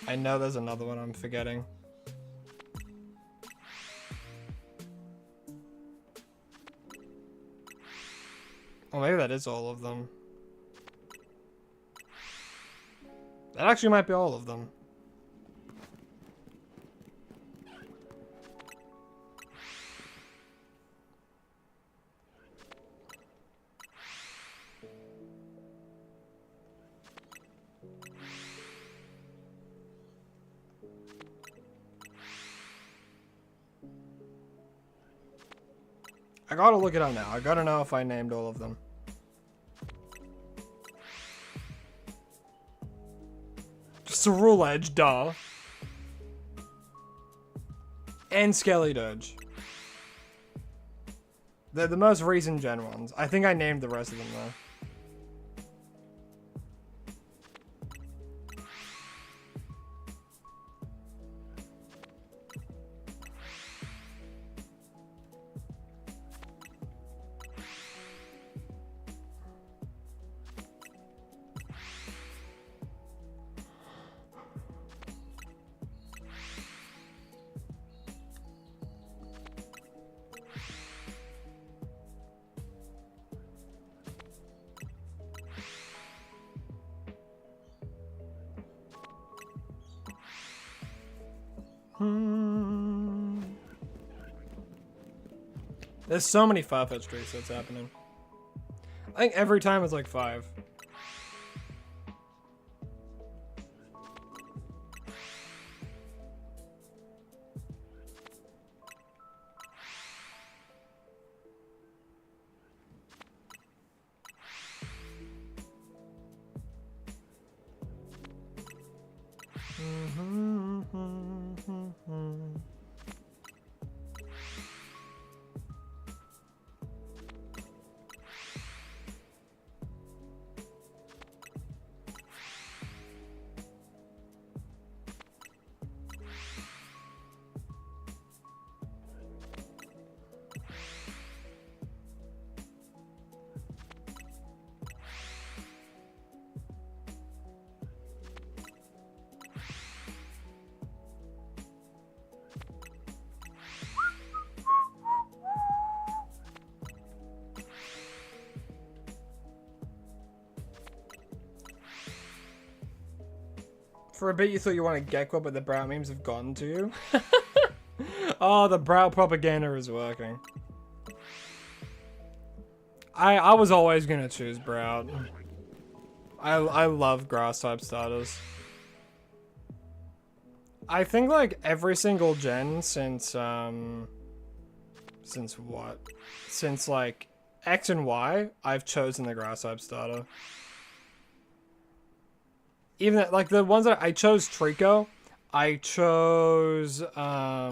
I know there's another one I'm forgetting. Well, maybe that is all of them. That actually might be all of them. I gotta look it up now. I gotta know if I named all of them. Just a rule edge, duh. And Skelly Doge. They're the most recent gen ones. I think I named the rest of them though. There's so many Farfetch resets happening. I think every time it's like 5. For a bit you thought you wanted Gekko, but the brow memes have gotten to you. Oh, the brow propaganda is working. I was always gonna choose brow. I love grass type starters. I think like every single gen since what? Since like X and Y, I've chosen the grass type starter. Even like the ones that I chose Trico, I chose I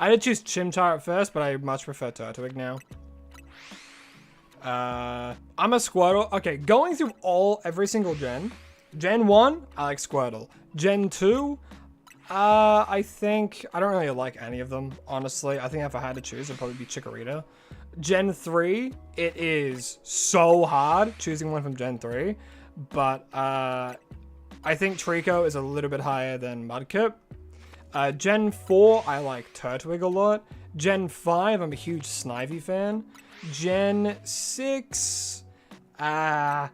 did choose Chimchar at first, but I much prefer Turtwig now. I'm a Squirtle. Okay, going through every single gen. Gen 1, I like Squirtle. Gen 2, I think I don't really like any of them, honestly. I think if I had to choose, it'd probably be Chikorita. Gen 3, it is so hard choosing one from Gen 3. But I think Trico is a little bit higher than Mudkip. Gen 4, I like Turtwig a lot. Gen 5, I'm a huge Snivy fan. Gen 6, I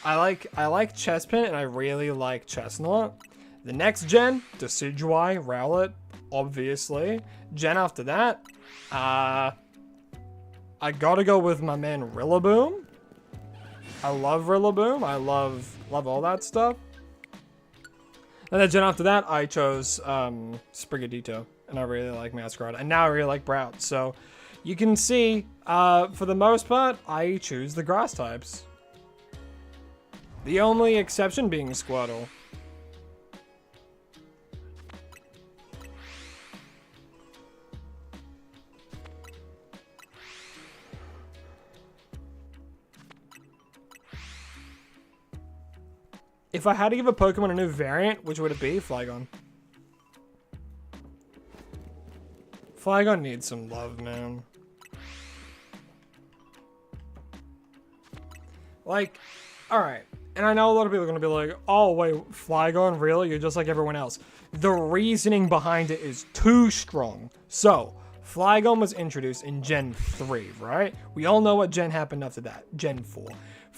like Chespin and I really like Chestnut. The next gen, Decidueye, Rowlet, obviously. Gen after that, I gotta go with my man Rillaboom. I love Rillaboom. I love all that stuff. And then gen after that, I chose Sprigatito, and I really like Masquerade, and now I really like Brout. So you can see, for the most part, I choose the grass types. The only exception being Squirtle. If I had to give a Pokemon a new variant, which would it be? Flygon. Flygon needs some love, man. Like, alright. And I know a lot of people are going to be like, oh, wait, Flygon, really? You're just like everyone else. The reasoning behind it is too strong. So, Flygon was introduced in Gen 3, right? We all know what gen happened after that. Gen 4.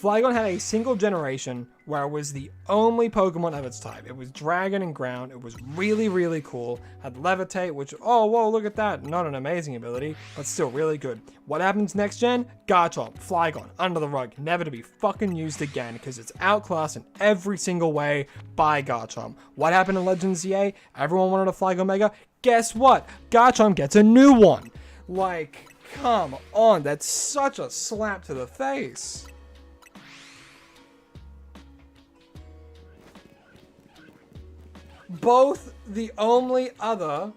Flygon had a single generation where it was the only Pokemon of its type. It was Dragon and Ground. It was really, really cool. Had Levitate, which, oh, whoa, look at that. Not an amazing ability, but still really good. What happens next gen? Garchomp, Flygon, under the rug, never to be fucking used again because it's outclassed in every single way by Garchomp. What happened in Legends ZA? Everyone wanted a Flygon Mega. Guess what? Garchomp gets a new one. Like, come on. That's such a slap to the face. Both the only other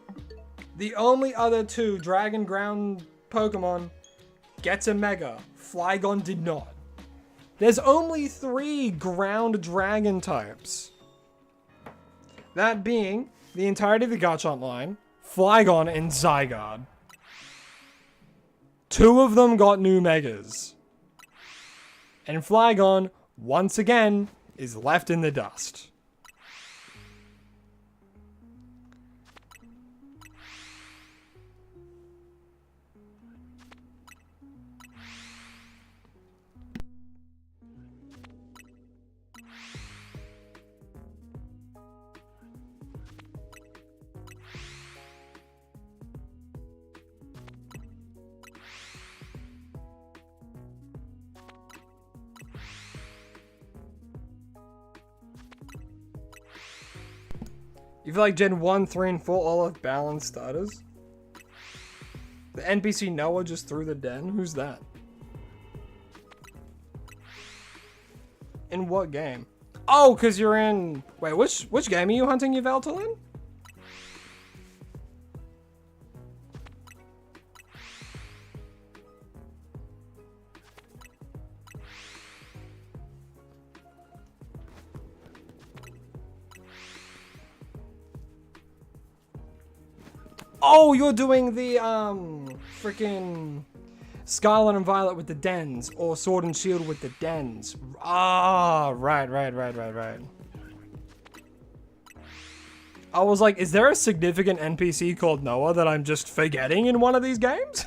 two Dragon Ground Pokemon gets a Mega. Flygon did not. There's only 3 Ground Dragon types. That being the entirety of the Garchomp line, Flygon and Zygarde. 2 of them got new Megas. And Flygon, once again, is left in the dust. You feel like Gen 1, 3, and 4 all have balanced starters? The NPC Noah just threw the den? Who's that? In what game? Oh, because you're in... Wait, which game are you hunting Yveltal in? Oh, you're doing the, freaking Scarlet and Violet with the dens, or Sword and Shield with the dens. Ah, right. I was like, is there a significant NPC called Noah that I'm just forgetting in one of these games?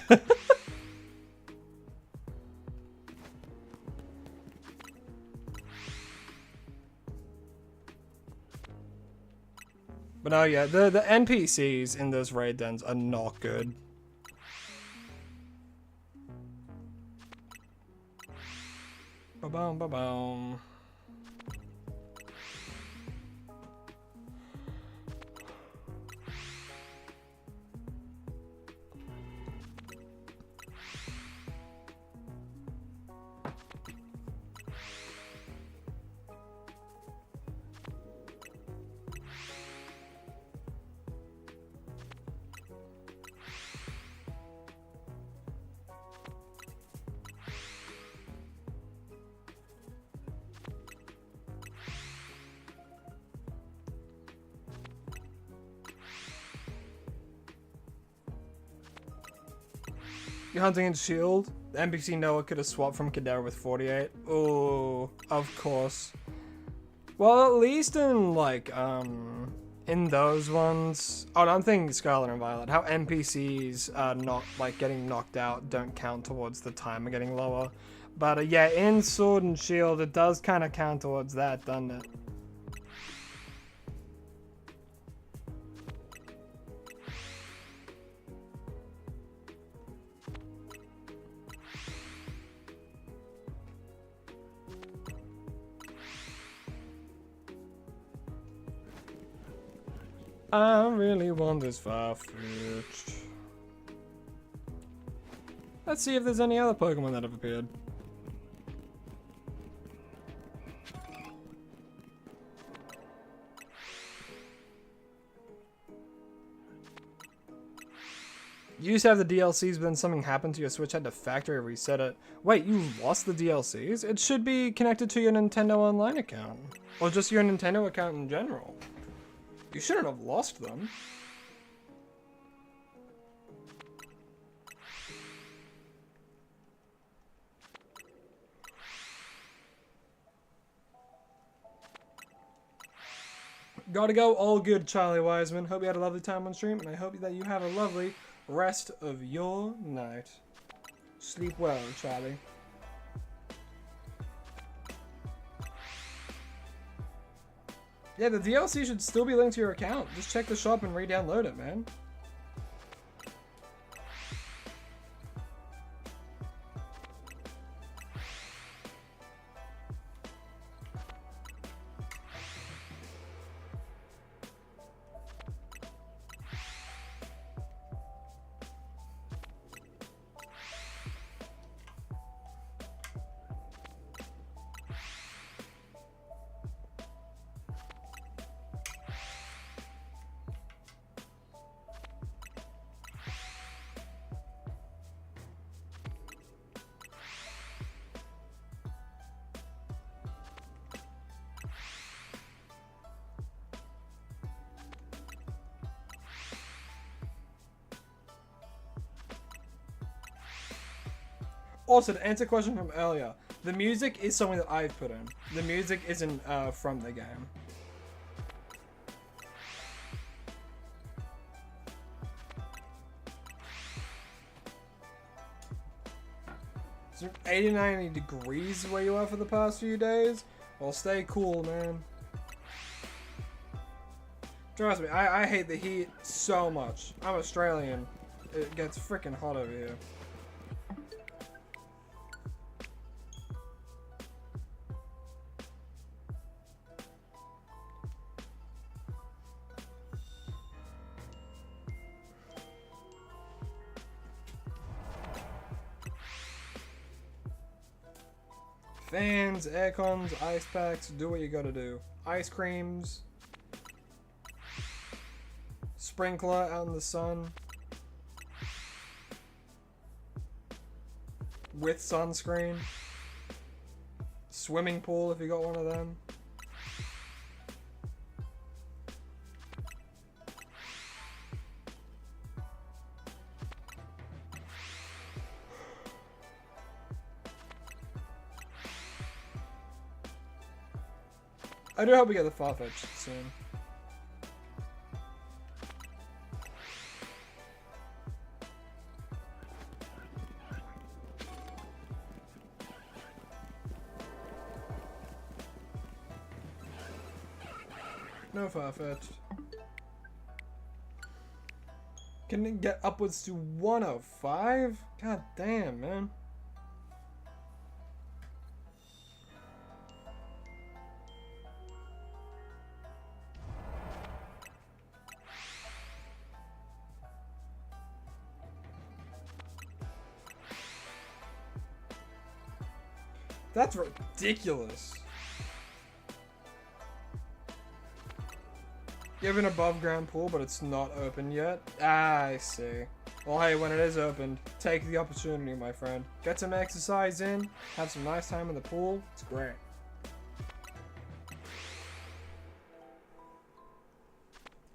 But no, yeah, the NPCs in those raid dens are not good. Ba-boom, ba-boom. You're hunting in Shield. The NPC Noah could have swapped from Kadera with 48. Oh, of course. Well, at least in, like, in those ones... Oh, no, I'm thinking Scarlet and Violet. How NPCs not, like, getting knocked out don't count towards the timer getting lower. But, yeah, in Sword and Shield, it does kind of count towards that, doesn't it? I really want this Farfetch'd. Let's see if there's any other Pokemon that have appeared. You used to have the DLCs, but then something happened to your Switch, had to factory reset it. Wait, you lost the DLCs? It should be connected to your Nintendo Online account. Or just your Nintendo account in general. You shouldn't have lost them. Gotta go. All good, Charlie Wiseman. Hope you had a lovely time on stream, and I hope that you have a lovely rest of your night. Sleep well, Charlie. Yeah, the DLC should still be linked to your account. Just check the shop and re-download it, man. Also, to answer a question from earlier, the music is something that I've put in. The music isn't from the game. Is it 80, 90 degrees where you are for the past few days? Well, stay cool, man. Trust me, I hate the heat so much. I'm Australian. It gets freaking hot over here. Fans, aircons, ice packs, do what you gotta do. Ice creams. Sprinkler out in the sun. With sunscreen. Swimming pool if you got one of them. I do hope we get the Farfetch soon. No Farfetch. Can it get upwards to 105? God damn, man. That's ridiculous. You have an above ground pool, but it's not open yet? Ah, I see. Well, hey, when it is opened, take the opportunity, my friend. Get some exercise in, have some nice time in the pool. It's great.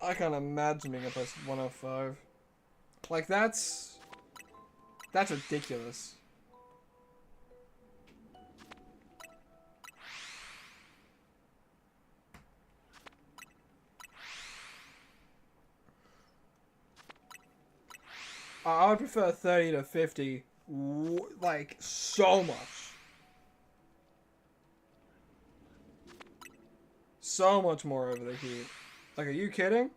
I can't imagine being up at 105. Like, that's ridiculous. I would prefer 30 to 50, like, so much. So much more over the heat. Like, are you kidding?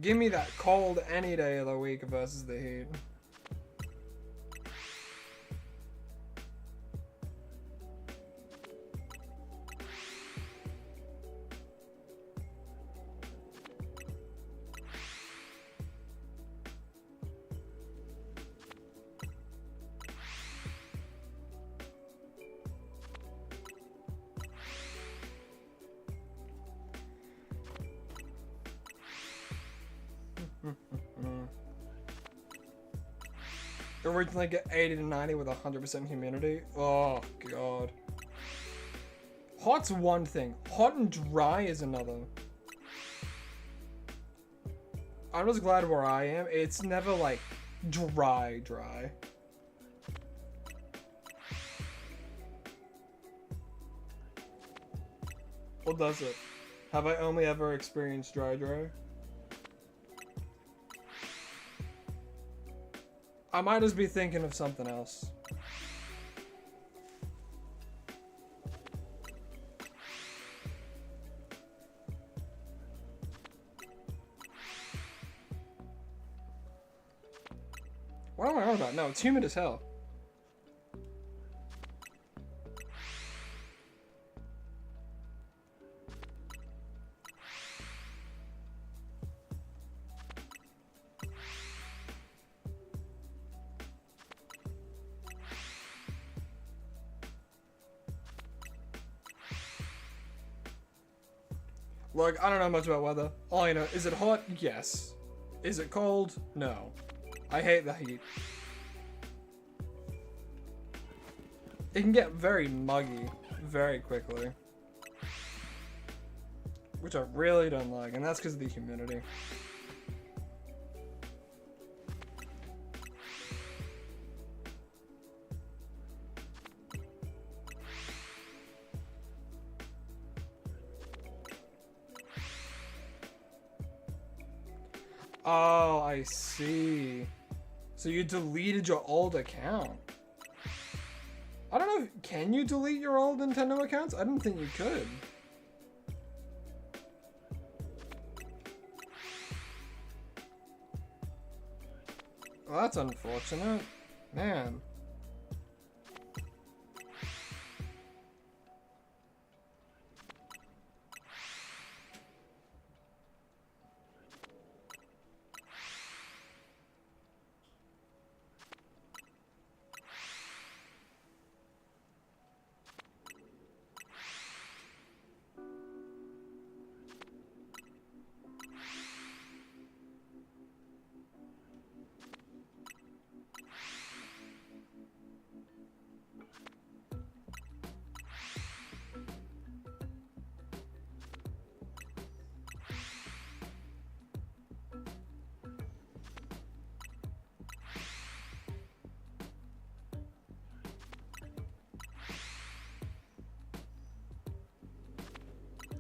Give me that cold any day of the week versus the heat. Originally get 80 to 90 with 100% humidity. Oh, God. Hot's one thing. Hot and dry is another. I'm just glad where I am, it's never, like, dry. Or does it? Have I only ever experienced dry? I might just be thinking of something else. about? No, it's humid as hell. Look, I don't know much about weather. All I know, is it hot? Yes. Is it cold? No. I hate the heat. It can get very muggy very quickly. Which I really don't like, and that's because of the humidity. Oh, I see. So you deleted your old account. I don't know, can you delete your old Nintendo accounts? I didn't think you could. Well, that's unfortunate. Man.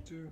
Do.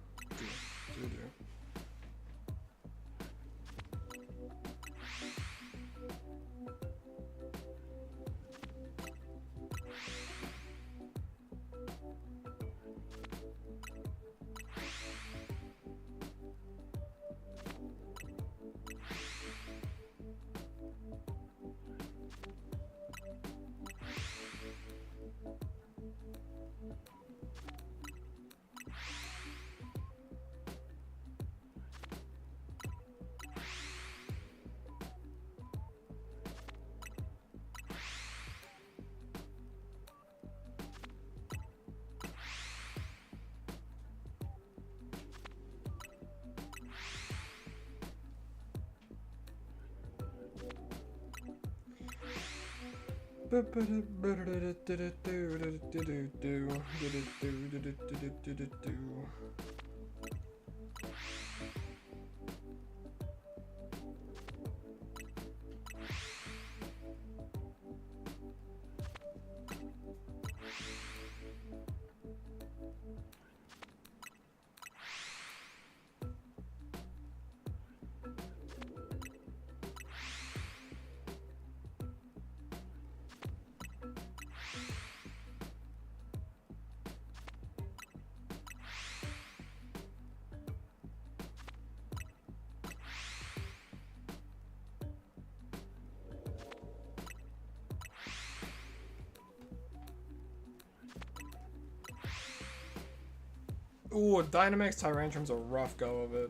Ooh, Dynamax Tyrantrum's a rough go of it.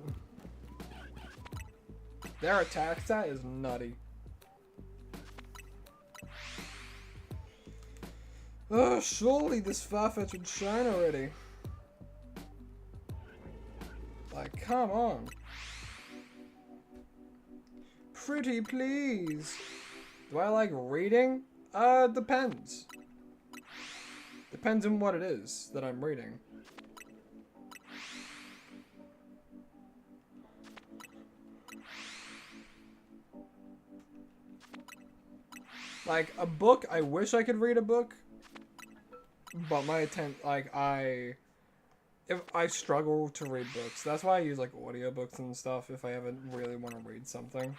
Their attack stat is nutty. Oh, surely this Farfetch would shine already. Like, come on. Pretty please. Do I like reading? Depends. Depends on what it is that I'm reading. Like, a book, I wish I could read a book, but my attempt, like, if I struggle to read books. That's why I use, like, audiobooks and stuff if I ever really want to read something.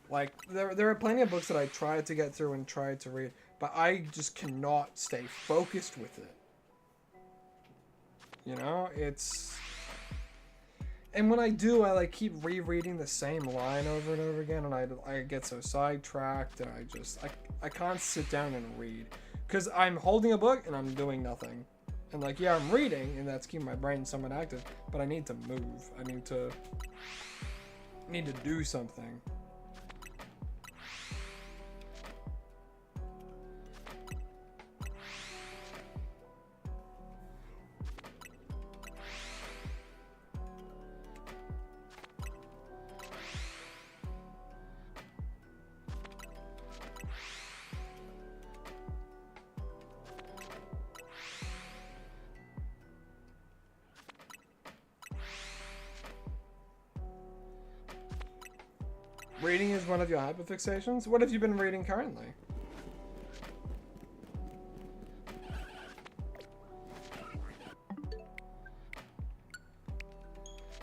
Like, there are plenty of books that I tried to get through and tried to read, but I just cannot stay focused with it. You know, And when I do, I like keep rereading the same line over and over again, and I get so sidetracked, and I can't sit down and read, because I'm holding a book and I'm doing nothing. And like, yeah, I'm reading, and that's keeping my brain somewhat active, but I need to move. I need to do something. Reading is one of your hyperfixations? What have you been reading currently?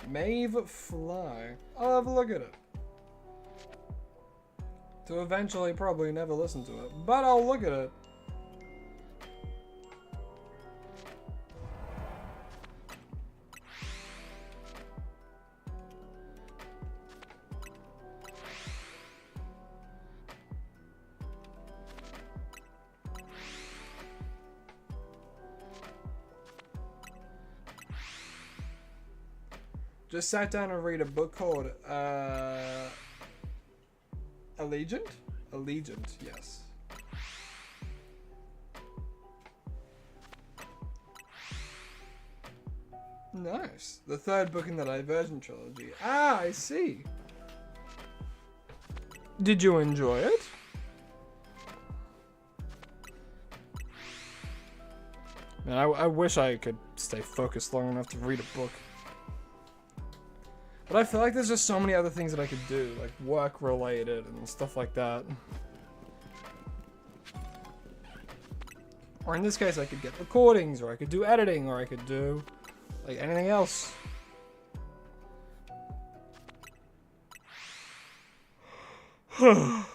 Mave Fly. I'll have a look at it. To eventually probably never listen to it, but I'll look at it. Just sat down and read a book called Allegiant? Allegiant, yes. Nice. The third book in the Divergent trilogy. Ah, I see. Did you enjoy it? Man, I wish I could stay focused long enough to read a book. But I feel like there's just so many other things that I could do, like work related and stuff like that. Or in this case, I could get recordings, or I could do editing, or I could do like anything else. Can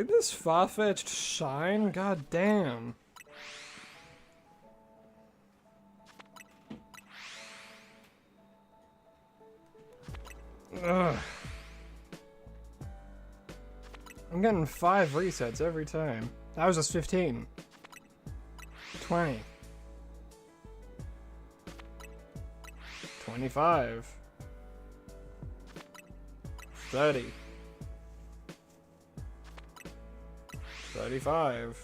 this far-fetched shine? God damn. Ugh. I'm getting 5 resets every time. That was just 15. 20. 25. 30. 35.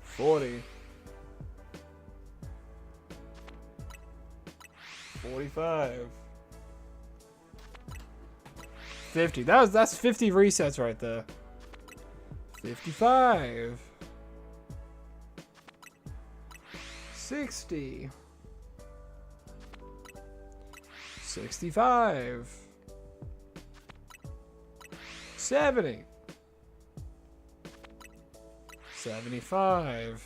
40. 45. 50. That's 50 resets right there. 55. 60. 65. 70. 75.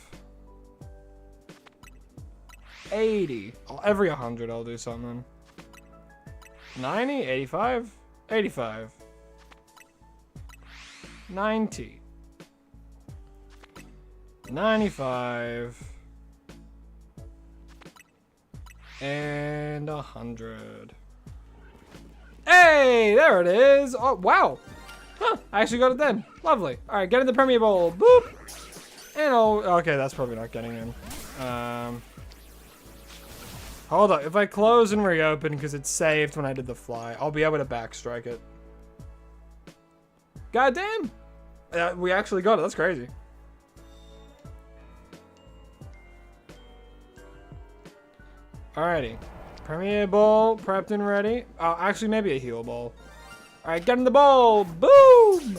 80. Every 100 I'll do something. 90, 85, 85. 90. 95. And 100. Hey, there it is. Oh, wow. Huh, I actually got it then. Lovely. All right, get in the Premier Bowl. Boop. And okay, that's probably not getting in. Hold on, if I close and reopen because it's saved when I did the fly, I'll be able to backstrike it. God damn! We actually got it, that's crazy. Alrighty. Premier Ball, prepped and ready. Oh, actually maybe a heal ball. Alright, get in the ball! Boom!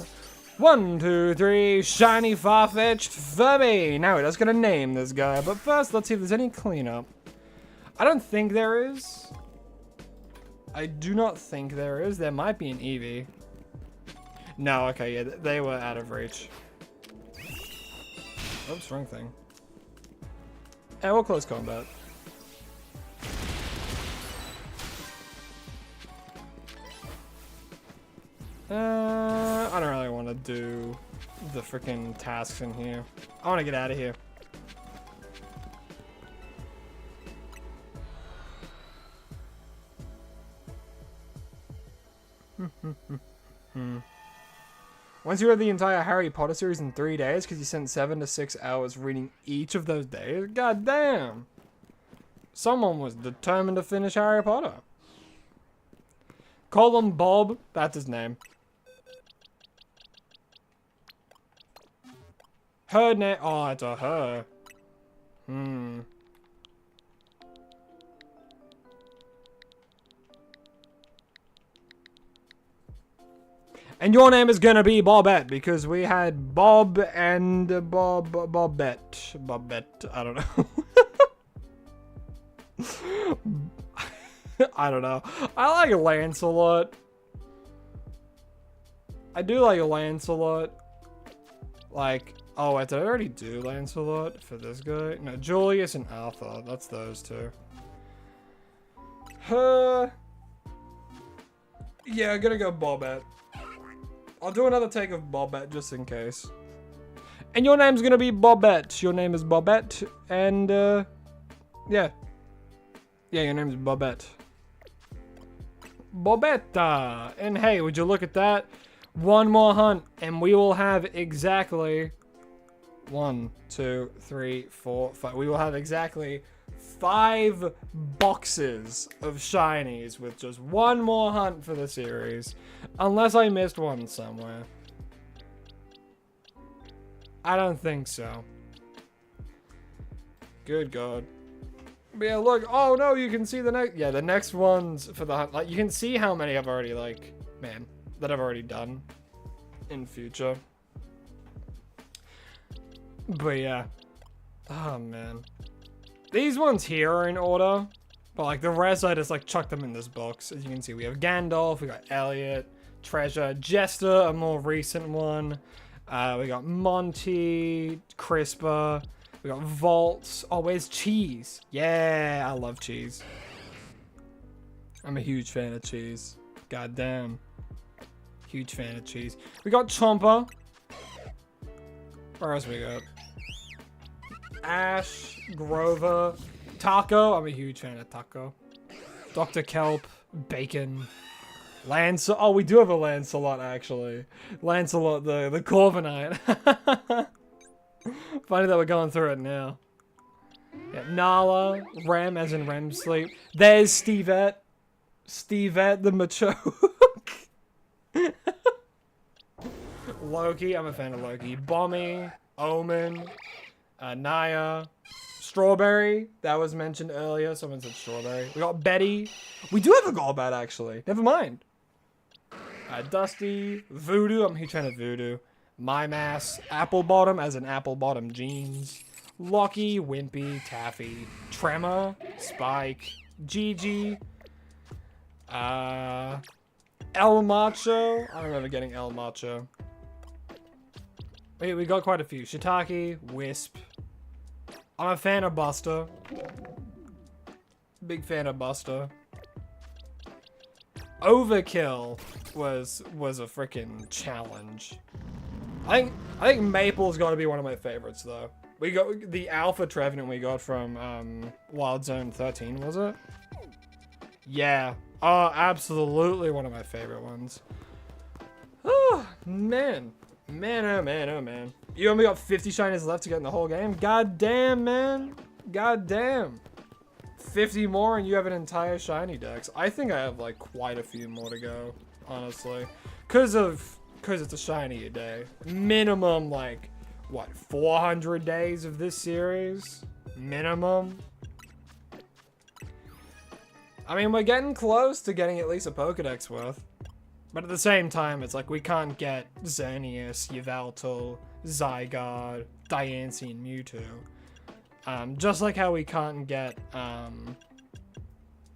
1, 2, 3, shiny far-fetched for me! Now we're just gonna name this guy, but first let's see if there's any cleanup. I don't think there is. I do not think there is. There might be an Eevee. No, okay, yeah, they were out of reach. Oops, wrong thing. Yeah, we'll close combat. I don't really want to do the freaking tasks in here. I want to get out of here. Once you read the entire Harry Potter series in 3 days because you spent 7 to 6 hours reading each of those days? God damn. Someone was determined to finish Harry Potter. Call him Bob. That's his name. Her name. Oh, it's a her. And your name is gonna be Bobette because we had Bob and Bobette. Bobette. I don't know. I don't know. I like Lancelot. I do like Lancelot. Like, oh, wait, did I already do Lancelot for this guy? No, Julius and Arthur. That's those two. Yeah, I'm gonna go Bobette. I'll do another take of Bobette just in case. And your name's gonna be Bobette. Your name is Bobette. And, yeah. Yeah, your name's Bobette. Bobetta. And hey, would you look at that? One more hunt, and we will have exactly 1, 2, 3, 4, 5. We will have exactly 5 boxes of shinies with just one more hunt for the series. Unless I missed one somewhere. I don't think so. Good God. But yeah, look. Oh no, you can see the next. Yeah, the next ones for the hunt. Like, you can see how many I've already, like, man, that I've already done in future. But yeah. Oh man. These ones here are in order. But like the rest, I just like chucked them in this box. As you can see, we have Gandalf, we got Elliot, Treasure, Jester, a more recent one. We got Monty, Crispa. We got Vaults. Oh, where's Cheese? Yeah, I love Cheese. I'm a huge fan of Cheese. God damn. Huge fan of Cheese. We got Chomper. Where else we got? Ash, Grover, Taco. I'm a huge fan of Taco. Dr. Kelp, Bacon, Lancelot. Oh, we do have a Lancelot, actually. Lancelot, the Corviknight. Funny that we're going through it now. Yeah, Nala, Rem as in REM sleep. There's Stevette. Stevette the Machoke. Loki, I'm a fan of Loki. Bommy, Omen, Naya, Strawberry, that was mentioned earlier. Someone said Strawberry. We got Betty. We do have a Golbat, actually. Never mind. Dusty, Voodoo, I'm a huge fan of Voodoo. Mimas, Apple Bottom as in Apple Bottom jeans. Lucky, Wimpy, Taffy, Tremor, Spike, Gigi, El Macho. I remember getting El Macho. Wait, we got quite a few. Shiitake, Wisp. I'm a fan of Buster. Big fan of Buster. Overkill was a freaking challenge. I think Maple's got to be one of my favorites though. We got the Alpha Trevenant we got from Wild Zone 13, was it? Yeah. Oh, absolutely one of my favorite ones. Oh, man. Man, oh man, oh man. You only got 50 shinies left to get in the whole game? God damn, man. God damn. 50 more and you have an entire shiny dex. I think I have like quite a few more to go, honestly. Cause it's a shiny a day. Minimum like, what, 400 days of this series? Minimum. I mean, we're getting close to getting at least a Pokedex worth. But at the same time, it's like we can't get Xerneas, Yveltal, Zygarde, Diancie, and Mewtwo. Just like how we can't get,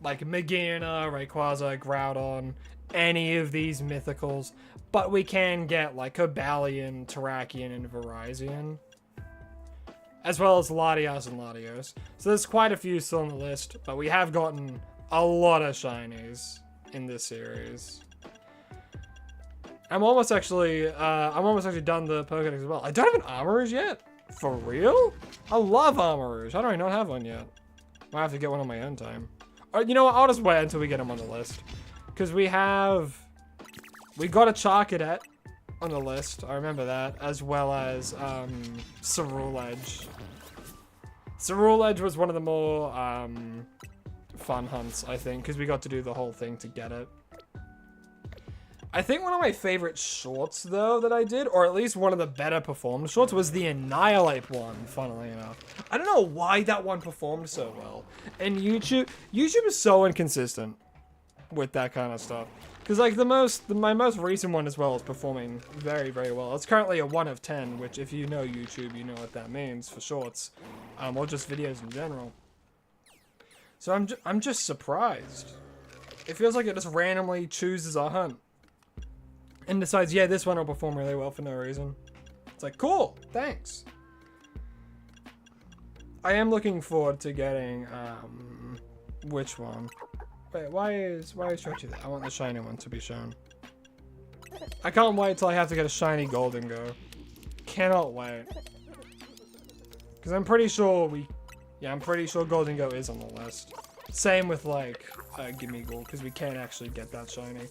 like Magearna, Rayquaza, Groudon, any of these mythicals. But we can get, like, Cobalion, Terrakion, and Virizion. As well as Latias and Latios. So there's quite a few still on the list, but we have gotten a lot of shinies in this series. I'm almost actually done the Pokedex as well. I don't have an Armourouge yet? For real? I love Armourouge. How do I not have one yet? Might have to get one on my own time. Or, you know what? I'll just wait until we get them on the list. Because we have We got a Charcadet on the list. I remember that. As well as Cerule Edge. Cerule Edge was one of the more fun hunts, I think, because we got to do the whole thing to get it. I think one of my favorite shorts, though, that I did, or at least one of the better performed shorts, was the Annihilate one, funnily enough. I don't know why that one performed so well. And YouTube is so inconsistent with that kind of stuff. Because, like, my most recent one as well is performing very, very well. It's currently a 1 of 10, which, if you know YouTube, you know what that means for shorts. Or just videos in general. So I'm just surprised. It feels like it just randomly chooses a hunt. And decides, yeah, this one will perform really well for no reason. It's like, cool, thanks. I am looking forward to getting, which one? Wait, why is Stretchy there? I want the shiny one to be shown. I can't wait till I have to get a shiny Golden Go. Cannot wait. Because I'm pretty sure I'm pretty sure Golden Go is on the list. Same with, like, Gimme Gold, because we can't actually get that shiny.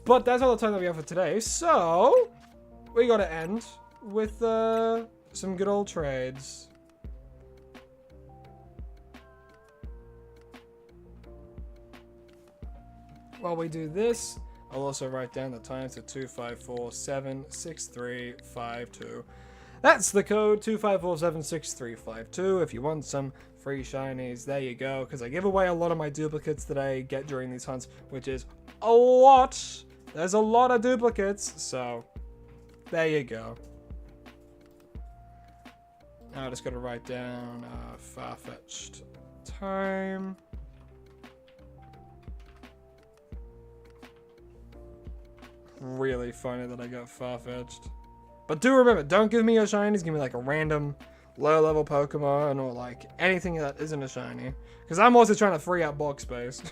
But that's all the time that we have for today, so we gotta end with some good old trades. While we do this, I'll also write down the time to 25476352. That's the code 25476352 if you want some free shinies. There you go, because I give away a lot of my duplicates that I get during these hunts, which is a lot. There's a lot of duplicates, so there you go. Now I just gotta write down far-fetched time. Really funny that I got far-fetched. But do remember, don't give me your shinies, give me like a random low-level Pokemon or like anything that isn't a shiny. Because I'm also trying to free up box space.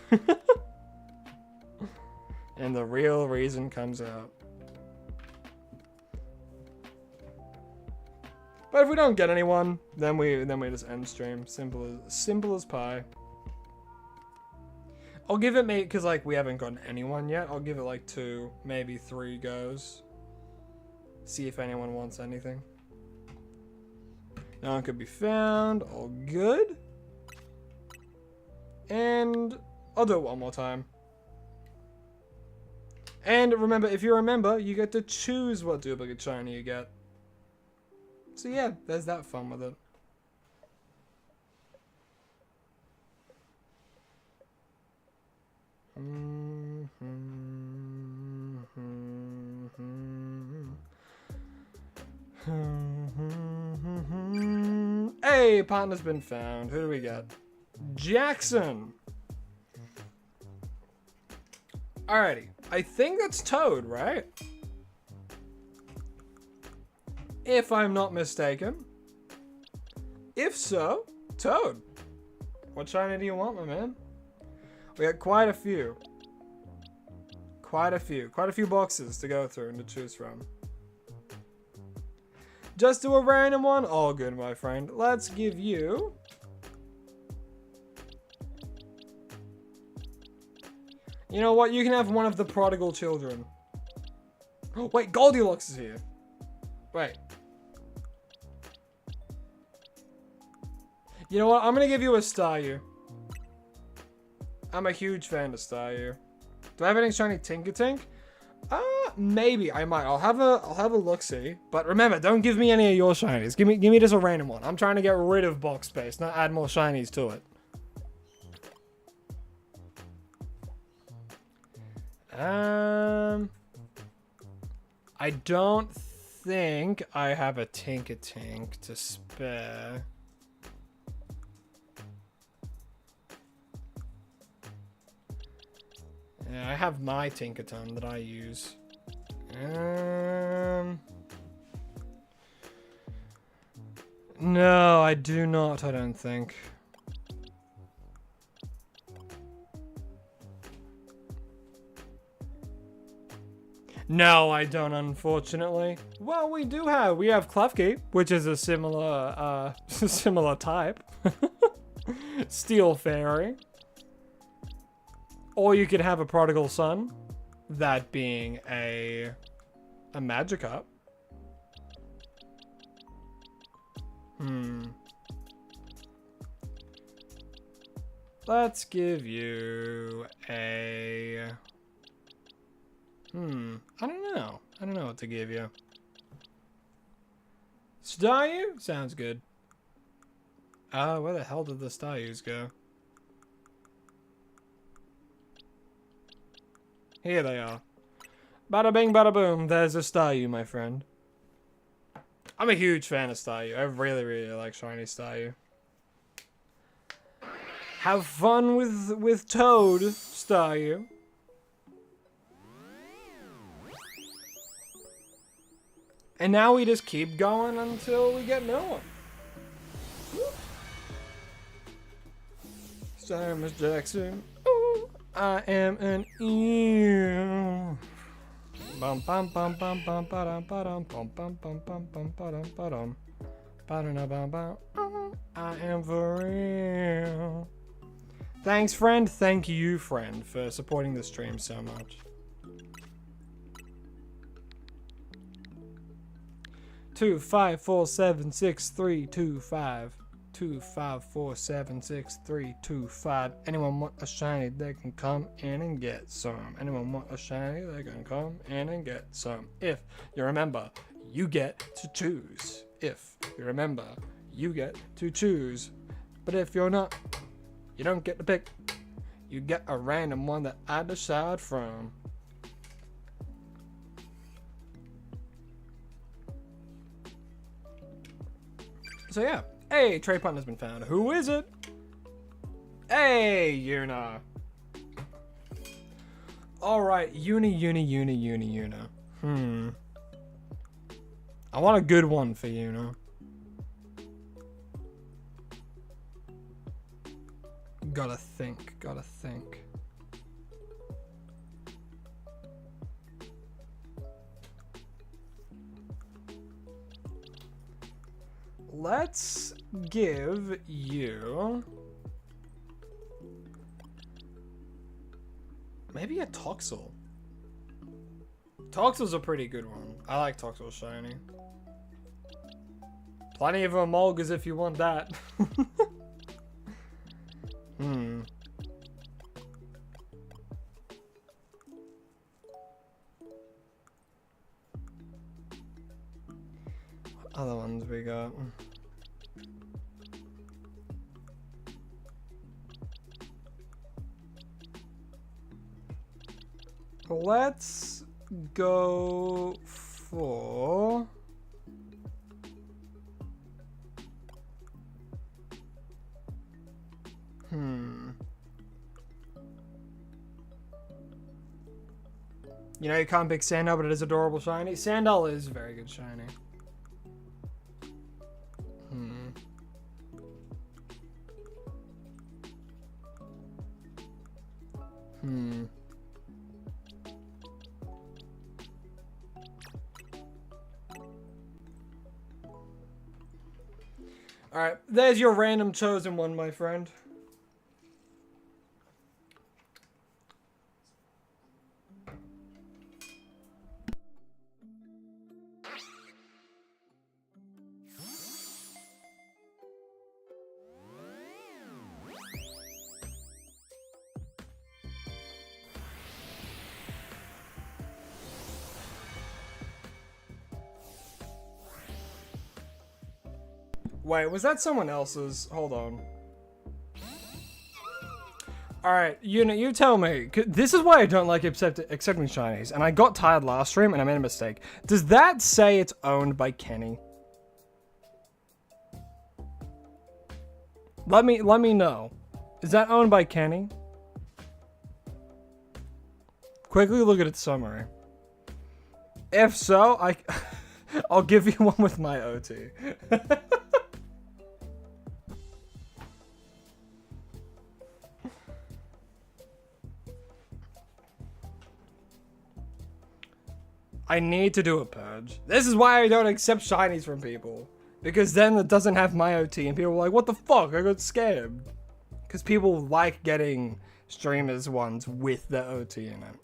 And the real reason comes out. But if we don't get anyone, then we just end stream. Simple as pie. I'll give it because like we haven't gotten anyone yet. I'll give it like 2, maybe 3 goes. See if anyone wants anything. No one could be found. All good. And I'll do it one more time. And remember, if you remember, you get to choose what duplicate shiny you get. So yeah, there's that fun with it. Hey, partner's been found. Who do we get? Jackson. Alrighty. I think that's Toad, right? If I'm not mistaken. If so, Toad. What shiny do you want, my man? We got quite a few. Quite a few boxes to go through and to choose from. Just do a random one? All good, my friend. Let's give you... You know what? You can have one of the prodigal children. Oh, wait, Goldilocks is here. Wait. You know what? I'm gonna give you a Staryu. I'm a huge fan of Staryu. Do I have any shiny Tinkertink? Maybe I might. I'll have a look-see. But remember, don't give me any of your shinies. Give me just a random one. I'm trying to get rid of box space, not add more shinies to it. I don't think I have a Tinkertink to spare. Yeah, I have my Tinkerton that I use. No, I do not, I don't think. No, I don't, unfortunately. Well, we have Klefki, which is a similar, similar type. Steel Fairy. Or you could have a Prodigal Son. That being a Magikarp. Let's give you a... I don't know. I don't know what to give you. Staryu? Sounds good. Where the hell did the Staryus go? Here they are. Bada bing, bada boom. There's a Staryu, my friend. I'm a huge fan of Staryu. I really, really like shiny Staryu. Have fun with Toad, Staryu. And now we just keep going until we get no one. Miss Jackson. Ooh, I am an eel. Bum bum bum bum bum ba-dum ba-dum bum bum bum bum bum ba-dum ba-dum ba-dum bum bum. I am for real. Thanks, friend. Thank you, friend, for supporting the stream so much. 2 5 4 7 6 3 2 5 2 5 4 7 6 3 2 5. Anyone want a shiny, they can come in and get some. Anyone want a shiny, they can come in and get some. If you remember, you get to choose. If you remember, you get to choose. But if you're not, you don't get to pick. You get a random one that I decide from. So yeah. Hey, trade partner's been found. Who is it? Hey, Yuna. Alright, Yuna. I want a good one for Yuna. Gotta think. Let's give you maybe a Toxel. Toxel's a pretty good one. I like Toxel shiny. Plenty of Emolgas if you want that. What other ones we got? Let's go for You know, you can't pick Sandal, but it is adorable shiny. Sandal is very good shiny. Alright, there's your random chosen one, my friend. Wait, was that someone else's? Hold on. Alright, you tell me. This is why I don't like accepting shinies. And I got tired last stream and I made a mistake. Does that say it's owned by Kenny? Let me know. Is that owned by Kenny? Quickly look at its summary. If so, I'll give you one with my OT. I need to do a purge. This is why I don't accept shinies from people. Because then it doesn't have my OT and people are like, what the fuck? I got scammed. Because people like getting streamers ones with the OT in it.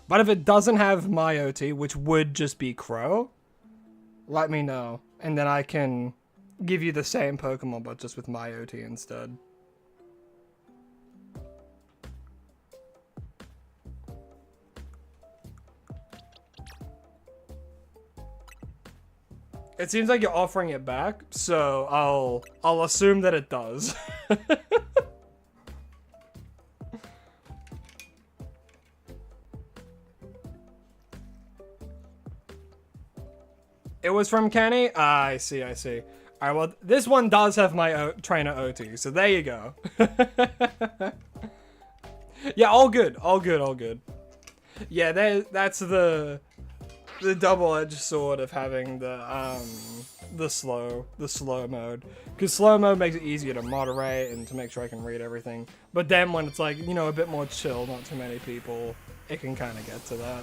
But if it doesn't have my OT, which would just be Crow, let me know. And then I can give you the same Pokemon, but just with my OT instead. It seems like you're offering it back, so I'll assume that it does. It was from Kenny? Ah, I see, I see. Alright, well, this one does have my trainer OT, so there you go. Yeah, all good, all good, all good. Yeah, that's the double-edged sword of having the slow mode. Because slow mode makes it easier to moderate and to make sure I can read everything. But then when it's like, you know, a bit more chill, not too many people, it can kind of get to that.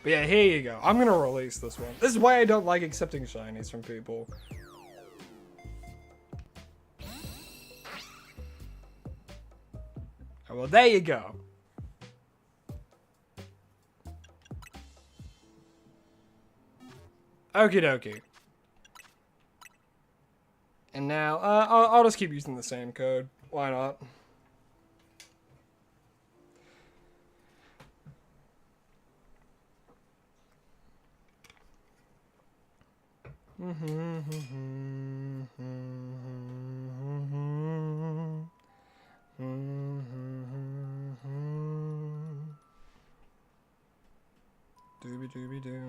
But yeah, here you go. I'm gonna release this one. This is why I don't like accepting shinies from people. Oh, well, there you go. Okie dokie. And now, I'll just keep using the same code. Why not? Dooby dooby doo.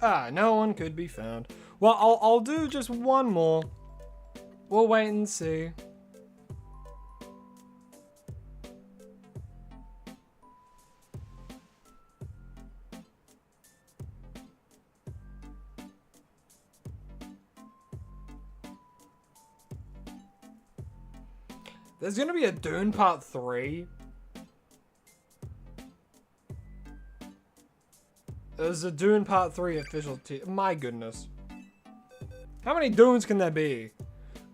Ah, no one could be found. Well, I'll do just one more. We'll wait and see. There's gonna be a Dune Part 3. There's a Dune Part 3 official my goodness. How many Dunes can there be?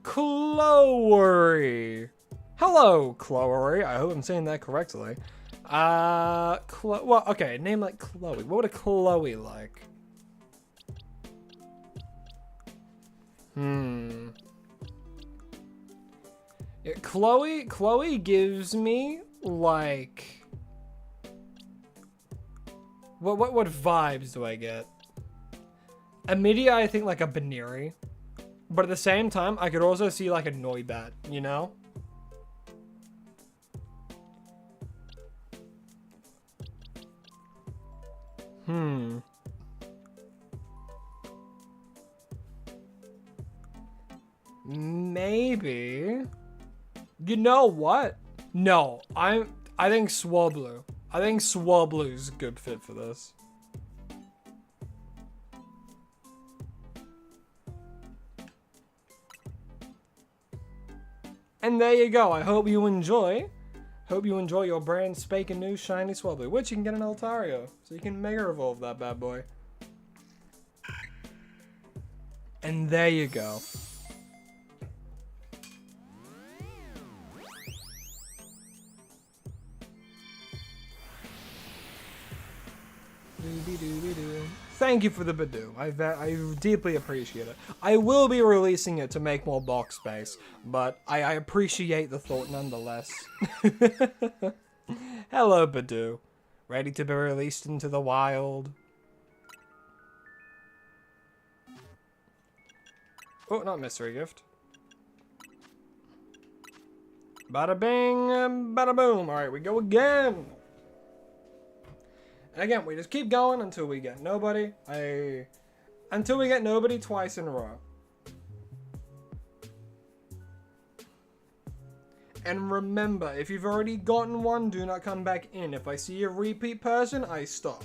Chloe. Hello, Chloe. I hope I'm saying that correctly. Well, okay, name like Chloe. What would a Chloe like? Yeah, Chloe gives me like what vibes do I get? Immediately I think like a Baneri. But at the same time, I could also see like a Noibat, you know? Maybe. You know what? No, I think Swablu. I think Swablu's a good fit for this. And there you go. I hope you enjoy. Hope you enjoy your brand spanking new shiny Swablu, which you can get in Altario, so you can Mega Evolve that bad boy. And there you go. Thank you for the Badoo. I deeply appreciate it. I will be releasing it to make more box space, but I appreciate the thought nonetheless. Hello, Badoo. Ready to be released into the wild? Oh, not mystery gift. Bada bing, bada boom. Alright, we go again. And again, we just keep going until we get nobody. Until we get nobody twice in a row. And remember, if you've already gotten one, do not come back in. If I see a repeat person, I stop.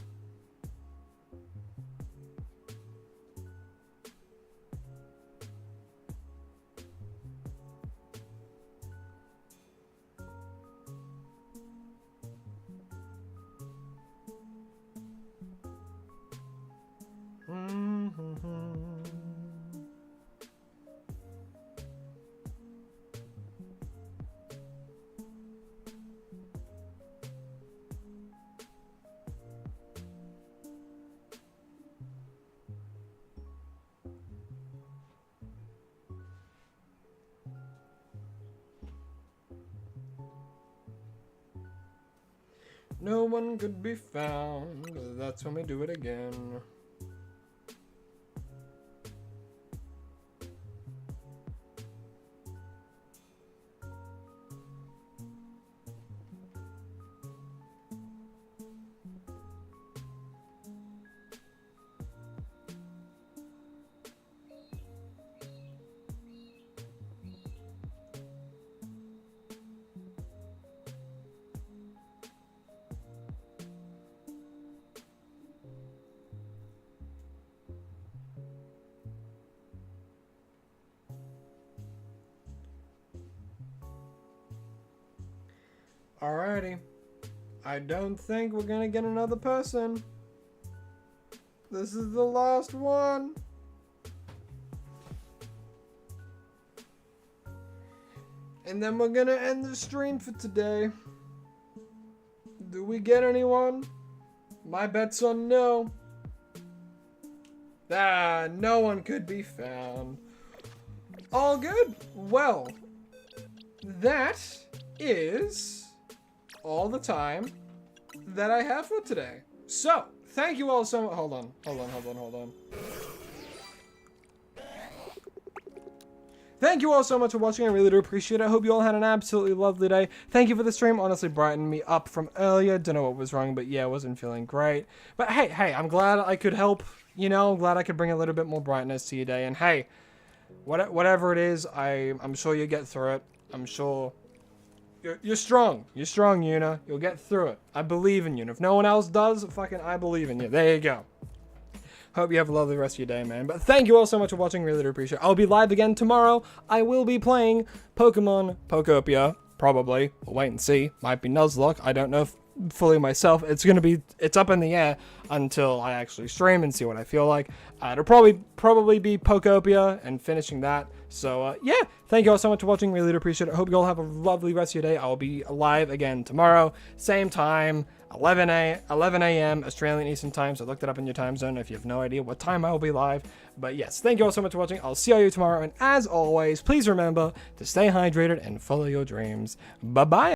No one could be found. That's when we do it again. Alrighty. I don't think we're gonna get another person. This is the last one. And then we're gonna end the stream for today. Do we get anyone? My bet's on no. No one could be found. All good. Well, that is all the time that I have for today. So, thank you all so much. Hold on. Thank you all so much for watching. I really do appreciate it. I hope you all had an absolutely lovely day. Thank you for the stream. Honestly, brightened me up from earlier. Don't know what was wrong, but yeah, I wasn't feeling great. But hey, I'm glad I could help. You know, I'm glad I could bring a little bit more brightness to your day. And hey, whatever it is, I'm sure you get through it. I'm sure you're strong. You're strong, Yuna. You'll get through it. I believe in you. And if no one else does, fucking I believe in you. There you go. Hope you have a lovely rest of your day, man. But thank you all so much for watching. Really do appreciate it. I'll be live again tomorrow. I will be playing Pokemon Pokopia. Probably. We'll wait and see. Might be Nuzlocke. I don't know fully myself. It's up in the air until I actually stream and see what I feel like. It'll probably be Pokopia and finishing that. So, yeah. Thank you all so much for watching. Really do appreciate it. Hope you all have a lovely rest of your day. I'll be live again tomorrow. Same time. 11 a.m. Australian Eastern Time, so look that up in your time zone if you have no idea what time I will be live. But yes, thank you all so much for watching. I'll see all you tomorrow, and as always, please remember to stay hydrated and follow your dreams. Bye-bye.